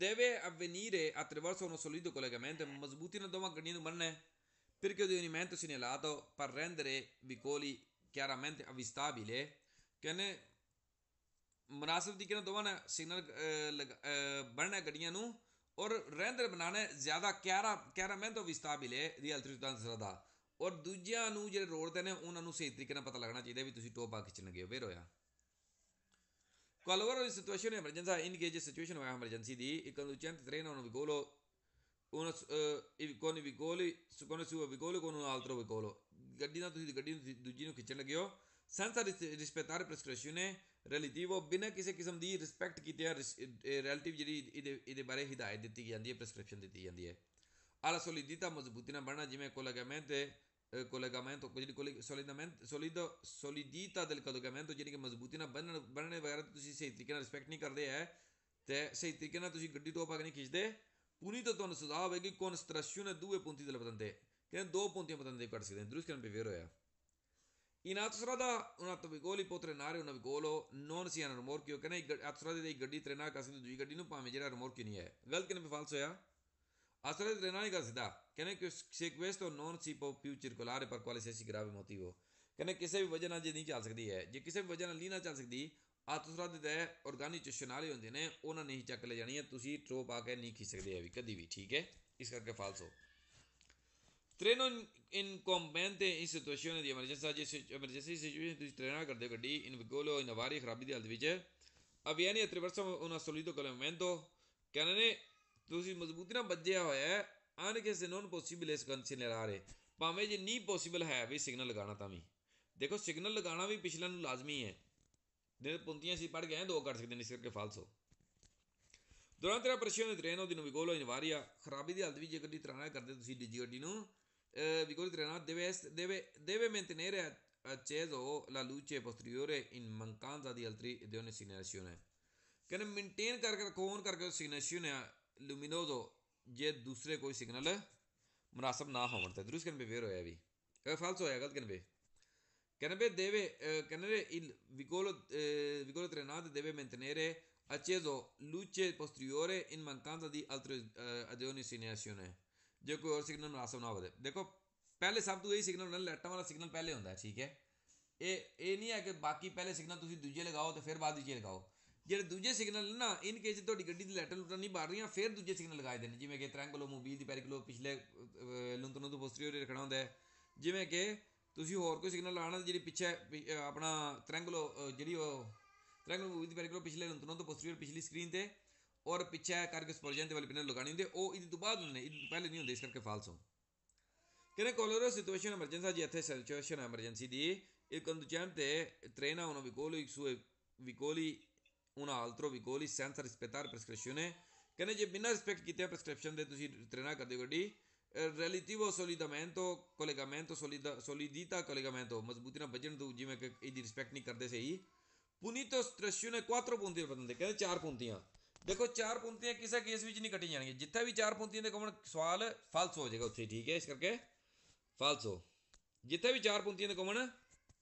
deve avvenire attraverso uno solido collegamento ਮਜ਼ਬੂਤੀ ਨਾਲ ਦੋਵਾਂ ਗੱਡੀਆਂ ਨੂੰ ਬਣਨਾ ਹੈ perché di unimento segnalato per rendere vicoli chiaramente avvistabile ਕਹਿੰਦੇ मुनासिब तरीके ਨਾਲ ਦੋਵਾਂ ਨੇ ਸਿਗਨਲ ਬਣਨਾ ਗੱਡੀਆਂ ਨੂੰ ਔਰ ਰਹਿੰਦਰ ਬਣਾਣਾ ਜ਼ਿਆਦਾ chiaramente vistabile di altri utenti ਦਾ ਔਰ ਦੂਜਿਆਂ ਨੂੰ ਜਿਹੜੇ ਰੋਡ ਤੇ ਨੇ ਉਹਨਾਂ ਨੂੰ ਸਹੀ ਤਰੀਕੇ ਨਾਲ ਪਤਾ ਲੱਗਣਾ ਚਾਹੀਦਾ ਵੀ ਤੁਸੀਂ ਟੋਪ ਆ ਖਿੱਚਣ ਲੱਗੇ ਹੋ ਵੇਰ ਹੋਇਆ qualora la situazione emergenza in che situation ਹੋਇਆ emergency the il conducente treno un vicolo con i vicoli con il suo vicolo con un altro vicolo ਗੱਡੀ ਨਾਲ ਤੁਸੀਂ ਗੱਡੀ ਨੂੰ ਦੂਜੀ ਨੂੰ ਖਿੱਚਣ ਲੱਗੇ ਹੋ senza rispettare prescrizione relativo ਬਿਨਾਂ ਕਿਸੇ ਕਿਸਮ ਦੀ ਰਿਸਪੈਕਟ ਕੀਤੇ ਰਿਲੇਟਿਵ ਜਿਹੜੀ ਇਹਦੇ ਬਾਰੇ ਹਿਦਾਇਤ ਦਿੱਤੀ ਜਾਂਦੀ ਹੈ ਪ੍ਰੈਸਕ੍ਰਿਪਸ਼ਨ ਦਿੱਤੀ ਜਾਂਦੀ ਹੈ alla solidità ਮਜ਼ਬੂਤੀ ਨਾਲ ਬਣਨਾ ਜਿਵੇਂ collegamento solidità del collegamento ਜਿਹੜੀ ਕਿ ਮਜ਼ਬੂਤੀ ਨਾਲ ਬਣਨੇ ਵਗੈਰਾ ਤੁਸੀਂ ਸਹੀ ਤਰੀਕੇ ਨਾਲ ਰਿਸਪੈਕਟ ਨਹੀਂ ਕਰਦੇ ਹੈ ਤੇ ਸਹੀ ਤਰੀਕੇ ਨਾਲ ਤੁਸੀਂ ਗੱਡੀ ਟੋਪ ਆ ਕੇ ਨਹੀਂ ਖਿੱਚਦੇ ਪੂਰੀ ਤਾਂ ਤੁਹਾਨੂੰ ਸਜ਼ਾ ਹੋਵੇਗੀ constrizione due punti della patente ਕਹਿੰਦੇ ਦੋ ਪੁੰਤੀਆਂ patente ਕੱਟ ਸਕਦੇ ਦਰੁਸਤ ਕਰਨ ਬੇਵੇਰ ਹੋਇਆ in autostrada un vigoli può trenare un vigolo non sia un rimorchio che nei autostrade dei ਗੱਡੀ ਟ੍ਰੇਨਾਂ ਕਰ ਸਕਦੇ ਦੂਜੀ ਗੱਡੀ ਨੂੰ ਭਾਵੇਂ ਜਿਹੜਾ rimorchio ਨਹੀਂ ਹੈ ਗਲਤ ਕਿਵੇਂ ਫਾਲਸ ਹੋਇਆ autostrade ਟ੍ਰੇਨਾਂ ਨਹੀਂ ਕਰ ਸਕਦਾ ਕਹਿੰਦੇ ਕਿ se questo non si può più circolare per qualsiasi grave motivo ਕਹਿੰਦੇ ਕਿਸੇ ਵੀ ਵਜ੍ਹਾ ਨਾਲ ਜੇ ਨਹੀਂ ਚੱਲ ਸਕਦੀ ਹੈ ਜੇ ਕਿਸੇ ਵੀ ਵਜ੍ਹਾ ਨਾਲ ਨਹੀਂ ਨਾ ਚੱਲ ਸਕਦੀ autostrade ਦੇ ਆਰਗੈਨਿਕ ਚਸ਼ਨਾਲੇ ਹੁੰਦੇ ਨੇ ਉਹਨਾਂ ਨੇ ਹੀ ਚੱਕ ਲੈ ਜਾਣੀ ਹੈ ਤੁਸੀਂ ਟਰੋ ਪਾ ਕੇ ਨਹੀਂ ਖਿੱਚ ਸਕਦੇ ਹੈ ਵੀ ਕਦੀ ਵੀ ਠੀਕ ਹੈ ਇਸ ਕਰਕੇ ਫਾਲਸ ਹੋ treno incombente in situazione di emergenza emergency situazione ਤੁਸੀਂ ਟ੍ਰੇਨਾਂ ਕਰਦੇ ਹੋ ਗੱਡੀ in vigolo in avaria ਖਰਾਬੀ ਦੀ ਹਾਲਤ ਵਿੱਚ avviene attraverso un assoluto collegamento ਕਹਿੰਦੇ ਨੇ ਤੁਸੀਂ ਮਜ਼ਬੂਤੀ ਨਾਲ ਵੱਜਿਆ ਹੋਇਆ ਹੈ anche se non possibile cancellare ਭਾਵੇਂ ਜੇ ਨਹੀਂ ਪੋਸੀਬਲ ਹੈ ਵੀ ਸਿਗਨਲ ਲਗਾਉਣਾ ਤਾਂ ਵੀ ਦੇਖੋ ਸਿਗਨਲ ਲਗਾਉਣਾ ਵੀ ਪਿਛਲੇ ਨੂੰ ਲਾਜ਼ਮੀ ਹੈ ਜਿਹੜੇ ਪੁੰਤੀਆਂ ਅਸੀਂ ਪੜ੍ਹ ਗਏ ਦੋ ਕੱਢ ਸਕਦੇ ਨੇ ਇਸ ਕਰਕੇ ਫਾਲਸੋ durante la pressione di treno di un vigolo in varia ਖਰਾਬੀ ਦੀ ਹਾਲਤ ਵਿੱਚ ਜੇ ਗੱਡੀ ਟ੍ਰੇਨਾਂ ਕਰਦੇ ਤੁਸੀਂ ਦੂਜੀ ਗੱਡੀ ਨੂੰ vigore treno deve mantenere acceso la luce posteriore in mancanza di altri di ogni segnalazione ਕਹਿੰਦੇ ਮੇਨਟੇਨ ਕਰਕੇ ਰੱਖੋ ਔਨ ਕਰਕੇ ਸਿਗਨੇਸ਼ਨ ਲੂਮੀਨੋਜ਼ੋ ਜੇ ਦੂਸਰੇ ਕੋਈ ਸਿਗਨਲ ਮੁਨਾਸਬ ਨਾ ਹੋਣ ਤੇ ਦਰੁਸਤ ਕਹਿੰਦੇ ਫੇਰ ਹੋਇਆ ਵੀ ਇਹ ਫਾਲਸ ਹੋਇਆ ਗਲਤ ਕਹਿੰਦੇ deve il vigore treno deve mantenere acceso luce posteriore in mancanza di altre addizioni segnalazione ਜੇ ਕੋਈ ਹੋਰ ਸਿਗਨਲ ਮੁਨਾਸਬ ਨਾ ਹੋਵੇ ਦੇਖੋ ਪਹਿਲੇ ਸਭ ਤੋਂ ਇਹੀ ਸਿਗਨਲ ਹੁੰਦਾ ਲਾਈਟਾਂ ਵਾਲਾ ਸਿਗਨਲ ਪਹਿਲੇ ਹੁੰਦਾ ਠੀਕ ਹੈ ਇਹ ਨਹੀਂ ਹੈ ਕਿ ਬਾਕੀ ਪਹਿਲੇ ਸਿਗਨਲ ਤੁਸੀਂ ਦੂਜੇ ਲਗਾਓ ਤੇ ਫਿਰ ਬਾਅਦ ਵਿੱਚ ਲਗਾਓ ਜਿਹੜੇ ਦੂਜੇ ਸਿਗਨਲ ਨਾ ਇਨ ਕੇਸ ਤੁਹਾਡੀ ਗੱਡੀ ਦੀ ਲਾਈਟਾਂ ਲੂਟਾਂ ਨਹੀਂ ਬਾਰ ਰਹੀਆਂ ਫਿਰ ਦੂਜੇ ਸਿਗਨਲ ਲਗਾਏ ਦੇ ਨੇ ਜਿਵੇਂ ਕਿ ਟ੍ਰਾਇੰਗਲੋ ਮੂਵੀ ਦੀ ਪੈਰੀਕਲੋ ਪਿਛਲੇ ਲੁੰਤਨੋ ਤੋਂ ਪੋਸਟੀਰੀਅਰ ਰੱਖਣਾ ਹੁੰਦਾ ਹੈ ਜਿਵੇਂ ਕਿ ਤੁਸੀਂ ਹੋਰ ਕੋਈ ਸਿਗਨਲ ਲਾਉਣਾ ਜਿਹੜੀ ਪਿੱਛੇ ਆਪਣਾ ਟ੍ਰਾਇੰਗਲੋ ਜਿਹੜੀ ਉਹ ਟ੍ਰਾਇੰਗਲੋ ਮੂਵੀ ਦੀ ਪੈਰੀਕਲੋ ਪਿਛਲੇ ਲੁੰਤਨੋ ਤੋਂ ਪੋਸਟੀਰੀਅਰ ਪਿਛਲੀ ਸਕਰੀਨ ਤੇ ਔਰ ਪਿੱਛੇ ਕਰਕੇ ਸਪੋਰਜਨ ਤੇ ਵਾਲੀ ਪਿੰਨ ਲਗਾਉਣੀ ਹੁੰਦੀ ਉਹ ਇਹਦੇ ਤੋਂ ਬਾਅਦ ਹੁੰਦੇ ਇਹਦੇ ਤੋਂ ਪਹਿਲੇ ਨਹੀਂ ਹੁੰਦੇ ਇਸ ਕਰਕੇ ਫਾਲਸ ਹੋ ਕਹਿੰਦੇ ਕੋਲੋਰੋ ਸਿਚੁਏਸ਼ਨ ਐਮਰਜੈਂਸੀ ਜੀ ਇੱਥੇ situation emergency the il conducente trena uno vicolo i suoi vicoli un altro vicoli senza rispettare prescrizione ਕਹਿੰਦੇ ਜੇ ਬਿਨਾਂ ਰਿਸਪੈਕਟ ਕੀਤੇ ਪ੍ਰੈਸਕ੍ਰਿਪਸ਼ਨ ਦੇ ਤੁਸੀਂ ਟ੍ਰੇਨਾਂ ਕਰਦੇ ਹੋ ਗੱਡੀ relativo solidamento collegamento solidità collegamento ਮਜ਼ਬੂਤੀ ਨਾਲ ਵੱਜਣ ਤੋਂ ਜਿਵੇਂ ਕਿ ਇਹਦੀ ਰਿਸਪੈਕਟ ਨਹੀਂ ਕਰਦੇ ਸਹੀ punito stressione 4 punti ਬੰਦੇ ਕਹਿੰਦੇ 4 puntiਆਂ ਦੇਖੋ 4 puntiਆਂ ਕਿਸੇ ਕੇਸ ਵਿੱਚ ਨਹੀਂ ਕੱਟੀ ਜਾਣਗੀਆਂ ਜਿੱਥੇ ਵੀ 4 puntiਆਂ ਦੇ ਕੋਣ ਸਵਾਲ ਫਾਲਸ ਹੋ ਜਾਏਗਾ ਉੱਥੇ ਠੀਕ ਹੈ ਇਸ ਕਰਕੇ ਫਾਲਸ ਹੋ ਜਿੱਥੇ ਵੀ 4 puntiਆਂ ਦੇ ਕੋਣ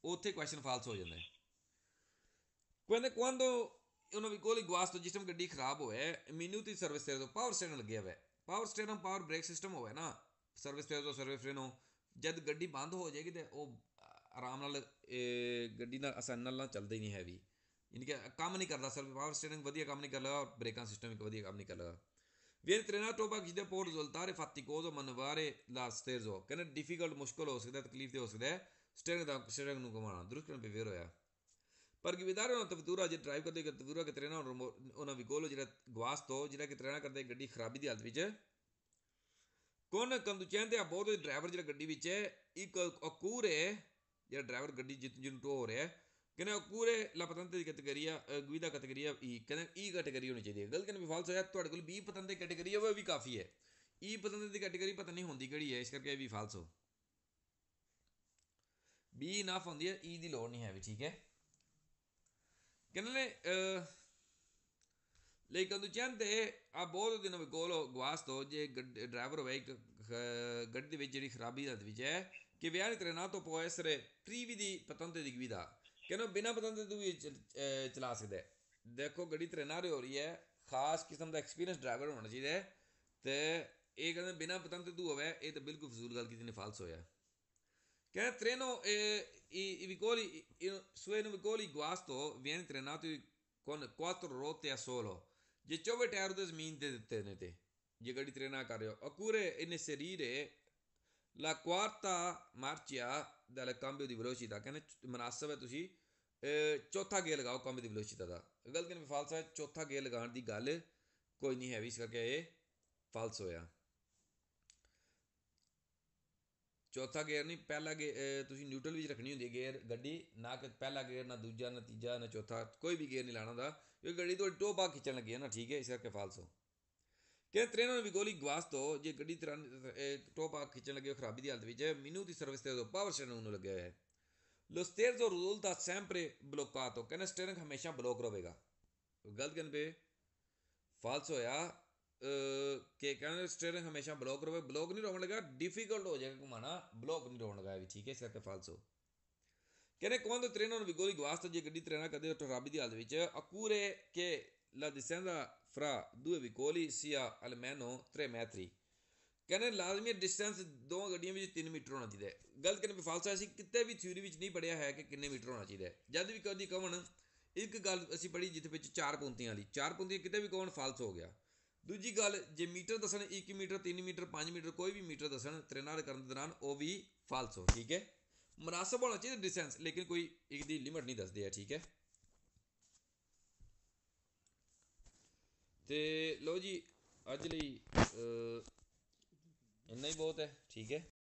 ਉੱਥੇ ਕੁਐਸਚਨ ਫਾਲਸ ਹੋ ਜਾਂਦਾ ਹੈ ਕਹਿੰਦੇ quando uno vicolo guasto ਜਿਸ ਟਾਈਮ ਗੱਡੀ ਖਰਾਬ ਹੋਵੇ minuti ਸਰਵਿਸ ਤੇ ਪਾਵਰ ਸਟੇਸ਼ਨ ਲੱਗਿਆ ਹੋਇਆ power station power break system ਹੋਵੇ ਨਾ ਸਰਵਿਸ ਤੇ ਤੋਂ ਸਰਵਿਸ ਫ੍ਰੇਨੋ ਜਦ ਗੱਡੀ ਬੰਦ ਹੋ ਜਾਏਗੀ ਤੇ ਉਹ ਆਰਾਮ ਨਾਲ ਗੱਡੀ ਨਾਲ ਆਸਾਨੀ ਨਾਲ ਚੱਲਦਾ ਹੀ ਨਹੀਂ ਹੈ ਵੀ ਯਾਨੀ ਕਿ ਕੰਮ ਨਹੀਂ ਕਰਦਾ ਸਰ ਪਾਵਰ ਸਟੇਰਿੰਗ ਵਧੀਆ ਕੰਮ ਨਹੀਂ ਕਰ ਲਗਾ ਬ੍ਰੇਕਾਂ ਸਿਸਟਮ ਇੱਕ ਵਧੀਆ ਕੰਮ ਨਹੀਂ ਕਰ ਲਗਾ viene trenato che può risultare faticoso manovare la sterzò ਕਹਿੰਦੇ ਡਿਫਿਕਲਟ ਮੁਸ਼ਕਲ ਹੋ ਸਕਦਾ ਤਕਲੀਫ ਤੇ ਹੋ ਸਕਦਾ ਸਟੇਰਿੰਗ ਨੂੰ ਘੁਮਾਉਣਾ ਦਰੁਸਤ ਕਰਨ ਪੇ ਹੋਇਆ ਪਰ guidare una vettura ਜੇ ਡਰਾਈਵ ਕਰਦੇ vettura che trena una vigolo ਜਿਹੜਾ guasto ਜਿਹੜਾ ਕਿ ਟ੍ਰੇਨਾਂ ਕਰਦੇ ਗੱਡੀ ਖਰਾਬੀ ਦੀ ਹਾਲਤ ਵਿੱਚ con conducente a bordo driver ਜਿਹੜਾ ਗੱਡੀ ਵਿੱਚ ਇੱਕ occure ਜਿਹੜਾ ਡਰਾਈਵਰ ਗੱਡੀ ਜਿਹਨੂੰ ਟੋ ਹੋ ਰਿਹਾ ਕਹਿੰਦੇ occure la patente di categoria guida categoria E ਕਹਿੰਦੇ E ਕੈਟਾਗਰੀ ਹੋਣੀ ਚਾਹੀਦੀ ਹੈ ਗਲਤ ਕਹਿੰਦੇ ਫਾਲਸ ਹੋਇਆ ਤੁਹਾਡੇ ਕੋਲ B patente ਕੈਟਾਗਰੀ ਹੋਵੇ ਵੀ ਕਾਫੀ ਹੈ E patente ਦੀ ਕੈਟਾਗਰੀ ਪਤਾ ਨਹੀਂ ਹੁੰਦੀ ਕਿਹੜੀ ਹੈ ਇਸ ਕਰਕੇ ਵੀ ਫਾਲਸ ਹੋ B ਇਨਫ ਹੁੰਦੀ ਹੈ E ਦੀ ਲੋੜ ਨਹੀਂ ਹੈ ਵੀ ਠੀਕ ਹੈ ਕਹਿੰਦੇ ਨੇ le conducente a bordo di un veicolo guasto ਜੇ ਡਰਾਈਵਰ ਹੋਵੇ ਇੱਕ ਗੱਡੀ ਦੇ ਵਿੱਚ ਜਿਹੜੀ ਖਰਾਬੀ ਹਾਲਤ ਵਿੱਚ ਹੈ che viene trenato può essere privi di patente di guida ਕਹਿੰਦੇ ਬਿਨਾਂ patente ਤੋਂ ਵੀ ਚਲਾ ਸਕਦਾ ਦੇਖੋ ਗੱਡੀ ਟ੍ਰੇਨਾਂ ਹੋ ਰਹੀ ਹੈ ਖਾਸ ਕਿਸਮ ਦਾ ਐਕਸਪੀਰੀਅੰਸ ਡਰਾਈਵਰ ਹੋਣਾ ਚਾਹੀਦਾ ਹੈ ਤੇ ਇਹ ਕਹਿੰਦੇ ਬਿਨਾਂ patente ਤੋਂ ਹੋਵੇ ਇਹ ਤਾਂ ਬਿਲਕੁਲ ਫਜ਼ੂਲ ਗੱਲ ਕੀਤੀ ਨੇ ਫਾਲਸ ਹੋਇਆ ਕਹਿੰਦੇ treno i vicoli su un vicolo guasto viene trenato con 4 ruote a solo ਜੇ 24 ਟਾਇਰ ਉਹਦੇ ਜ਼ਮੀਨ ਤੇ ਦਿੱਤੇ ਨੇ ਤੇ ਜੇ ਗੱਡੀ ਟ੍ਰੇਨਾਂ ਕਰ ਰਹੇ ਹੋ oppure inserire la quarta marcia del cambio di velocità ਕਹਿੰਦੇ ਮੁਨਾਸਬ ਹੈ ਤੁਸੀਂ ਚੌਥਾ ਗੇਅਰ ਲਗਾਓ cambio di velocità ਦਾ ਗਲਤ ਕਹਿੰਦੇ ਫਾਲਸ ਹੈ ਚੌਥਾ ਗੇਅਰ ਲਗਾਉਣ ਦੀ ਗੱਲ ਕੋਈ ਨਹੀਂ ਹੈ ਵੀ ਇਸ ਕਰਕੇ ਇਹ ਫਾਲਸ ਹੋਇਆ ਚੌਥਾ ਗੇਅਰ ਨਹੀਂ ਪਹਿਲਾ ਗੇਅਰ ਤੁਸੀਂ ਨਿਊਟਰਲ ਵਿੱਚ ਰੱਖਣੀ ਹੁੰਦੀ ਹੈ ਗੇਅਰ ਗੱਡੀ ਨਾ ਕਿ ਪਹਿਲਾ ਗੇਅਰ ਨਾ ਦੂਜਾ ਨਾ ਤੀਜਾ ਨਾ ਚੌਥਾ ਕੋਈ ਵੀ ਗੇਅਰ ਨਹੀਂ ਲਾਉਣਾ ਹੁੰਦਾ ਕਿਉਂਕਿ ਗੱਡੀ ਤੁਹਾਡੀ ਟੋ ਪਾ ਖਿੱਚਣ ਲੱਗੀ ਹੈ ਨਾ ਠੀਕ ਹੈ ਇਸ ਕਰਕੇ ਫਾਲਸ ਹੋ ਕਿ treno vigoli guasto ਜੇ ਗੱਡੀ ਟੋ ਪਾ ਖਿੱਚਣ ਲੱਗੇ ਖਰਾਬੀ ਦੀ ਹਾਲਤ ਵਿੱਚ minuti ਸਰਵਿਸ ਤੇ ਪਾਵਰ ਸਟੇਰਿੰਗ ਨੂੰ ਲੱਗਿਆ ਹੋਇਆ ਹੈ lo sterzo risulta sempre bloccato ਕਹਿੰਦੇ ਸਟੇਰਿੰਗ ਹਮੇਸ਼ਾ ਬਲੌਕ ਰਹੇਗਾ ਗਲਤ ਕਹਿੰਦੇ ਫਾਲਸ ਹੋਇਆ ਕਿ ਕਹਿੰਦੇ ਸਟੇਰਿੰਗ ਹਮੇਸ਼ਾ ਬਲੌਕ ਰਹੇ ਬਲੌਕ ਨਹੀਂ ਰੋਕਣ ਲੱਗਾ ਡਿਫਿਕਲਟ ਹੋ ਜਾਏਗਾ ਘੁਮਾਣਾ ਬਲੌਕ ਨਹੀਂ ਰੋਕਣ ਲੱਗਾ ਵੀ ਠੀਕ ਹੈ ਇਸ ਕਰਕੇ ਫਾਲਸ ਹੋ ਕਹਿੰਦੇ quando treno vigore guasta ਜੇ ਗੱਡੀ ਟ੍ਰੇਨਾਂ ਕਦੇ ਟਰਾਬੀ ਦੀ ਹਾਲਤ ਵਿੱਚ accure che la distanza fra due vicoli sia almeno 3 metri ਕਹਿੰਦੇ ਲਾਜ਼ਮੀ ਡਿਸਟੈਂਸ ਦੋ ਗੱਡੀਆਂ ਵਿੱਚ 3 ਮੀਟਰ ਹੋਣਾ ਚਾਹੀਦਾ ਹੈ। ਗਲਤ ਕਹਿੰਦੇ ਫਾਲਸਾ ਅਸੀਂ ਕਿਤੇ ਵੀ ਥਿਊਰੀ ਵਿੱਚ ਨਹੀਂ ਪੜ੍ਹਿਆ ਹੈ ਕਿ ਕਿੰਨੇ ਮੀਟਰ ਹੋਣਾ ਚਾਹੀਦਾ ਹੈ। ਜਦ ਵੀ ਕਦੀ ਕਹਣ ਇੱਕ ਗੱਲ ਅਸੀਂ ਪੜ੍ਹੀ ਜਿੱਥੇ ਵਿੱਚ 4 ਪੰਕਤੀਆਂ ਵਾਲੀ 4 ਪੰਕਤੀਆਂ ਕਿਤੇ ਵੀ ਕਹਣ ਫਾਲਸ ਹੋ ਗਿਆ। ਦੂਜੀ ਗੱਲ ਜੇ ਮੀਟਰ ਦੱਸਣ 1 ਮੀਟਰ 3 ਮੀਟਰ 5 ਮੀਟਰ ਕੋਈ ਵੀ ਮੀਟਰ ਦੱਸਣ ਟ੍ਰੇਨਾਂ ਕਰਨ ਦੇ ਦੌਰਾਨ ਉਹ ਵੀ ਫਾਲਸ ਹੋ। ਠੀਕ ਹੈ, ਮੁਨਾਸਬ ਹੋਣਾ ਚਾਹੀਦਾ ਡਿਸਟੈਂਸ, ਲੇਕਿਨ ਕੋਈ ਇੱਕ ਦੀ ਲਿਮਟ ਨਹੀਂ ਦੱਸਦੇ ਆ। ਠੀਕ ਹੈ, ਤੇ ਲਓ ਜੀ ਅੱਜ ਲਈ ਇੰਨਾ ਹੀ ਬਹੁਤ ਹੈ। ਠੀਕ ਹੈ।